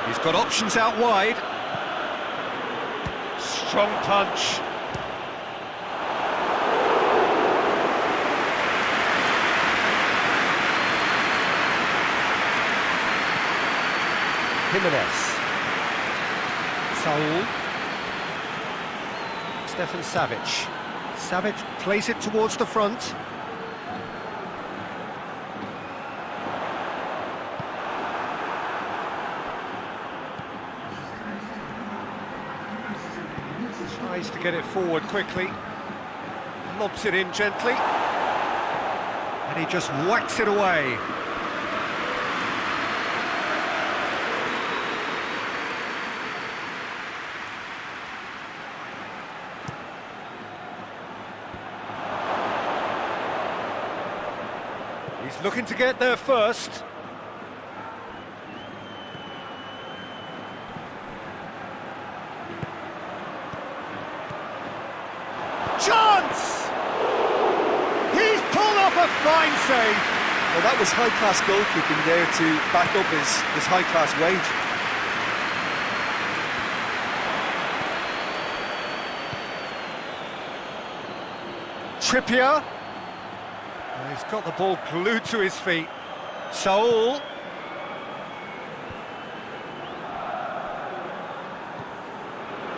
He's got options out wide. Strong punch. Jimenez. Saul. Stefan Savic. Savic plays it towards the front. Tries to get it forward quickly. Lobs it in gently. And he just whacks it away. He's looking to get there first. Chance! He's pulled off a fine save. Well, that was high-class goalkeeping there to back up his high-class wage. Trippier. He's got the ball glued to his feet. Saul.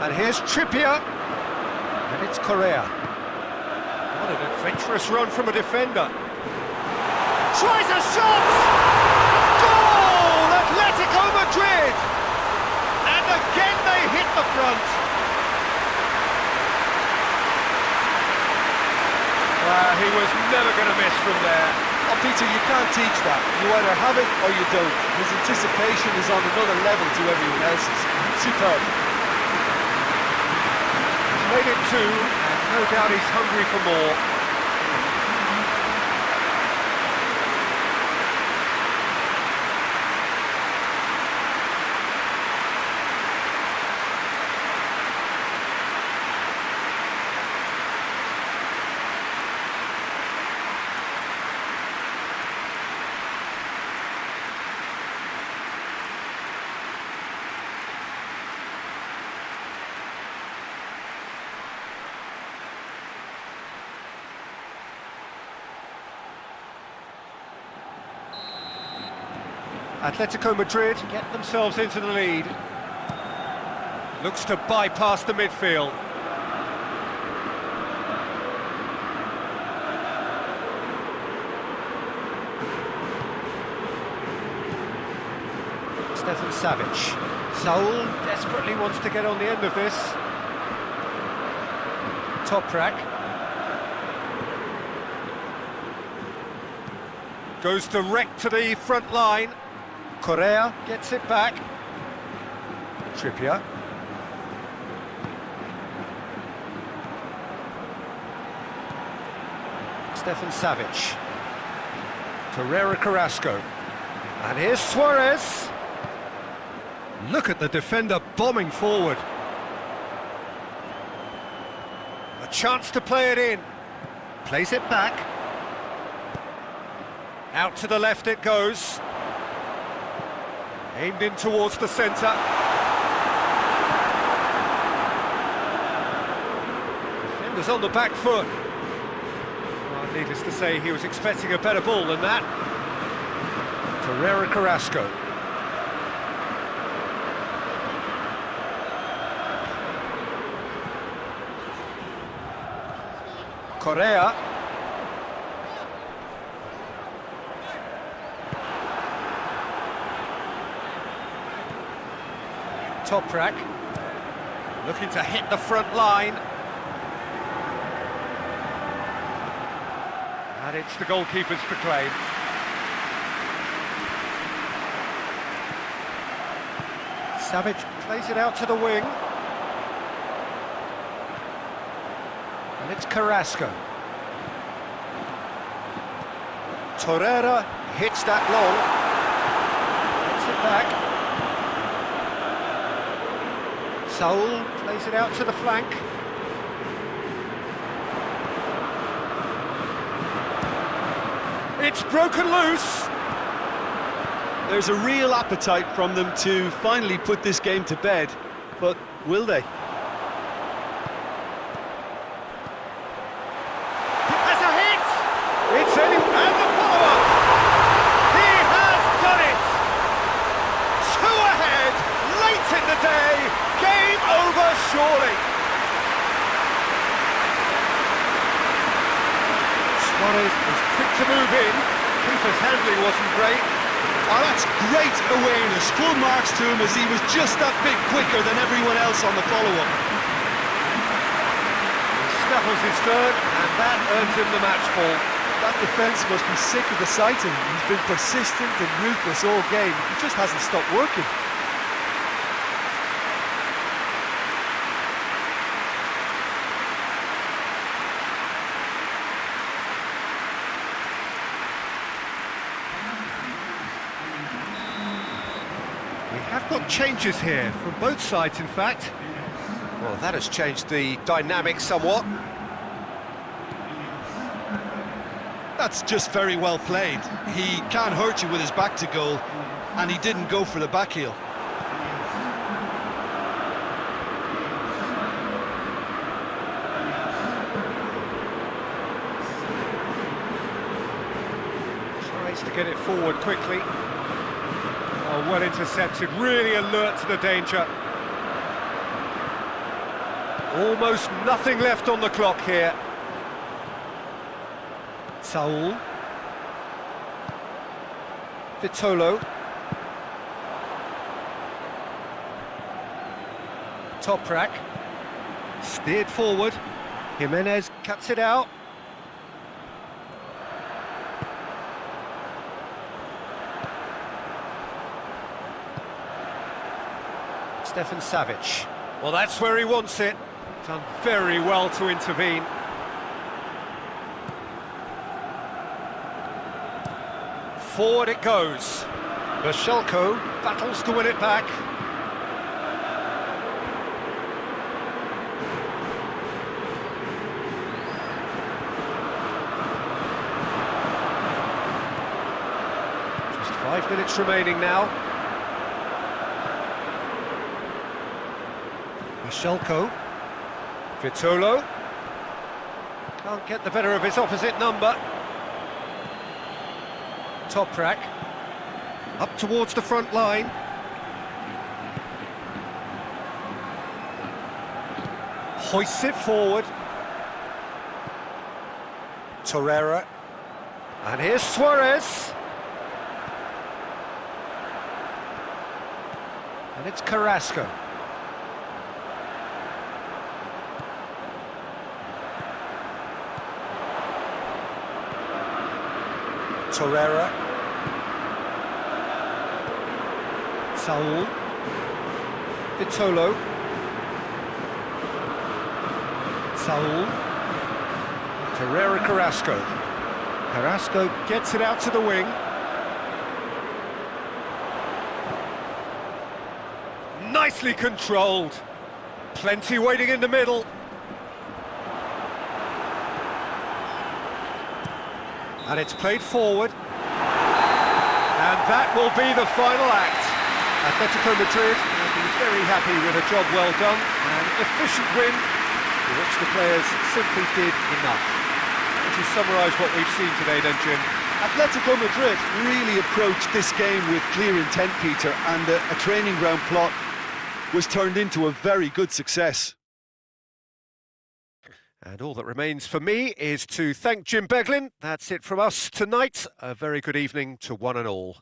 And here's Trippier. And it's Correa. What an adventurous run from a defender. Tries a shot! Goal! Atletico Madrid! And again they hit the front. He was never going to miss from there. Oh, Peter, you can't teach that. You either have it or you don't. His anticipation is on another level to everyone else's. Superb. He's made it two, and no doubt he's hungry for more. Atletico Madrid get themselves into the lead. Looks to bypass the midfield. Stefan Savic. Saul desperately wants to get on the end of this. Toprak. Goes direct to the front line. Correa gets it back. Trippier. Stefan Savic. Torreira Carrasco. And here's Suarez. Look at the defender bombing forward. A chance to play it in. Plays it back. Out to the left it goes. Aimed in towards the centre. Defender's on the back foot. Well, needless to say, he was expecting a better ball than that. Torreira Carrasco. Correa. Toprak. Looking to hit the front line. And it's the goalkeepers to claim. Savic plays it out to the wing. And it's Carrasco. Torreira hits that long. Gets it back. Saul plays it out to the flank. It's broken loose. There's a real appetite from them to finally put this game to bed, but will they? That's a hit! It's and the follow-up! He has done it! 2 ahead, late in the day, game over surely! Suarez was quick to move in, keeper's handling wasn't great. Oh, that's great awareness. Full marks to him as he was just that bit quicker than everyone else on the follow-up. He snuffles his third, and that earns him the match ball. That defence must be sick of the sight of him. He's been persistent and ruthless all game. He just hasn't stopped working. Have got changes here from both sides, in fact. Well, that has changed the dynamic somewhat. That's just very well played. He can't hurt you with his back to goal, and he didn't go for the back heel. Tries to get it forward quickly. Oh, well intercepted, really alert to the danger. Almost nothing left on the clock here. Saul. Vitolo. Toprak. Steered forward. Jimenez cuts it out. Stefan Savic. Well, that's where he wants it. Done very well to intervene. Forward it goes. Bashelko battles to win it back. Just 5 minutes remaining now. Bashelko. Vitolo. Can't get the better of his opposite number. Toprak. Up towards the front line. Hoists it forward. Torreira. And here's Suarez. And it's Carrasco. Torreira. Saul. Vitolo. Saul. Torreira Carrasco. Carrasco gets it out to the wing. Nicely controlled. Plenty waiting in the middle. And it's played forward. And that will be the final act. Atletico Madrid will be very happy with a job well done. An efficient win, for which the players simply did enough. Would you summarise what we've seen today then, Jim? Atletico Madrid really approached this game with clear intent, Peter, and a training ground plot was turned into a very good success. And all that remains for me is to thank Jim Beglin. That's it from us tonight. A very good evening to one and all.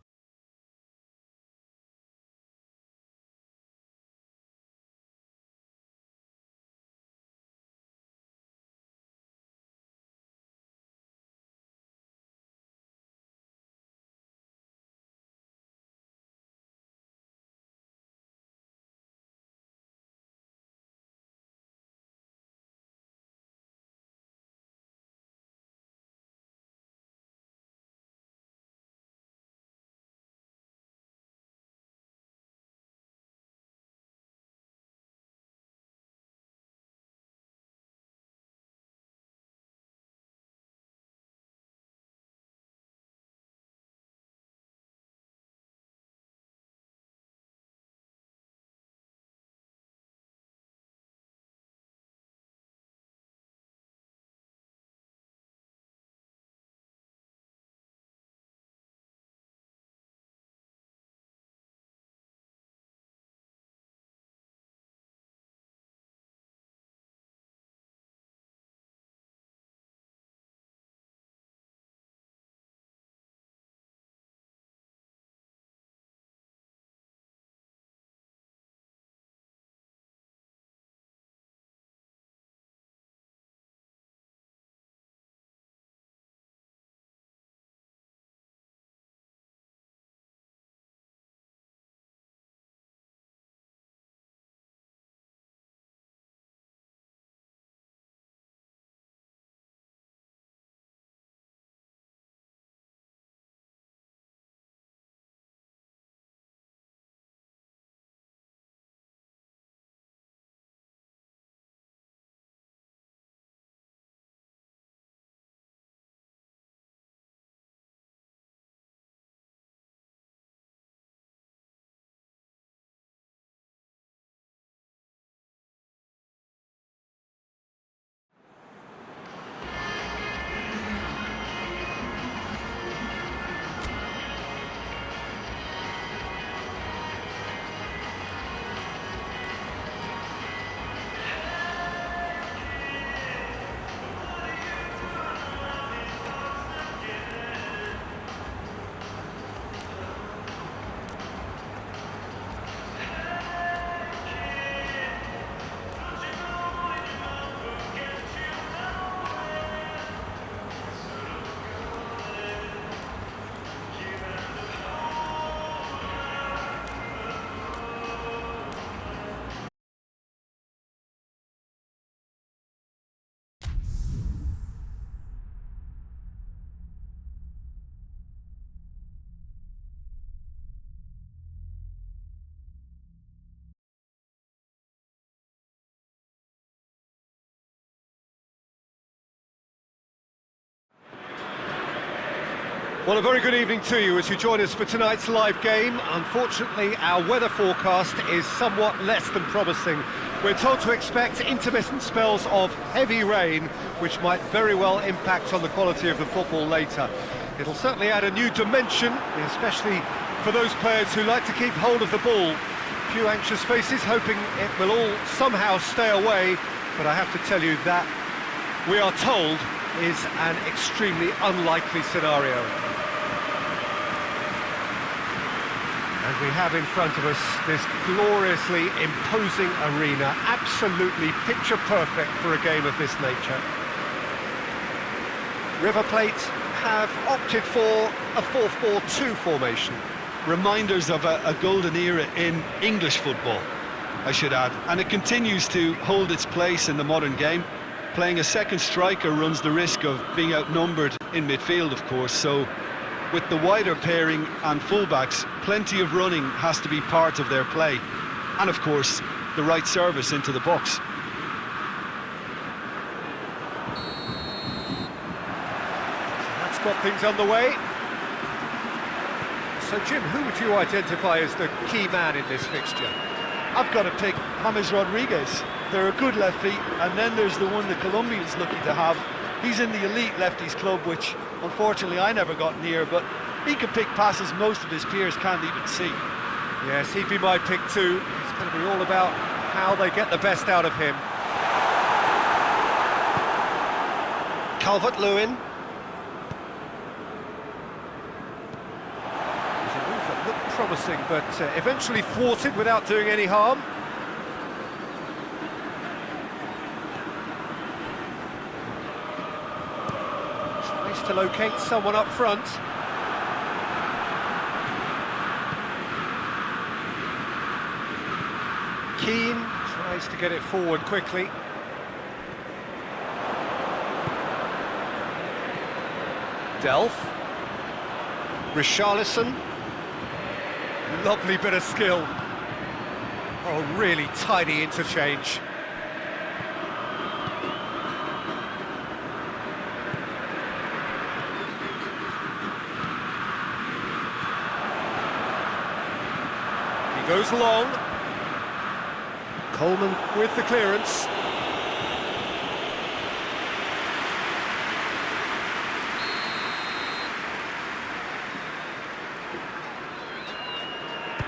Well, a very good evening to you as you join us for tonight's live game. Unfortunately, our weather forecast is somewhat less than promising. We're told to expect intermittent spells of heavy rain, which might very well impact on the quality of the football later. It'll certainly add a new dimension, especially for those players who like to keep hold of the ball. A few anxious faces hoping it will all somehow stay away, but I have to tell you that we are told is an extremely unlikely scenario. And we have in front of us this gloriously imposing arena, absolutely picture perfect for a game of this nature. River Plate have opted for a 4-4-2 formation. Reminders of a golden era in English football, I should add, and it continues to hold its place in the modern game. Playing a second striker runs the risk of being outnumbered in midfield, of course, so with the wider pairing and fullbacks, plenty of running has to be part of their play, and of course the right service into the box. That's got things underway. So Jim, who would you identify as the key man in this fixture? I've got to pick James Rodriguez. They're a good left feet, and then there's the one the Colombian's lucky to have. He's in the elite lefties club, which unfortunately I never got near, but he can pick passes most of his peers can't even see. Yes, he'd be my pick too. It's going to be all about how they get the best out of him. Calvert-Lewin. It's a move that looked promising, but eventually thwarted without doing any harm. To locate someone up front. Keane tries to get it forward quickly. Delph. Richarlison. Lovely bit of skill. Oh, really tidy interchange. Goes long. Coleman with the clearance.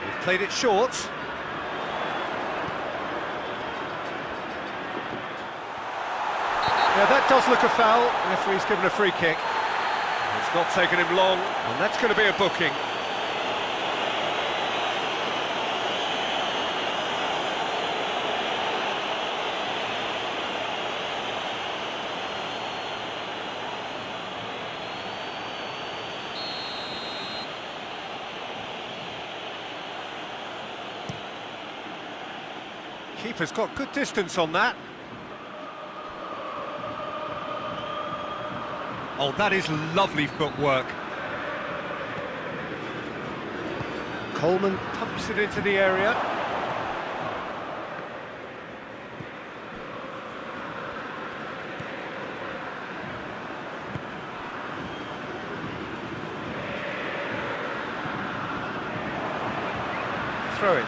They've played it short. Yeah, that does look a foul. The referee's given a free kick. It's not taken him long, and that's going to be a booking. Keeper's got good distance on that. Oh, that is lovely footwork. Coleman pumps it into the area. Throw it.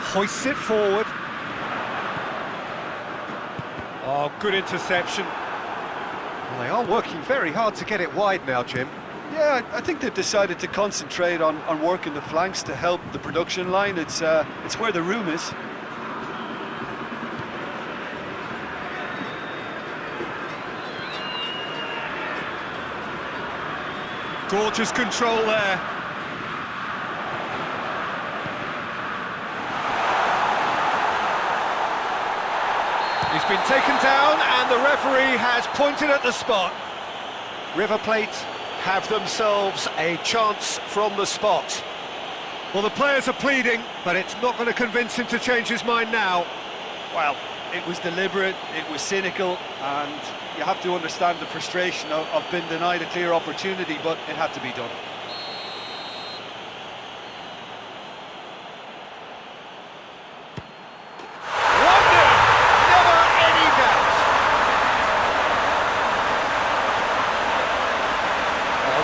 Hoists it forward. Oh, good interception. Well, they are working very hard to get it wide now, Jim. Yeah, I think they've decided to concentrate on working the flanks to help the production line. It's where the room is. Gorgeous control there. He's been taken down and the referee has pointed at the spot. River Plate have themselves a chance from the spot. Well, the players are pleading, but it's not going to convince him to change his mind now. Well, it was deliberate, it was cynical, and you have to understand the frustration of being denied a clear opportunity, but it had to be done.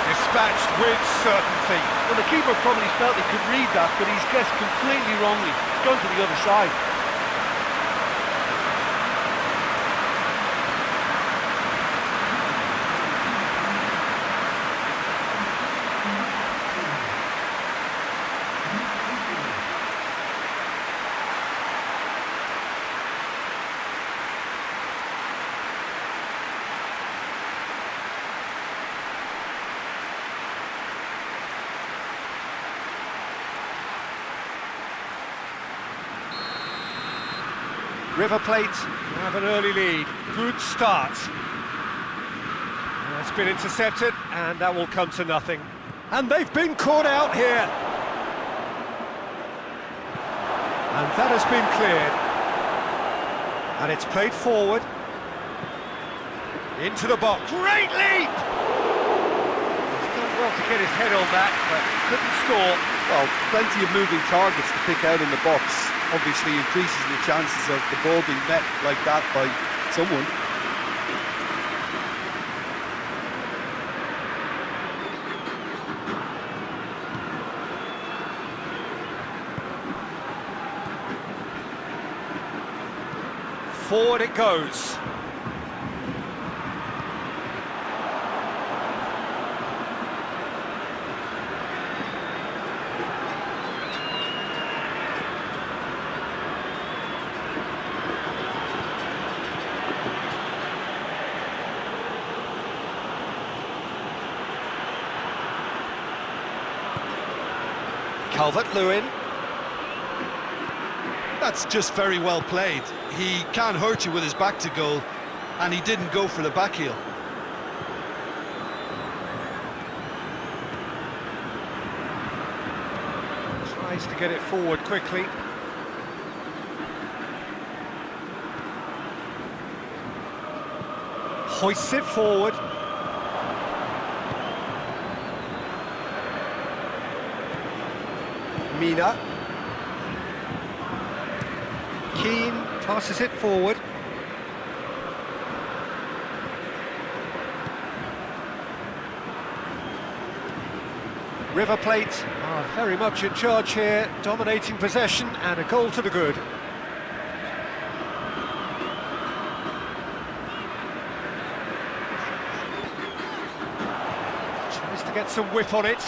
Dispatched with certainty. Well, the keeper probably felt he could read that, but he's guessed completely wrongly. He's gone to the other side. River Plate have an early lead. Good start. That's been intercepted, and that will come to nothing. And they've been caught out here. And that has been cleared. And it's played forward. Into the box. Great leap! He's done well to get his head on that, but couldn't score. Well, plenty of moving targets to pick out in the box. Obviously increases the chances of the ball being met like that by someone. Forward it goes. Calvert-Lewin. That's just very well played. He can hurt you with his back to goal, and he didn't go for the back heel. Tries to get it forward quickly. Hoists it forward. Mina. Keane passes it forward. River Plate are very much in charge here, dominating possession and a goal to the good. Tries to get some whip on it.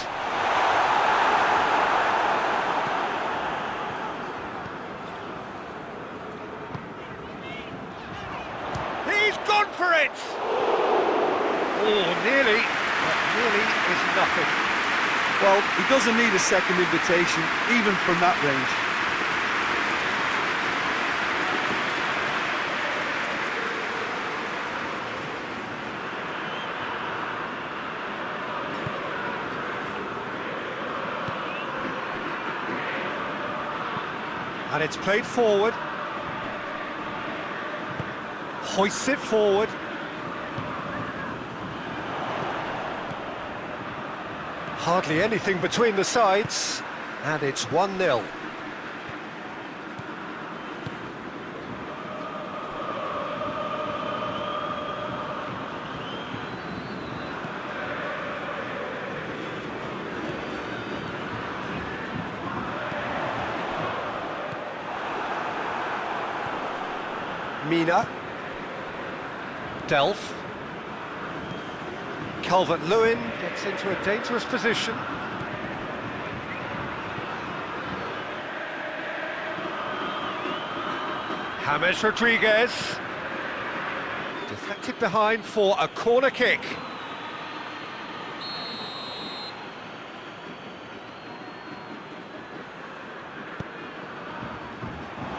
Gone for it! Oh, nearly, but nearly is nothing. Well, he doesn't need a second invitation, even from that range. And it's played forward. Hoists it forward. Hardly anything between the sides, and it's 1-0. Mina. Delph. Calvert-Lewin gets into a dangerous position. James Rodriguez. Deflected behind for a corner kick.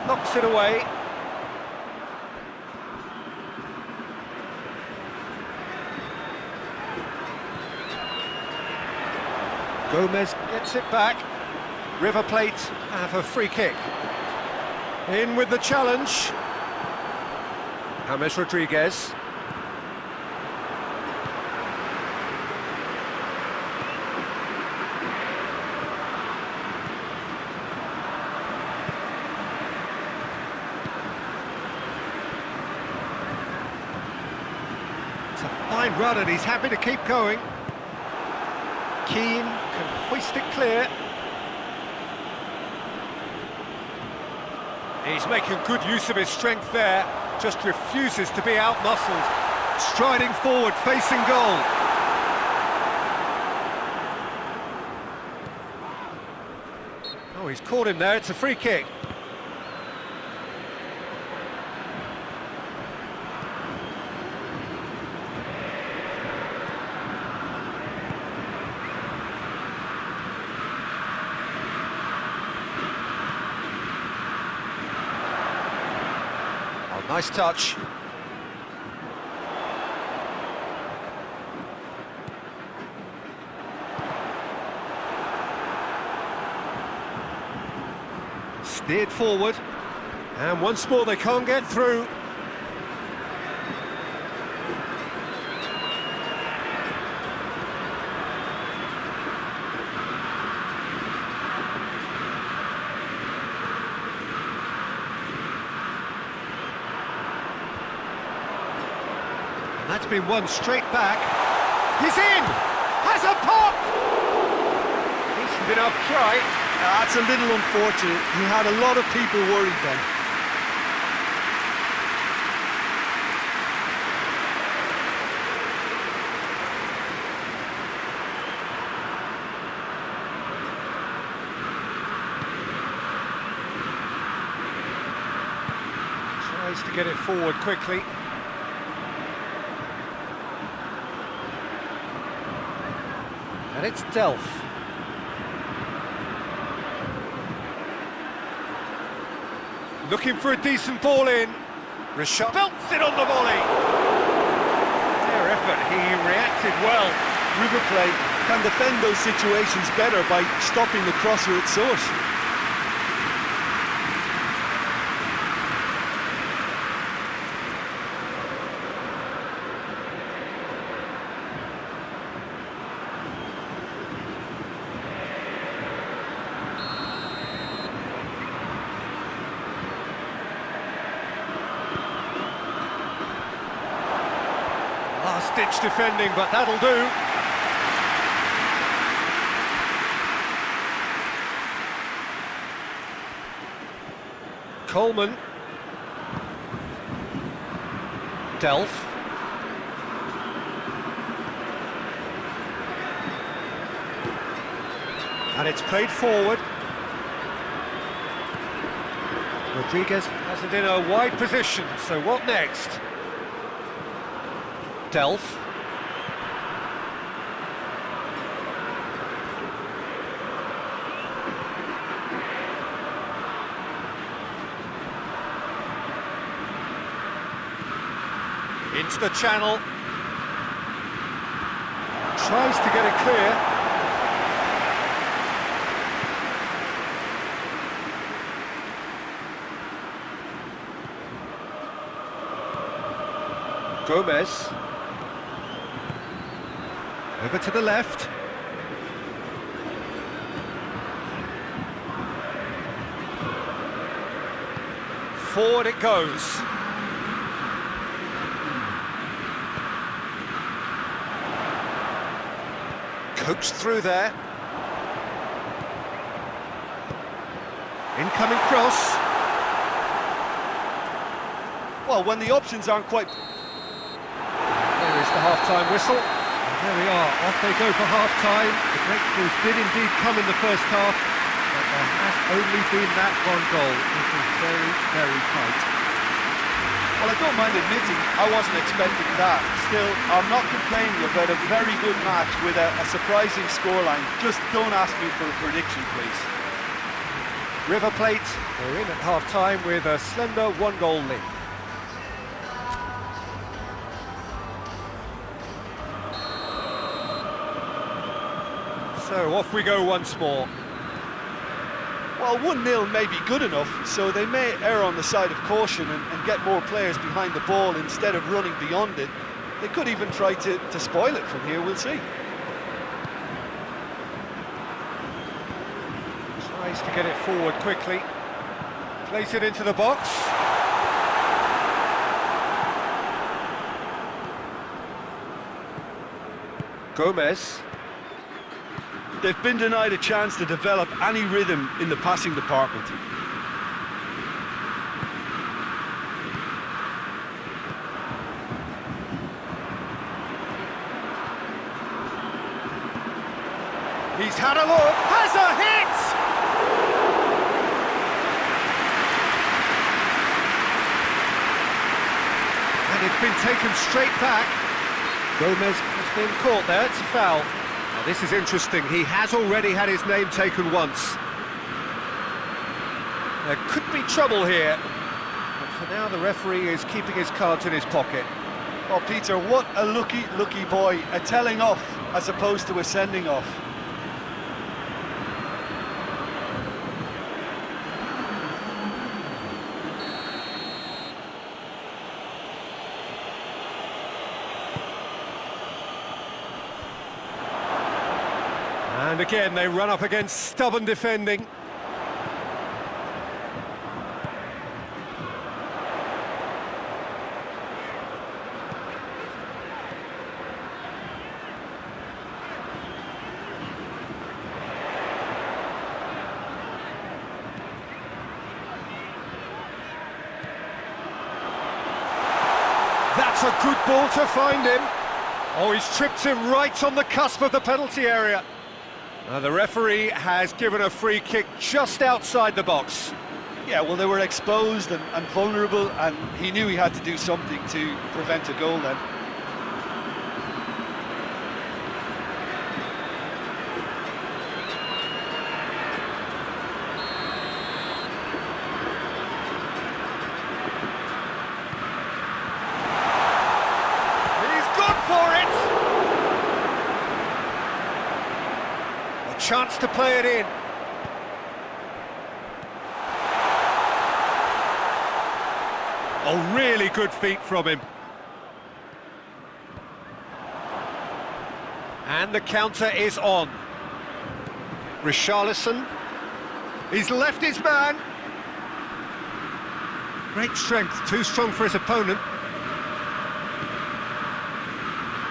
Knocks it away. Gomez gets it back. River Plate have a free kick. In with the challenge. James Rodriguez. It's a fine run and he's happy to keep going. Keane can hoist it clear. He's making good use of his strength there, just refuses to be out-muscled. Striding forward, facing goal. Oh, he's caught him there, it's a free kick. Nice touch. Steered forward. And once more they can't get through. That's been won straight back. He's in! Has a pop! Decent enough try. That's a little unfortunate. He had a lot of people worried then. Tries to get it forward quickly. And it's Delph. Looking for a decent ball in. Rashad belts it on the volley. Fair effort, he reacted well. River Plate can defend those situations better by stopping the crosser at source. Last-ditch defending, but that'll do. Coleman. Delph. And it's played forward. Rodriguez has it in a wide position, so what next? Delph. Into the channel. Tries to get it clear. Gomez. Over to the left. Forward it goes. Coaxed through there. Incoming cross. Well, when the options aren't quite... There is the half-time whistle. There we are, off they go for half-time. The breakthroughs did indeed come in the first half, but there has only been that one goal. It was very, very tight. Well, I don't mind admitting I wasn't expecting that. Still, I'm not complaining about a very good match with a surprising scoreline. Just don't ask me for a prediction, please. River Plate are in at half-time with a slender one-goal lead. So off we go once more. Well, 1-0 may be good enough, so they may err on the side of caution and get more players behind the ball instead of running beyond it. They could even try to spoil it from here, we'll see. Tries to get it forward quickly. Place it into the box. Gomez. They've been denied a chance to develop any rhythm in the passing department. He's had a look, has a hit! And it's been taken straight back. Gomez has been caught there, it's a foul. Now, this is interesting, he has already had his name taken once. There could be trouble here. But For now, the referee is keeping his cards in his pocket. Oh, Peter, what a lucky boy. A telling off as opposed to a sending off. And again, they run up against stubborn defending. That's a good ball to find him. Oh, he's tripped him right on the cusp of the penalty area. The referee has given a free kick just outside the box. Yeah, well, they were exposed and vulnerable, and he knew he had to do something to prevent a goal then. Chance to play it in. Oh, really good feet from him. And the counter is on. Richarlison. He's left his man. Great strength, too strong for his opponent.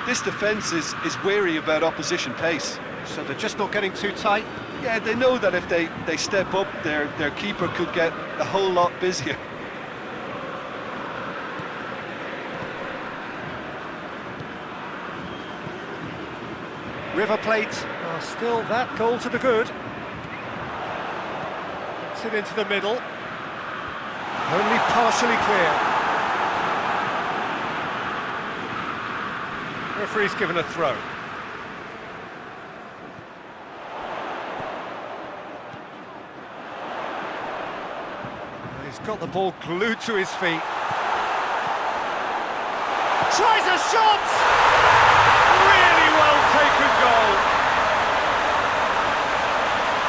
This defence is wary about opposition pace. So they're just not getting too tight? Yeah, they know that if they step up, their keeper could get a whole lot busier. River Plate are still that goal to the good. Gets it into the middle. Only partially clear. Referee's given a throw. He's got the ball glued to his feet. Tries a shot! Really well taken goal.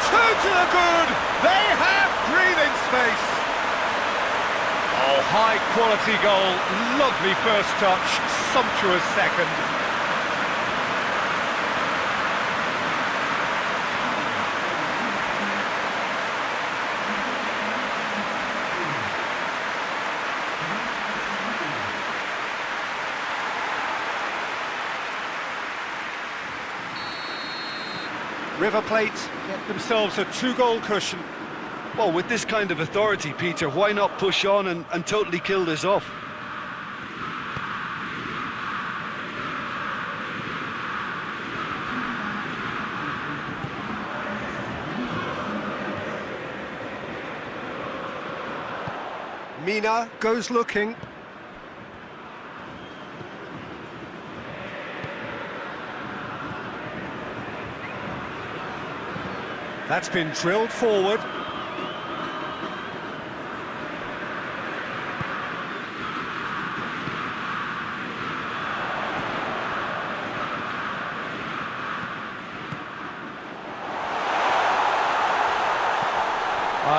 2 to the good. They have breathing space. Oh, high quality goal. Lovely first touch. Sumptuous second. River Plate get themselves a 2-goal cushion. Well, with this kind of authority, Peter, why not push on and totally kill this off? Mina goes looking. That's been drilled forward.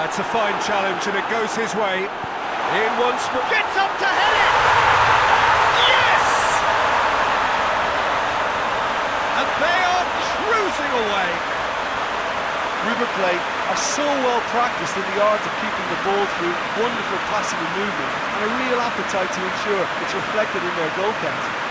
It's a fine challenge and it goes his way. In once more. Gets up to head it! Yes! And they are cruising away. River Plate are so well practiced in the art of keeping the ball through wonderful passing and movement, and a real appetite to ensure it's reflected in their goal count.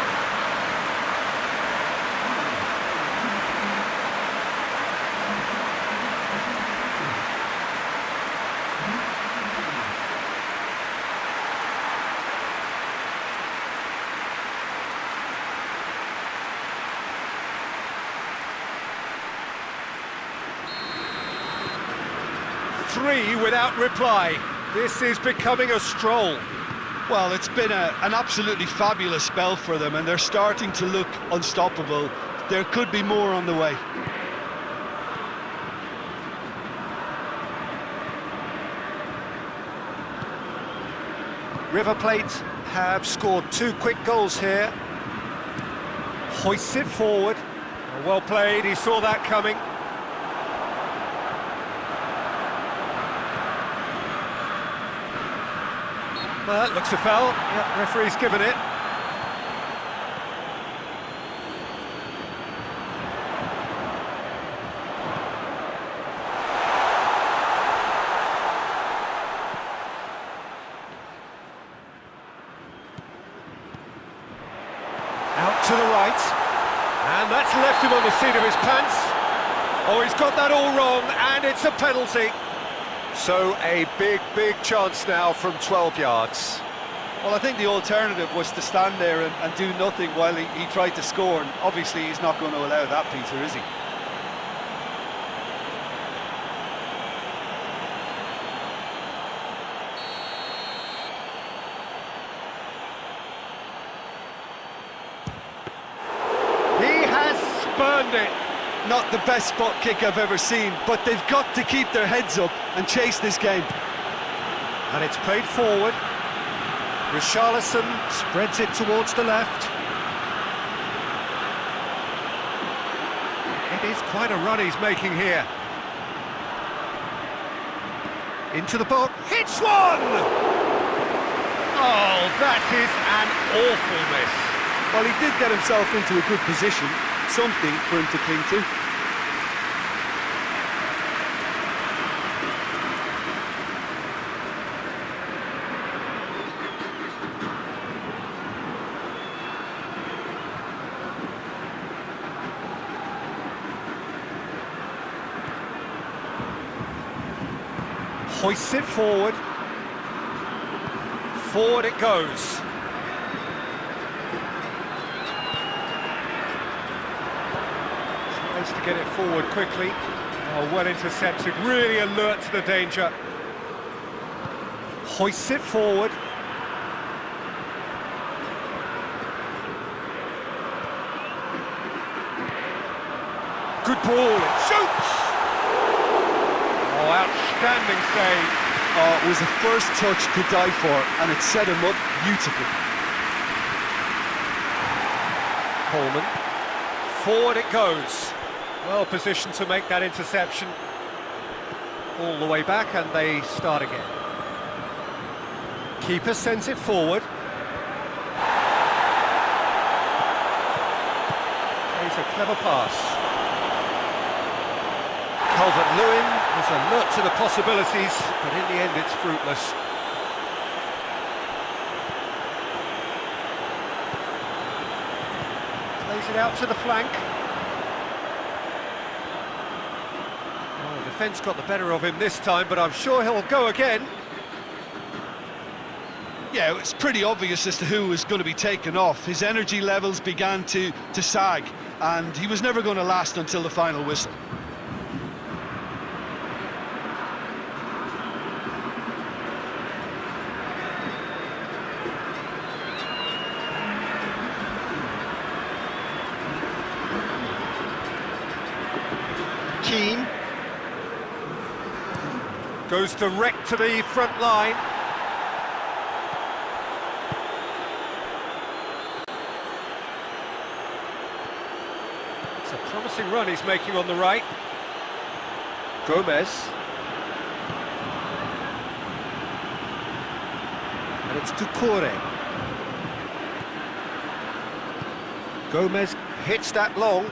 Three without reply. This is becoming a stroll. Well, it's been an absolutely fabulous spell for them, and they're starting to look unstoppable. There could be more on the way. River Plate have scored 2 quick goals here. Hoists it forward. Well played, he saw that coming. Well, that looks a foul. Yeah, referee's given it. Out to the right, and that's left him on the seat of his pants. Oh, he's got that all wrong, and it's a penalty. So a big chance now from 12 yards. Well, I think the alternative was to stand there and do nothing while he tried to score, and obviously he's not going to allow that, Peter, is he? Burned it. Not the best spot kick I've ever seen, but they've got to keep their heads up and chase this game. And it's played forward. Richarlison spreads it towards the left. It is quite a run he's making here. Into the box, hits one! Oh, that is an awful miss. Well, he did get himself into a good position. Something for him to cling to. Hoists it forward. Forward it goes. To get it forward quickly. Oh, well intercepted, really alert to the danger. Hoists it forward. Good ball, it shoots! Oh, outstanding save. Oh, it was a first touch to die for, and it set him up beautifully. Coleman. Forward it goes. Well positioned to make that interception. All the way back, and they start again. Keeper sends it forward. Plays a clever pass. Calvert-Lewin is alert to the possibilities, but in the end it's fruitless. Plays it out to the flank. Defence got the better of him this time, but I'm sure he'll go again. Yeah, it's pretty obvious as to who was going to be taken off. His energy levels began to sag, and he was never going to last until the final whistle. Keane goes direct to the front line. It's a promising run he's making on the right. Gomez. And it's Doucouré. Gomez hits that long.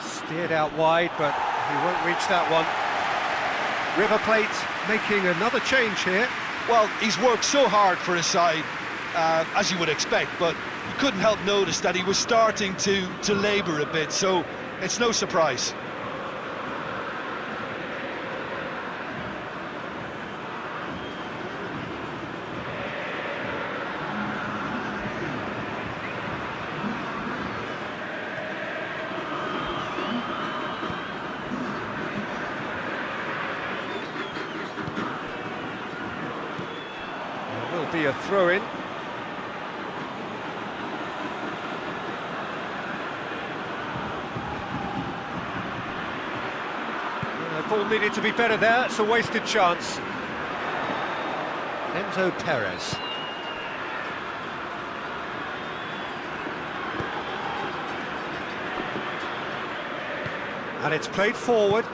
Steered out wide, but he won't reach that one. River Plate making another change here. Well, he's worked so hard for his side, as you would expect, but you couldn't help notice that he was starting to labour a bit, so it's no surprise. Be a throw-in. The ball needed to be better there, it's a wasted chance. Enzo Perez. And it's played forward.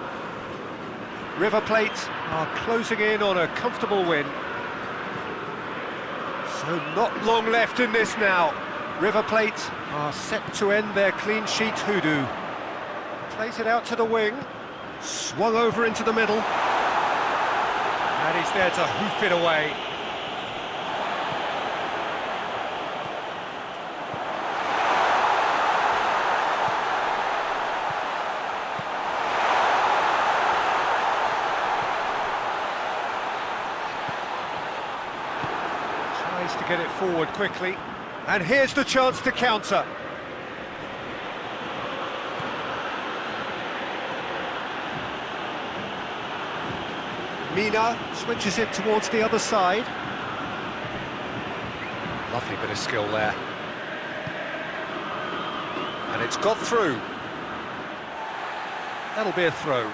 River Plate are closing in on a comfortable win. So not long left in this now. River Plate are set to end their clean sheet hoodoo. Plays it out to the wing. Swung over into the middle. And he's there to hoof it away. Tries to get it forward quickly. And here's the chance to counter. Mina switches it towards the other side. Lovely bit of skill there. And it's got through. That'll be a throw.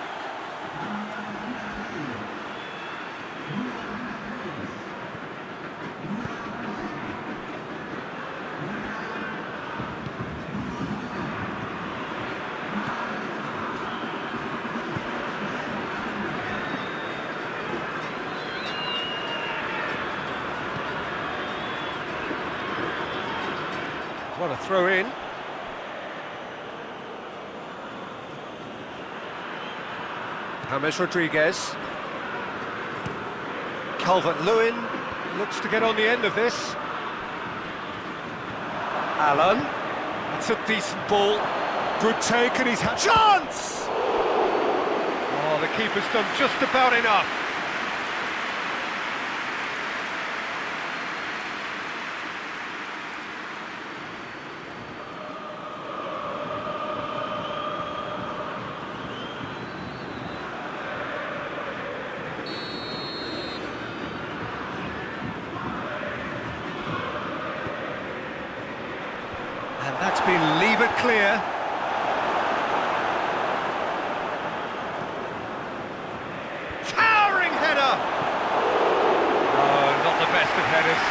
What a throw in. James Rodriguez. Calvert-Lewin looks to get on the end of this. Allen. That's a decent ball. Good take and he's had chance! Oh, the keeper's done just about enough. And that's been levered clear. Towering header! Oh, not the best of headers.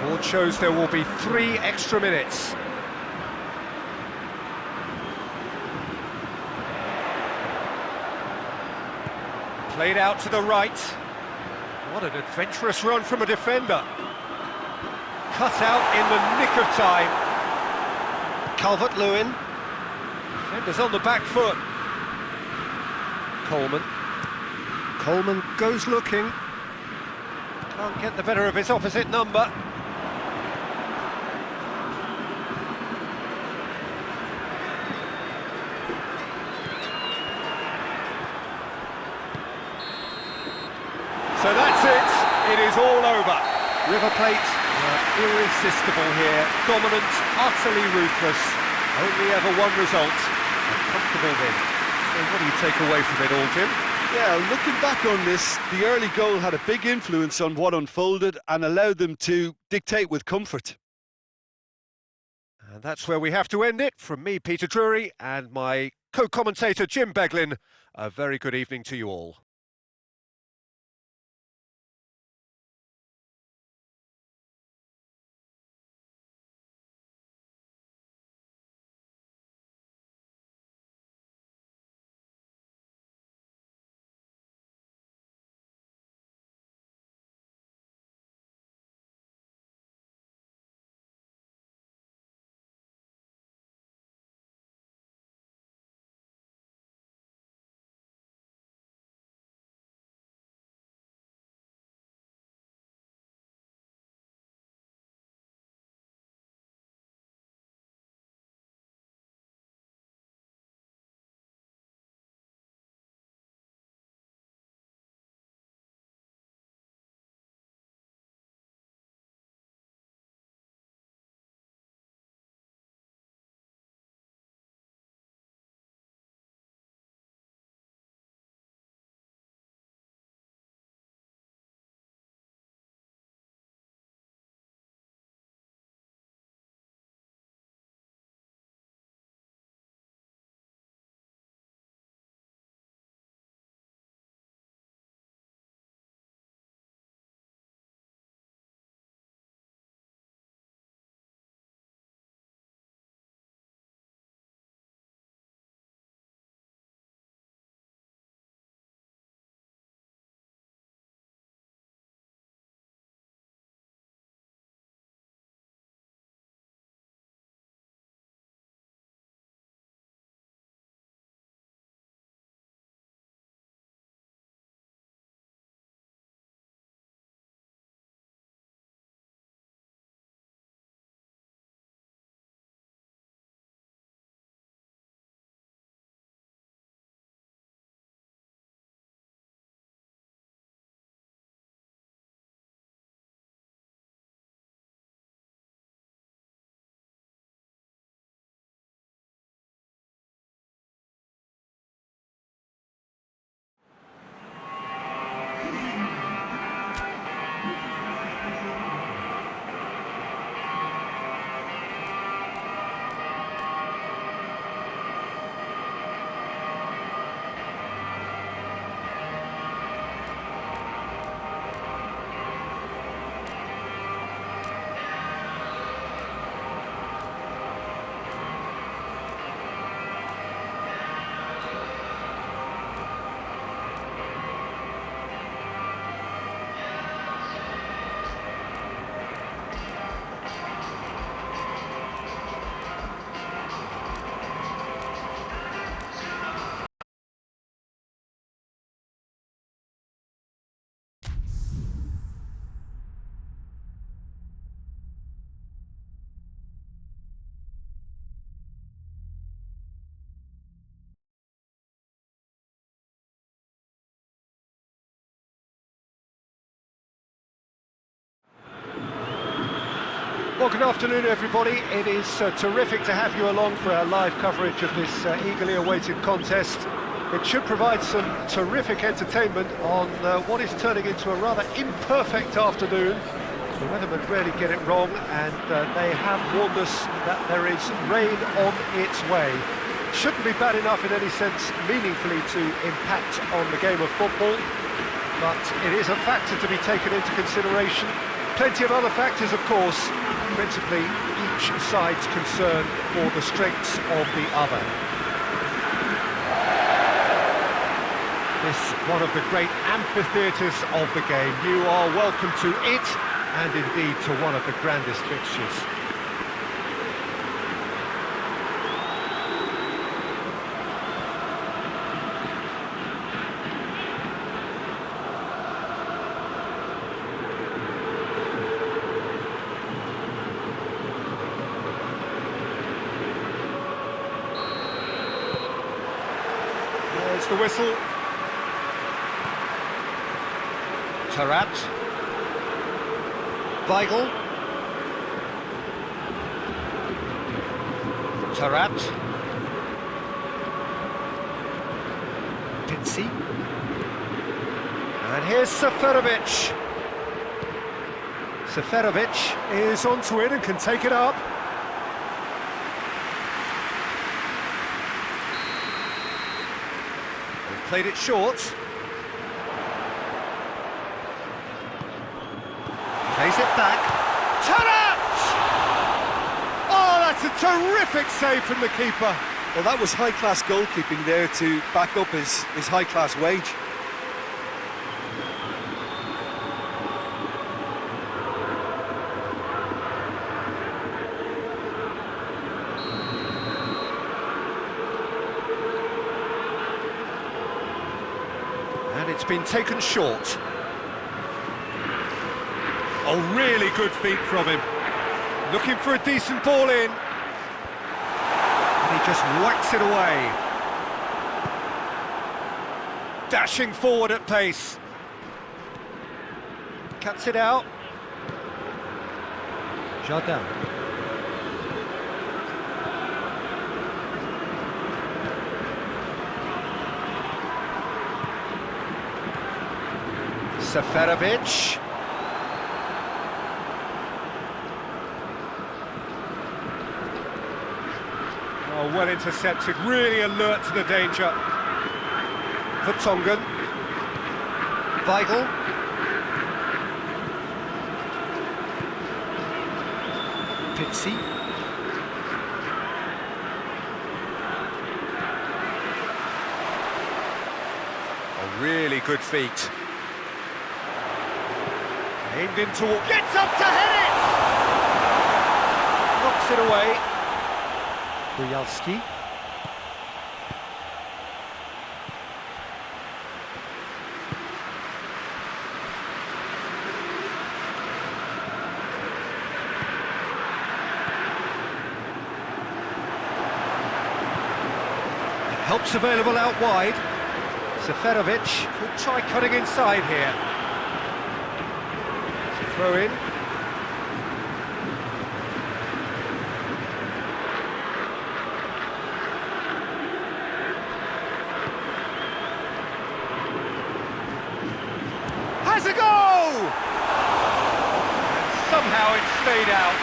Board shows there will be 3 extra minutes. Played out to the right. What an adventurous run from a defender. Cut out in the nick of time. Calvert-Lewin. Defender's on the back foot. Coleman. Coleman goes looking. Can't get the better of his opposite number. So that's it. It is all over. River Plate were irresistible here. Dominant, utterly ruthless. Only ever one result. A comfortable win. So what do you take away from it all, Jim? Yeah, looking back on this, the early goal had a big influence on what unfolded and allowed them to dictate with comfort. And that's where we have to end it. From me, Peter Drury, and my co-commentator, Jim Beglin. A very good evening to you all. Well, good afternoon, everybody. It is terrific to have you along for our live coverage of this eagerly awaited contest. It should provide some terrific entertainment on what is turning into a rather imperfect afternoon. The weathermen rarely get it wrong, and they have warned us that there is rain on its way. Shouldn't be bad enough in any sense meaningfully to impact on the game of football, but it is a factor to be taken into consideration. Plenty of other factors, of course, principally each side's concern for the strengths of the other. This one of the great amphitheatres of the game. You are welcome to it, and indeed to one of the grandest fixtures. There's the whistle. Tarat. Weigl. Tarat. Pizzi. And here's Seferovic. Seferovic is onto it and can take it up. They've played it short. Plays it back. Tarat! Oh, that's a terrific save from the keeper. Well, that was high-class goalkeeping there to back up his high-class wage. And it's been taken short. Oh, really good feet from him. Looking for a decent ball in. And he just whacks it away. Dashing forward at pace. Cuts it out. Jardin. Seferovic. Oh, well intercepted, really alert to the danger. Vertonghen. Weigl. Pizzi. Oh, really good feet. Aimed in towards... Gets up to head it! Knocks it away. Bujalski. Help's available out wide. Seferovic could try cutting inside here. It's a throw in. Has a go! And somehow it stayed out.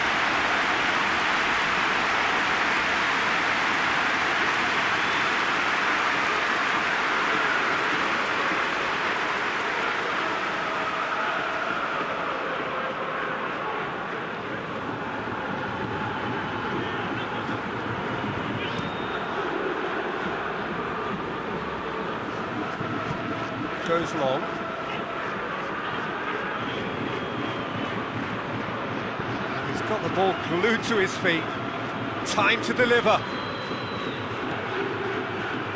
Goes long. And he's got the ball glued to his feet. Time to deliver.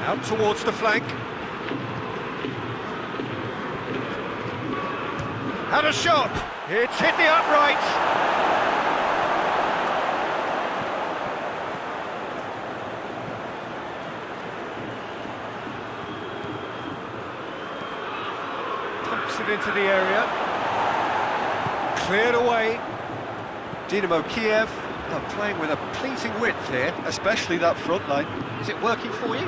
Out towards the flank. Had a shot. It's hit the upright. It into the area, cleared away, Dynamo Kyiv are playing with a pleasing width here. Especially that front line. Is it working for you?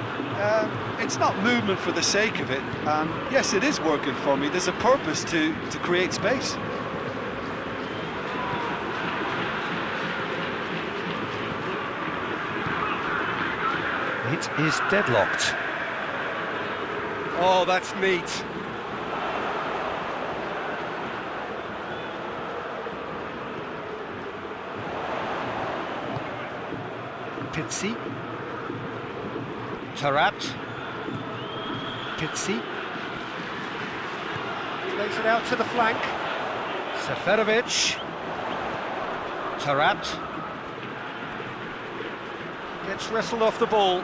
It's not movement for the sake of it, and yes, it is working for me. There's a purpose to create space. It is deadlocked. Oh, that's neat. Pizzi. Tarat. Pizzi. Plays it out to the flank. Seferovic. Tarat. Gets wrestled off the ball.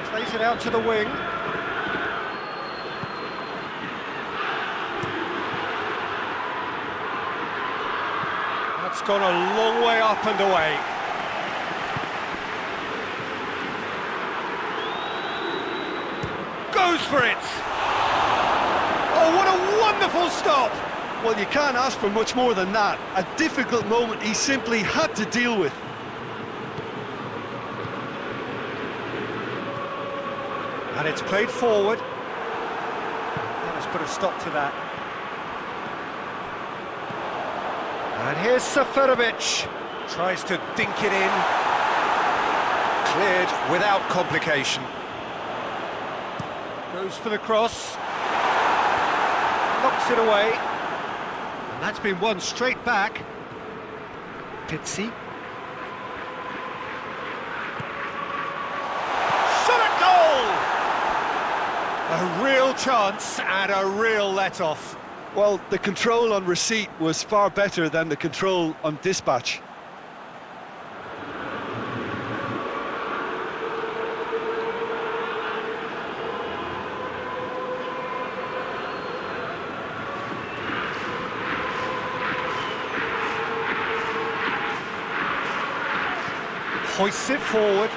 Plays it out to the wing. That's gone a long way up and away. Goes for it! Oh, what a wonderful stop! Well, you can't ask for much more than that. A difficult moment he simply had to deal with. And it's played forward. That has put a stop to that. And here's Seferovic. Tries to dink it in. Cleared without complication. Goes for the cross. Knocks it away. And that's been won straight back. Pizzi. Shot at goal! A real chance and a real let-off. Well, the control on receipt was far better than the control on dispatch. Hoists it forward.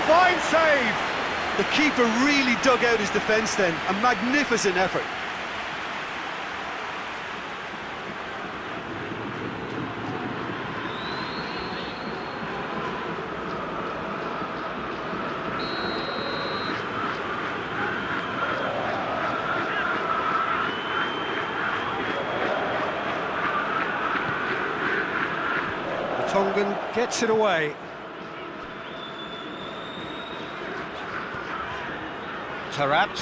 Fine save! The keeper really dug out his defence then. A magnificent effort. The Tongan gets it away. Tarat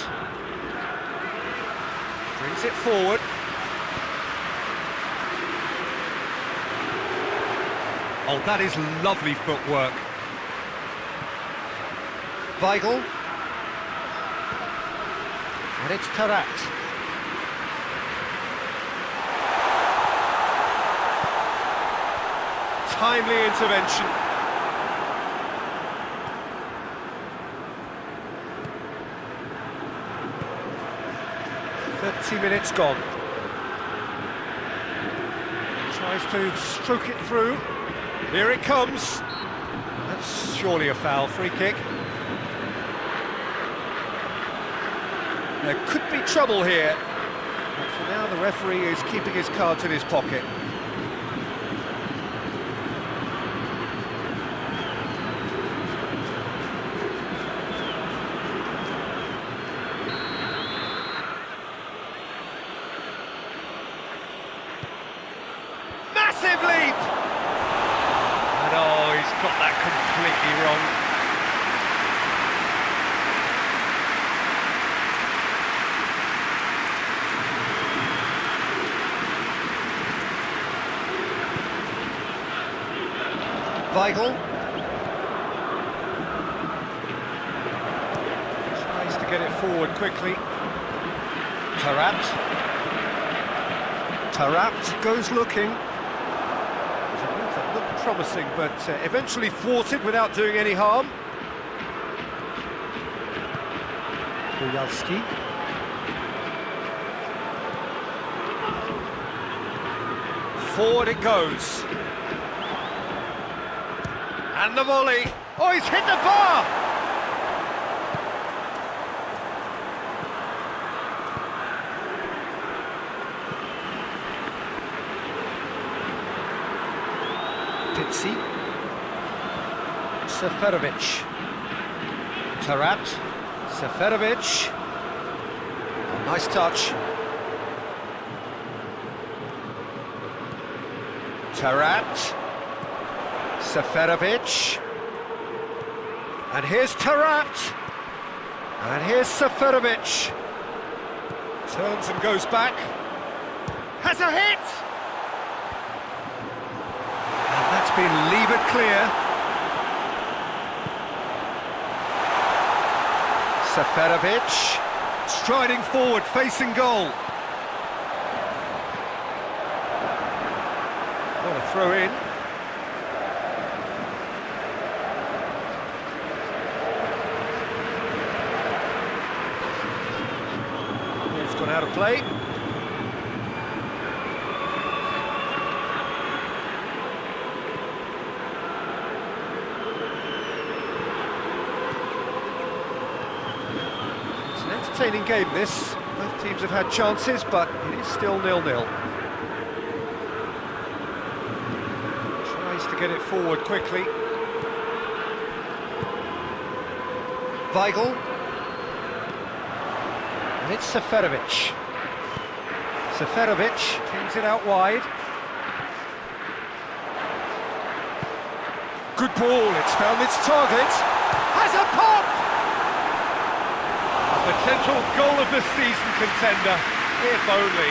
brings it forward. Oh, that is lovely footwork. Weigl. And it's Tarat. Timely intervention. 30 minutes gone. Tries to stroke it through. Here it comes. That's surely a foul. Free kick. There could be trouble here. But for now, the referee is keeping his cards in his pocket. Massive leap! And oh, he's got that completely wrong. Weigl tries to get it forward quickly. Tarat. Taarabt goes looking. That looked promising, but eventually thwarted without doing any harm. Kowalski. Forward it goes. And the volley. Oh, he's hit the bar! Pizzi. Seferovic. Taarabt. Seferovic. Oh, nice touch. Taarabt. Seferovic. And here's Taarabt. And here's Seferovic. Turns and goes back. Has a hit! And that's been levered clear. Seferovic. Striding forward, facing goal. What a throw in. It's gone out of play. It's an entertaining game, this. Both teams have had chances, but it is still 0-0. Tries to get it forward quickly. Weigl. And it's Seferovic. Seferovic kings it out wide. Good ball, it's found its target. Has a pop! A potential goal of the season contender, if only.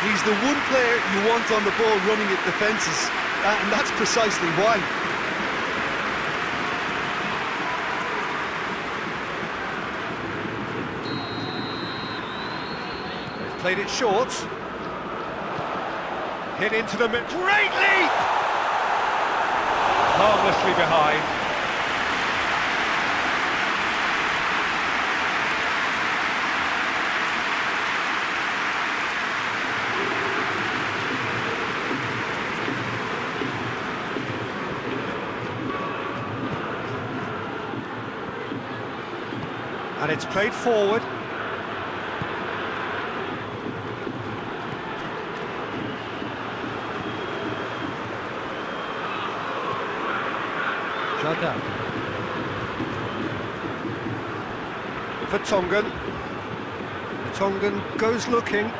He's the one player you want on the ball running at defences, and that's precisely why. They've played it short. Hit into the mid. Great leap! Harmlessly behind. And it's played forward. Jardin. For Tongan. Tongan goes looking.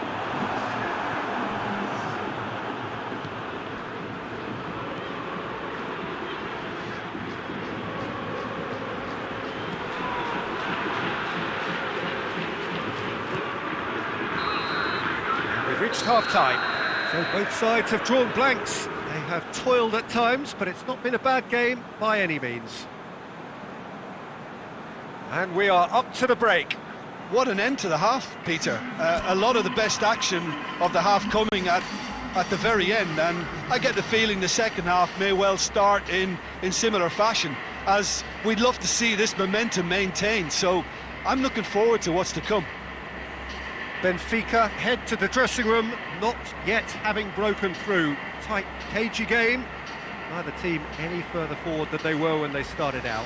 We've reached half-time, so both sides have drawn blanks. They have toiled at times, but it's not been a bad game by any means. And we are up to the break. What an end to the half, Peter. A lot of the best action of the half coming at the very end, and I get the feeling the second half may well start in similar fashion, as we'd love to see this momentum maintained, so I'm looking forward to what's to come. Benfica head to the dressing room, not yet having broken through. Tight, cagey game. Neither team any further forward than they were when they started out.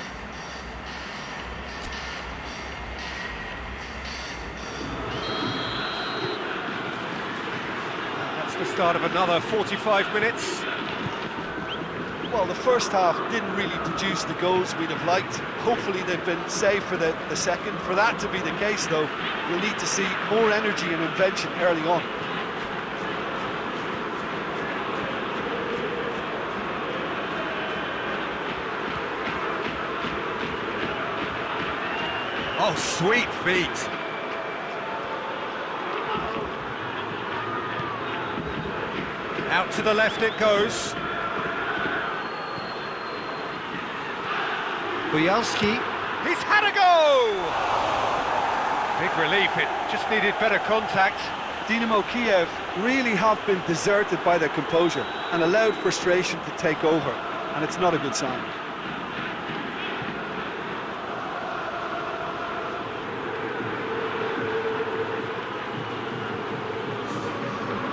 That's the start of another 45 minutes. Well, the first half didn't really produce the goals we'd have liked. Hopefully they've been saved for the second. For that to be the case, though, we'll need to see more energy and invention early on. Oh, sweet feet. Out to the left it goes. Kowalski. He's had a go! Big relief, it just needed better contact. Dynamo Kyiv really have been deserted by their composure and allowed frustration to take over, and it's not a good sign.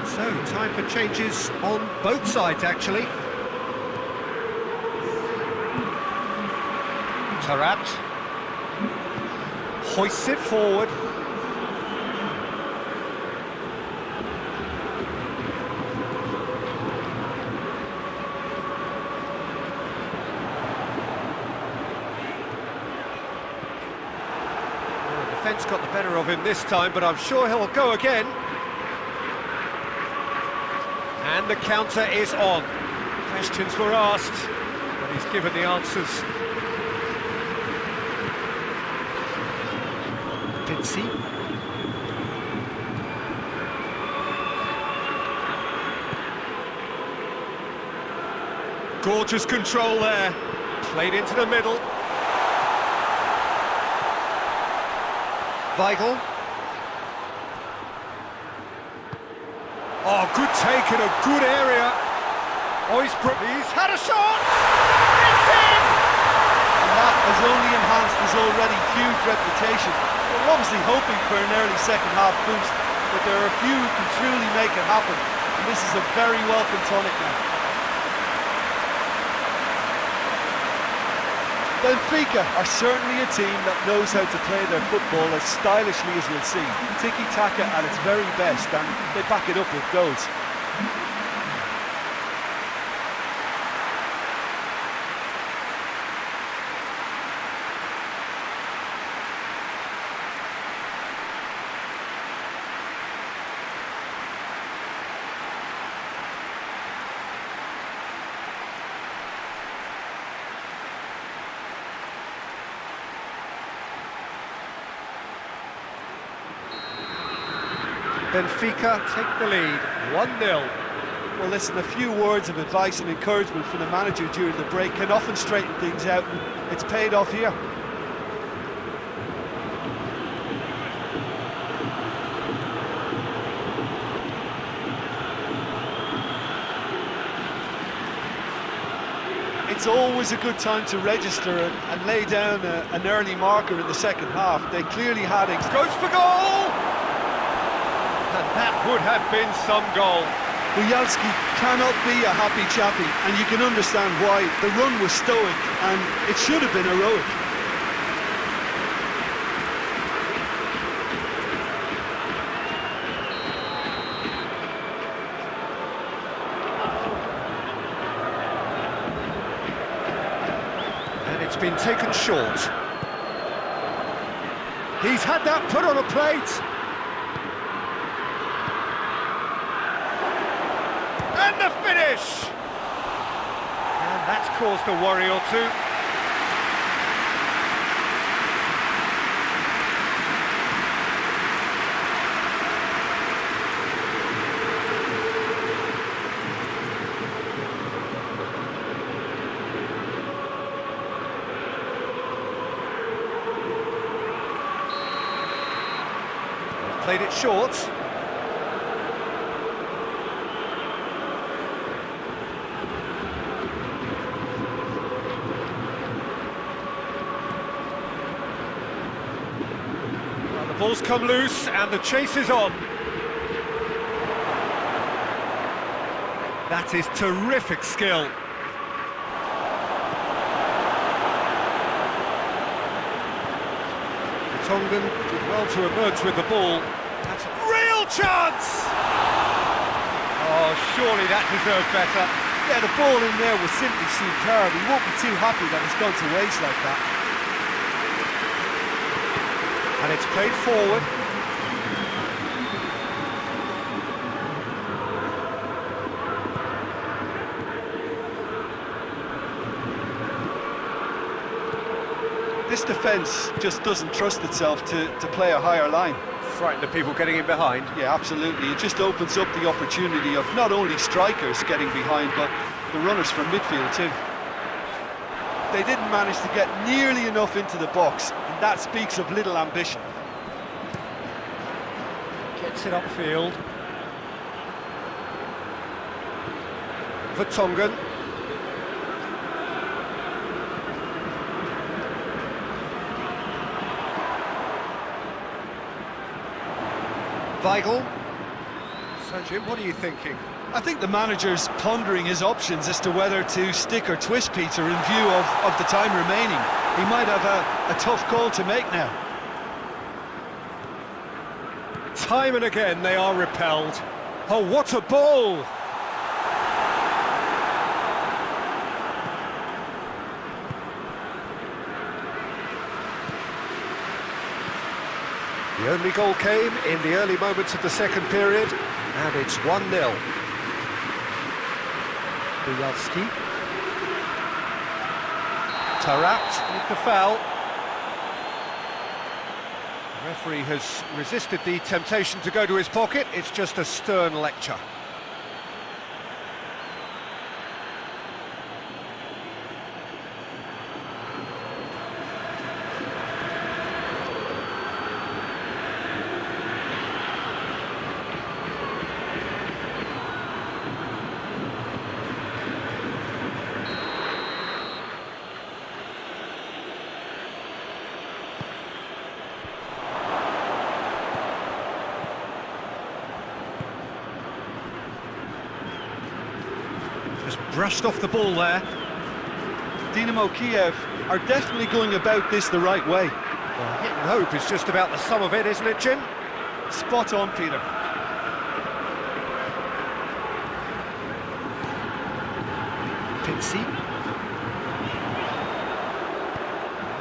So, time for changes on both sides, actually. Tarat hoists it forward. Well, the defence got the better of him this time, but I'm sure he'll go again. And the counter is on. Questions were asked, but he's given the answers. Pincy. Gorgeous control there. Played into the middle. Weigl. Oh, good take in a good area. He's had a shot! It's in! And that has only enhanced his already huge reputation. We're obviously hoping for an early second half boost, but there are a few who can truly make it happen, and this is a very welcome tonic now. Benfica are certainly a team that knows how to play their football as stylishly as we'll see. Tiki-taka at its very best, and they back it up with goals. Benfica take the lead, 1-0. Well, listen, a few words of advice and encouragement from the manager during the break can often straighten things out, and it's paid off here. It's always a good time to register and lay down an early marker in the second half. They clearly had it. Goes for goal! And that would have been some goal. Bujalski cannot be a happy chappy, and you can understand why. The run was stoic, and it should have been heroic. And it's been taken short. He's had that put on a plate. And the finish! And that's caused a worry or two. They've played it short. Ball's come loose and the chase is on. That is terrific skill. Tongan did well to emerge with the ball. That's a real chance! Oh, surely that deserved better. Yeah, the ball in there was simply superb. He won't be too happy that it's gone to waste like that. And it's played forward. This defence just doesn't trust itself to play a higher line. Frightened of people getting in behind. Yeah, absolutely. It just opens up the opportunity of not only strikers getting behind, but the runners from midfield too. They didn't manage to get nearly enough into the box, and that speaks of little ambition. Gets it upfield. Vertonghen. Weigl. So Jim, what are you thinking? I think the manager's pondering his options as to whether to stick or twist Peter in view of the time remaining. He might have a tough call to make now. Time and again they are repelled. Oh, what a ball! The only goal came in the early moments of the second period, and it's 1-0. Buyalski. Tarat with the foul. The referee has resisted the temptation to go to his pocket. It's just a stern lecture. Just brushed off the ball there. Dynamo Kyiv are definitely going about this the right way. Well, hit and hope is just about the sum of it, isn't it, Jim? Spot on, Peter. Pitsy.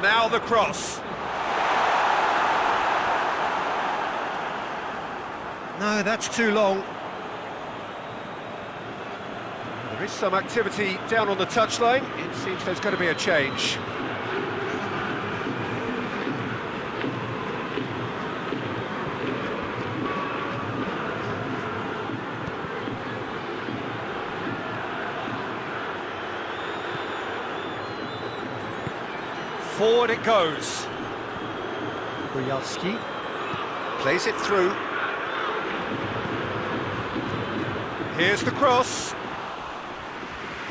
Now the cross. No, that's too long. There is some activity down on the touchline. It seems there's going to be a change. Forward it goes. Buyalski plays it through. Here's the cross.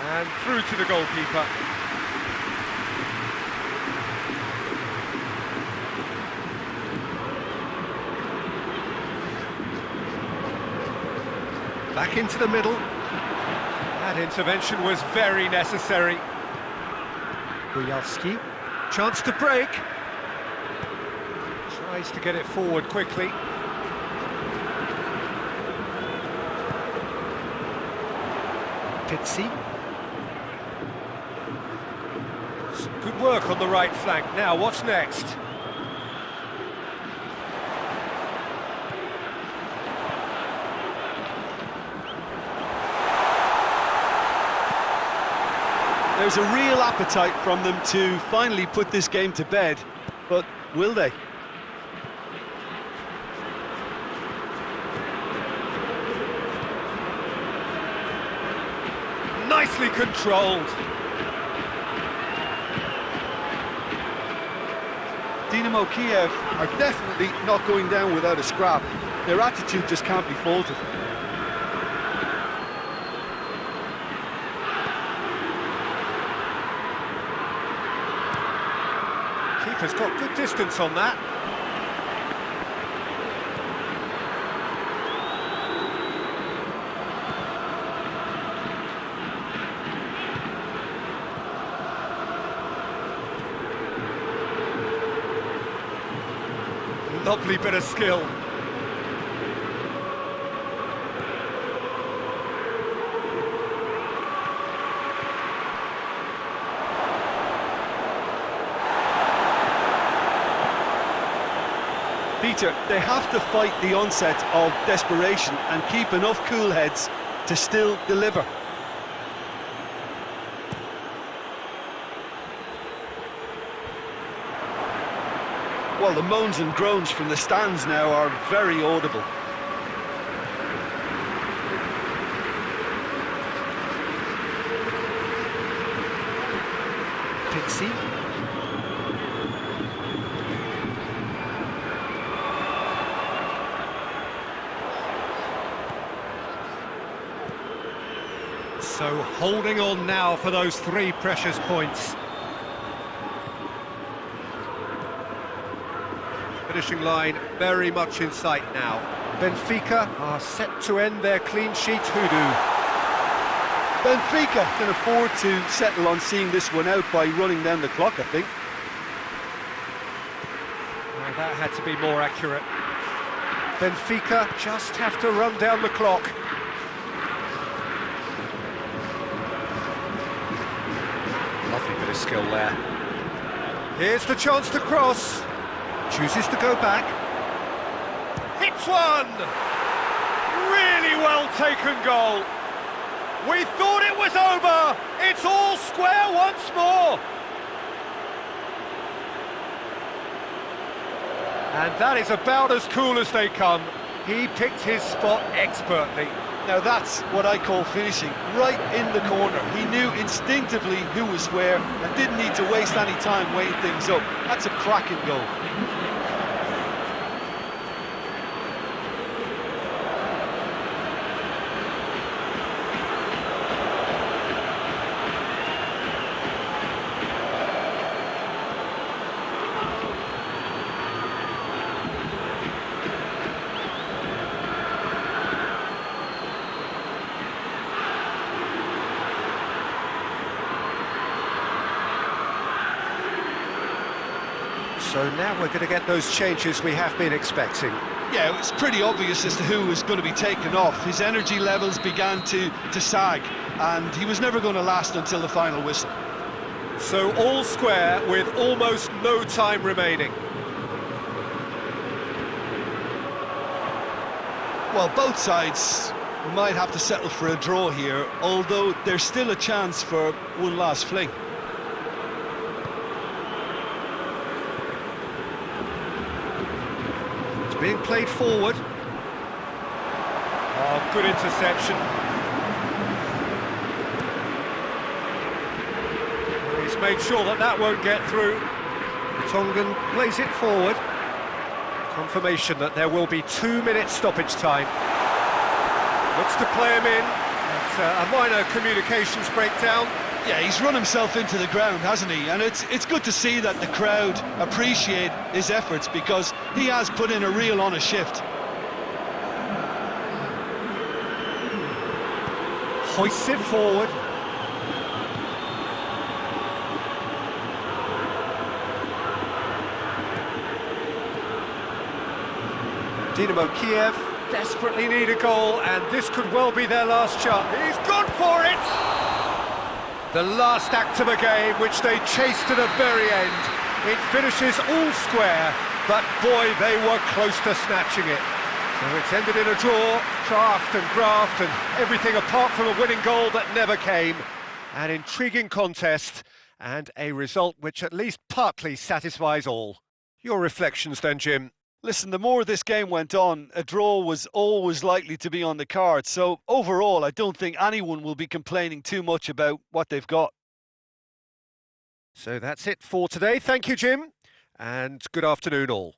And through to the goalkeeper. Back into the middle. That intervention was very necessary. Buyalski. Chance to break. Tries to get it forward quickly. Pitsy. Some good work on the right flank. Now, what's next? There's a real appetite from them to finally put this game to bed, but will they? Nicely controlled. Dynamo Kyiv are definitely not going down without a scrap. Their attitude just can't be faulted. Keeper's got good distance on that. Lovely bit of skill. Peter, they have to fight the onset of desperation and keep enough cool heads to still deliver. Well, the moans and groans from the stands now are very audible. Pitsy. So holding on now for those 3 precious points. Finishing line very much in sight now. Benfica are set to end their clean sheet hoodoo. Benfica can afford to settle on seeing this one out by running down the clock, I think. Well, that had to be more accurate. Benfica just have to run down the clock. Lovely bit of skill there. Here's the chance to cross. Chooses to go back. Hits one! Really well taken goal. We thought it was over. It's all square once more. And that is about as cool as they come. He picked his spot expertly. Now that's what I call finishing, right in the corner. He knew instinctively who was where and didn't need to waste any time weighing things up. That's a cracking goal. So now we're going to get those changes we have been expecting. Yeah, it was pretty obvious as to who was going to be taken off. His energy levels began to sag, and he was never going to last until the final whistle. So all square with almost no time remaining. Well, both sides might have to settle for a draw here, although there's still a chance for one last fling. Being played forward. Oh, good interception. He's made sure that that won't get through. Tongan plays it forward. Confirmation that there will be 2 minutes stoppage time. Looks to play him in. It's a minor communications breakdown. Yeah, he's run himself into the ground, hasn't he? And it's good to see that the crowd appreciate his efforts, because he has put in a real honest shift. Hoists it forward. Dynamo Kyiv desperately need a goal, and this could well be their last chance. He's gone for it! The last act of a game, which they chased to the very end. It finishes all square, but boy, they were close to snatching it. So it's ended in a draw, draft and graft and everything apart from a winning goal that never came. An intriguing contest and a result which at least partly satisfies all. Your reflections then, Jim? Listen, the more this game went on, a draw was always likely to be on the card. So overall, I don't think anyone will be complaining too much about what they've got. So that's it for today. Thank you, Jim, and good afternoon all.